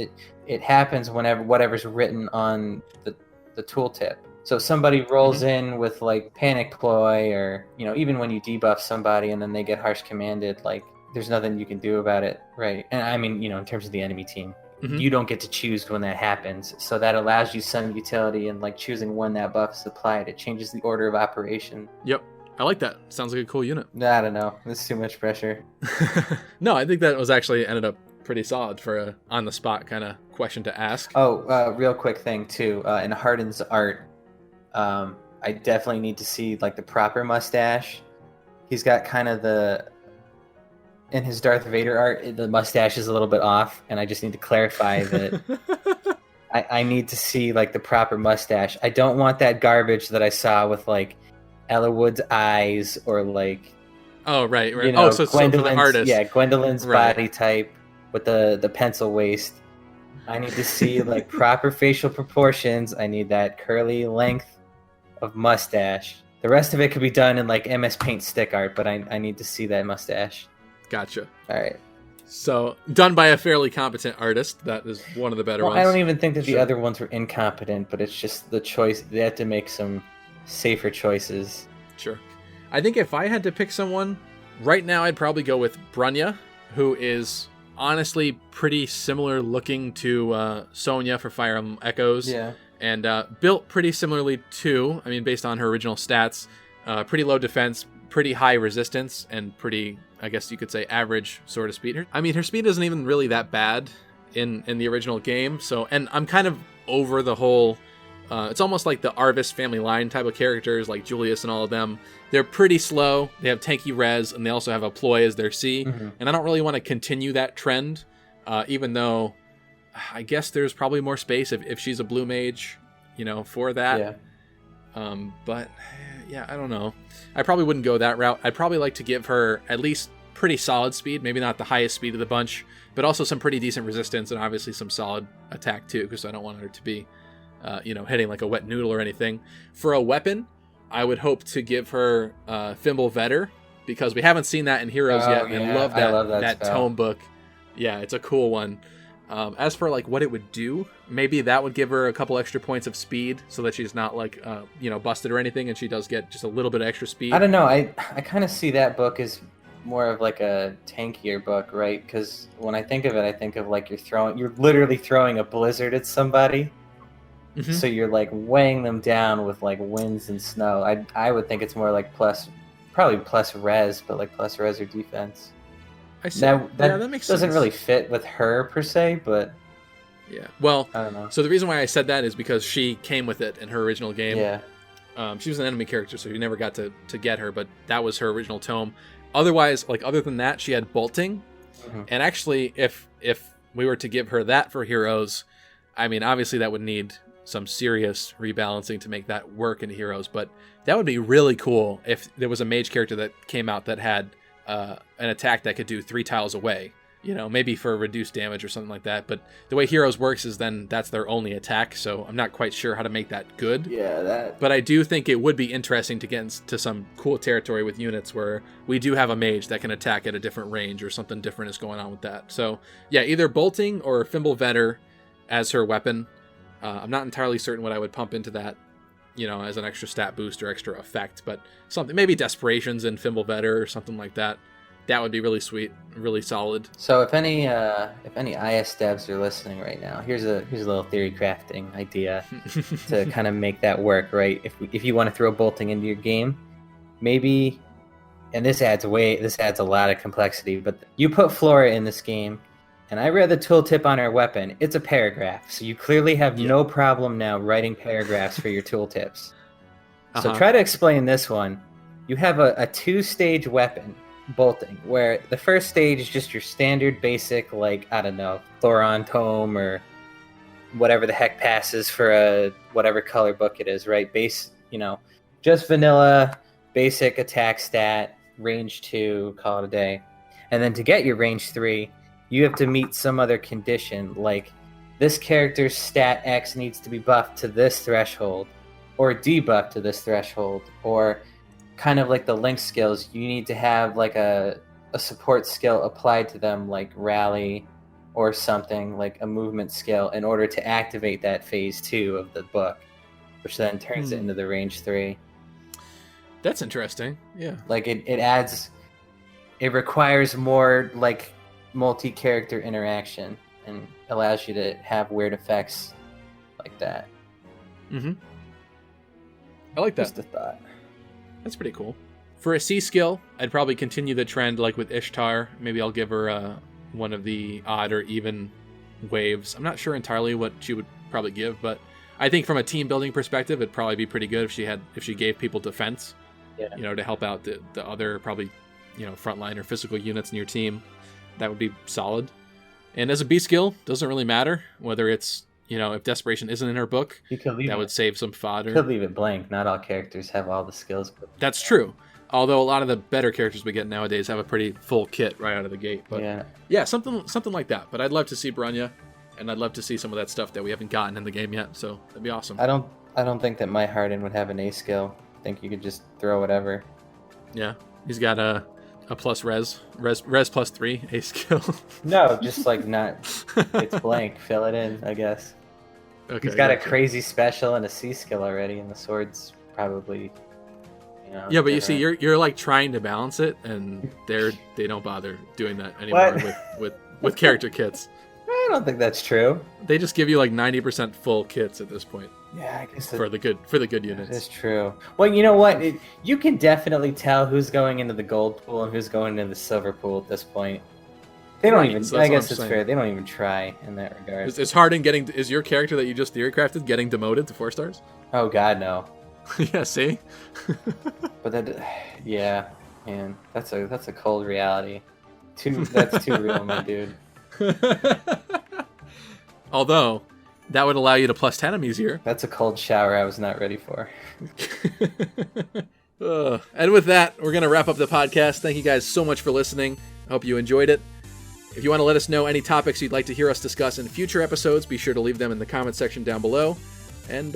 It happens whenever whatever's written on the tooltip. So if somebody rolls in with like panic ploy, or you know, even when you debuff somebody and then they get harsh commanded, like there's nothing you can do about it, right? And I mean, you know, in terms of the enemy team, you don't get to choose when that happens. So that allows you some utility in like choosing when that buff is applied. It changes the order of operation. Yep. I like that. Sounds like a cool unit. I don't know. This is too much pressure. No, I think that was actually ended up pretty solid for a on the spot kind of question to ask. Oh, real quick thing too. In Hardin's art, I definitely need to see like the proper mustache. He's got kind of in his Darth Vader art, the mustache is a little bit off, and I just need to clarify that I need to see like the proper mustache. I don't want that garbage that I saw with like Ella Wood's eyes or like. Oh right. You know, so for the artist. Yeah, Gwendolyn's body type with the pencil waist. I need to see like proper facial proportions. I need that curly length of mustache. The rest of it could be done in like MS Paint stick art, but I need to see that mustache. Gotcha. All right. So done by a fairly competent artist. That is one of the better ones. I don't even think that the other ones were incompetent, but it's just the choice. They had to make some safer choices. Sure. I think if I had to pick someone right now, I'd probably go with Brunya, who is honestly pretty similar looking to Sonya for Fire Emblem Echoes. Yeah. And built pretty similarly too. I mean, based on her original stats, pretty low defense, pretty high resistance, and pretty, I guess you could say, average sort of speed. I mean, her speed isn't even really that bad in the original game. So, and I'm kind of over the whole. It's almost like the Arvis family line type of characters, like Julius and all of them. They're pretty slow. They have tanky res, and they also have a ploy as their C. And I don't really want to continue that trend, even though I guess there's probably more space if she's a blue mage, you know, for that. Yeah. But yeah, I don't know. I probably wouldn't go that route. I'd probably like to give her at least pretty solid speed, maybe not the highest speed of the bunch, but also some pretty decent resistance and obviously some solid attack too, because I don't want her to be, hitting like a wet noodle or anything. For a weapon, I would hope to give her Thimble Vetter, because we haven't seen that in Heroes yet, and I love that tome book. Yeah, it's a cool one. As for like what it would do, maybe that would give her a couple extra points of speed so that she's not like busted or anything, and she does get just a little bit of extra speed. I don't know. I kind of see that book as more of like a tankier book, right? Because when I think of it, I think of like you're literally throwing a blizzard at somebody. So you're like weighing them down with like winds and snow. I would think it's more like probably plus res, but like plus res or defense. I see. That makes doesn't sense. really fit with her per se, but yeah. Well, I don't know. So the reason why I said that is because she came with it in her original game. Yeah. She was an enemy character, so you never got to get her, but that was her original tome. Otherwise, like other than that, she had bolting. And actually, if we were to give her that for Heroes, I mean, obviously that would need some serious rebalancing to make that work in Heroes. But that would be really cool if there was a mage character that came out that had an attack that could do 3 tiles away. Maybe for reduced damage or something like that. But the way Heroes works is then that's their only attack, so I'm not quite sure how to make that good. Yeah, But I do think it would be interesting to get into some cool territory with units where we do have a mage that can attack at a different range or something different is going on with that. So, yeah, either bolting or Fimbulvetter as her weapon. I'm not entirely certain what I would pump into that, as an extra stat boost or extra effect, but something, maybe Desperations and Fimbulvetter or something like that. That would be really sweet, really solid. So if any IS devs are listening right now, here's a little theory crafting idea to kind of make that work, right? If you want to throw bolting into your game, maybe, and this adds a lot of complexity, but you put Flora in this game, and I read the tooltip on her weapon. It's a paragraph, so you clearly have no problem now writing paragraphs for your tooltips. So try to explain this one. You have a 2-stage weapon. Bolting, where the first stage is just your standard basic, like, I don't know, Thoron Tome or whatever the heck passes for a whatever color book it is, right? Base, just vanilla, basic attack stat, range 2, call it a day. And then to get your range 3, you have to meet some other condition, like this character's stat X needs to be buffed to this threshold, or debuffed to this threshold, or kind of like the link skills, you need to have like a support skill applied to them, like rally or something, like a movement skill, in order to activate that phase 2 of the book, which then turns it into the range 3. That's interesting. Yeah. Like it requires more like multi-character interaction and allows you to have weird effects like that. Mm-hmm. I like that. Just a thought. That's pretty cool. For a C skill, I'd probably continue the trend like with Ishtar. Maybe I'll give her one of the odd or even waves. I'm not sure entirely what she would probably give, but I think from a team building perspective, it'd probably be pretty good if she gave people defense, to help out the other probably, frontline or physical units in your team. That would be solid. And as a B skill, doesn't really matter whether it's, if Desperation isn't in her book, that would save some fodder. You could leave it blank. Not all characters have all the skills. That's true. Although a lot of the better characters we get nowadays have a pretty full kit right out of the gate. But yeah, something like that. But I'd love to see Bronya, and I'd love to see some of that stuff that we haven't gotten in the game yet. So that'd be awesome. I don't think that my Harden would have an A skill. I think you could just throw whatever. Yeah, he's got a plus res plus 3 A skill. No, just like not. It's blank. Fill it in, I guess. Okay, he's got a crazy special and a C skill already, and the sword's probably, Yeah, but you see, you're like trying to balance it, and they don't bother doing that anymore with character kits. I don't think that's true. They just give you like 90% full kits at this point. Yeah, I guess for the good units. That's true. Well, you know what? You can definitely tell who's going into the gold pool and who's going into the silver pool at this point. They don't even. I guess it's fair. They don't even try in that regard. Is Harden getting? Is your character that you just theory crafted getting demoted to 4 stars? Oh God, no. Yeah. See. But yeah, man, that's a cold reality. That's too real, my dude. Although, that would allow you to plus 10 them easier. That's a cold shower I was not ready for. And with that, we're going to wrap up the podcast. Thank you guys so much for listening. I hope you enjoyed it. If you want to let us know any topics you'd like to hear us discuss in future episodes, be sure to leave them in the comment section down below. And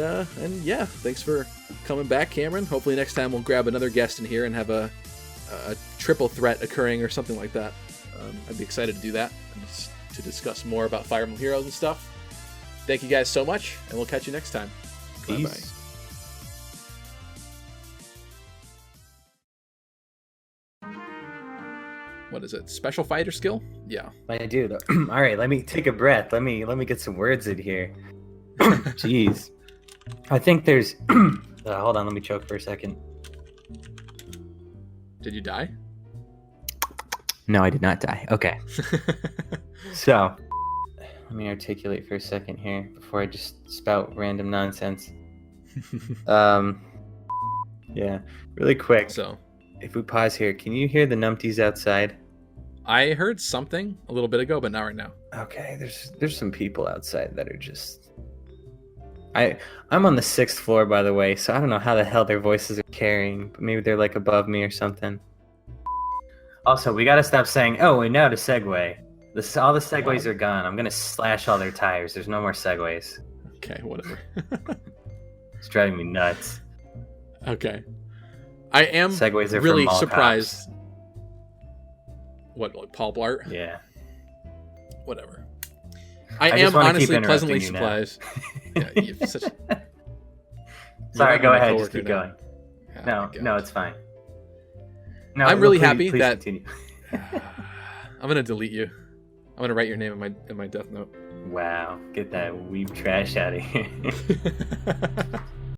yeah, thanks for coming back, Cameron. Hopefully next time we'll grab another guest in here and have a triple threat occurring or something like that. I'd be excited to do that and to discuss more about Fire Emblem Heroes and stuff. Thank you guys so much, and we'll catch you next time. Peace. Bye-bye. What is it? Special fighter skill? Yeah. My dude. All right, let me take a breath. Let me get some words in here. Jeez. I think there's... hold on, let me choke for a second. Did you die? No, I did not die. Okay. So, let me articulate for a second here before I just spout random nonsense. Yeah, really quick. So, if we pause here, can you hear the numpties outside? I heard something a little bit ago, but not right now. Okay, there's some people outside that are just I'm on the 6th floor, by the way, so I don't know how the hell their voices are carrying, but maybe they're like above me or something. Also, we gotta stop saying, "Oh, and now to segue." All the segues are gone. I'm gonna slash all their tires. There's no more segues. Okay, whatever. It's driving me nuts. Okay. I am Segues are really for mall surprised. cops. What, like Paul Blart? Yeah. Whatever. I just am wanna keep honestly interrupting pleasantly you now. surprised. Yeah, you've such... Sorry, You're go my ahead. Just coworker keep now. going. Oh No, my no, God. it's fine. No, I'm really please- happy please that- continue. I'm gonna delete you. I'm gonna write your name in my death note. Wow, get that weeb trash out of here.